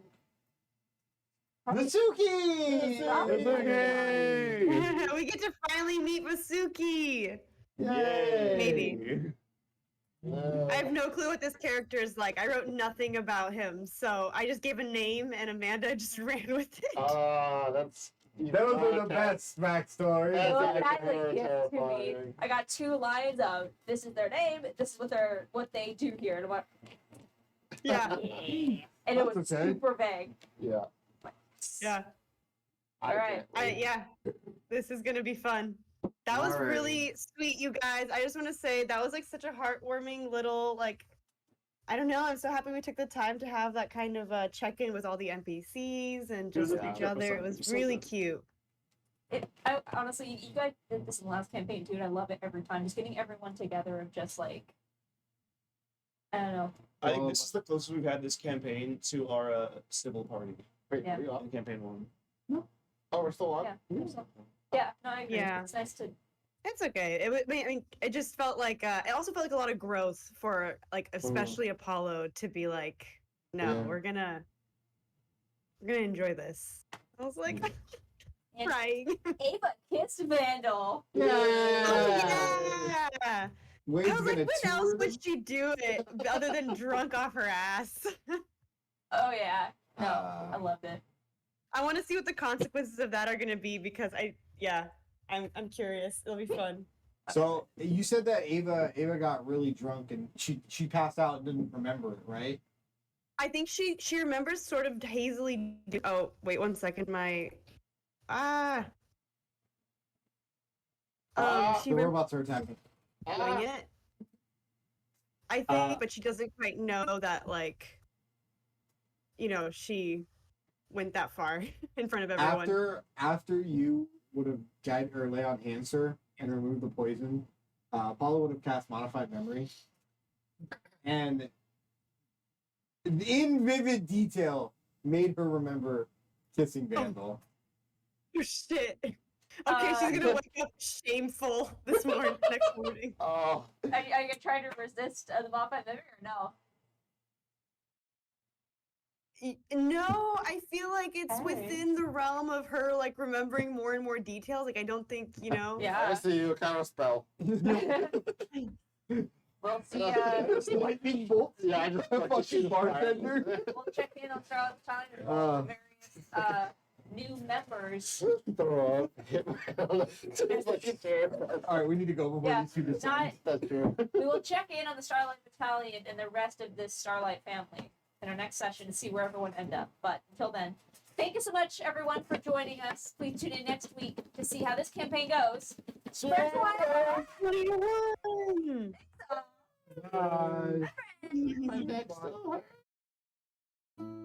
Vasuki! Vasuki! We get to finally meet Vasuki. Yay! Maybe. I have no clue what this character is like. I wrote nothing about him, so I just gave a name and Amanda just ran with it. That's. Those are the best backstories. That's Well, actually exactly, very yes, to me. terrifying. I got 2 lines of this is their name, this is what they do here, and I'm like, Yeah, and it was That's okay. super vague. Yeah. yeah, All right. yeah. This is gonna be fun. That was Alrighty. really sweet, you guys. I just want to say that was like such a heartwarming little like. I don't know. I'm so happy we took the time to have that kind of check-in with all the NPCs and It was just a each big other. episode. It was It was so really good. cute. I honestly, you guys did this in the last campaign too, and I love it every time. Just getting everyone together of just like, I don't know. I think this is the closest we've had this campaign to our civil party Wait, Yeah. are we on? in campaign 1. Oh, we're still on? Yeah. Yeah, no, I agree. Yeah. It's nice to. It's okay. I mean, it just felt like it also felt like a lot of growth for like especially Apollo to be like, no, Yeah. we're gonna enjoy this. I was like And crying. Ava kissed Vandal. Oh yeah! Wade's I was like, gonna when else tour them. would she do it other than drunk off her ass? Oh yeah, no, I loved it. I want to see what the consequences of that are gonna be because I'm curious. It'll be fun. So you said that Ava got really drunk and she passed out and didn't remember it, right? I think she remembers sort of hazily. Oh wait, 1 second. My she The remembers robots are attacking. doing it. I think, but she doesn't quite know that, like, she went that far in front of everyone. After you would have guided or lay on hands her and removed the poison, Paula would have cast modified memory, and in vivid detail made her remember kissing Vandal. Oh, shit. Okay, she's gonna wake up shameful this next morning. Oh, Are you trying to resist the modified memory or no? No, I feel like it's Okay. within the realm of her, like, remembering more and more details. Like, I don't think, I Yeah. see you. What kind of spell? We'll see. Lightning bolt. Yeah, I just Fucking bartender. We'll check in on Charlotte Time and Uh. all the various new members. Throw up. Hit my It's like a chair. All right, we need to go before Yeah, these two decide. not- That's true. We will check in on the Starlight Battalion and the rest of this Starlight family in our next session to see where everyone end up. But until then, thank you so much, everyone, for joining us. Please tune in next week to see how this campaign goes. Spread the word. 21! Bye. Friends. My neck's so hurt.